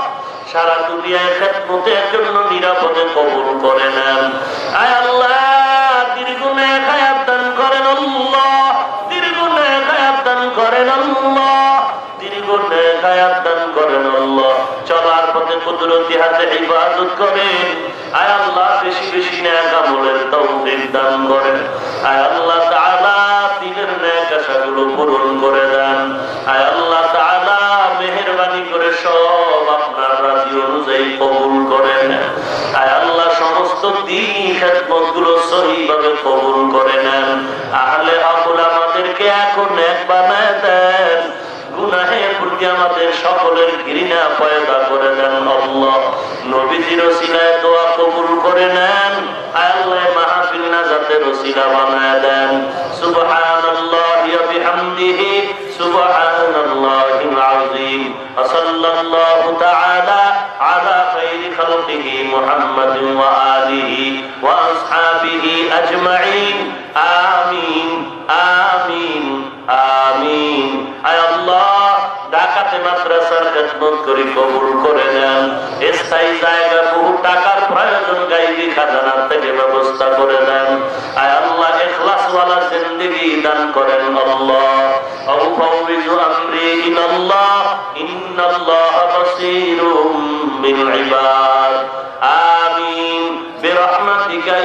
সারা দুনিয়ায় খেদমতের জন্য নিরাপদে কবুল করে নেন। আয় আল্লাহ দীর্ঘ নেক হায়াত দান করেন আল্লাহ, দীর্ঘ নেক হায়াত দান করেন আল্লাহ, দীর্ঘ নেক হায়াত দান করেন আল্লাহ। চলার পথে কুদরতি হাতে ইবাদত করেন। আয় আল্লাহ বেশি বেশি নেক আমলের তৌফিক দান করেন। আয় আল্লাহ তাআলা দিনের নেক আশাগুলো পূরণ করে দেন। আয় আল্লাহ তাআলা মেহেরবানি করে সব আপনার রাজি অনুযায়ী কবুল করেন। আয় আল্লাহ সমস্ত দ্বীনি খেদমতগুলো সহিভাবে কবুল করে নেন। আহলে আকুল আমাদেরকে এখন নেক বানায় দেন। গুনাহের প্রতি আমাদের সকলের ঘৃণা পয়দা করে দেন আল্লাহ। নবীজির ওসিলায় দোয়া কবুল করে নেন। আল্লাহ মাহফিল নাজাতের ওসিলা বানায় দেন। সুবহানাল্লাহি ওয়া বিহামদিহি সুবহানাল্লাহিল আযীম। ওয়া সাল্লাল্লাহু তাআলা আলা খায়রি খালকিহি মুহাম্মাদিন ওয়া আলিহি ওয়া আসহাবিহি আজমাইন। আমিন আমিন আমিন। আয় আল্লাহ ঢাকাতে মাদ্রাসার খেদমত করে কবুল করে নেন। স্থায়ী জায়গা বহু টাকার প্রয়োজন গায়বী খাজানার থেকে ব্যবস্থা করে দেন। আয় আল্লাহ ইখলাসওয়ালা জিন্দেগি দান করেন আল্লাহ। আউফাউযু আমরি ইলাল্লাহ ইন্নাল্লাহা বাসীরুম বিল ইবাদ। আমিন বিরহমাতিকা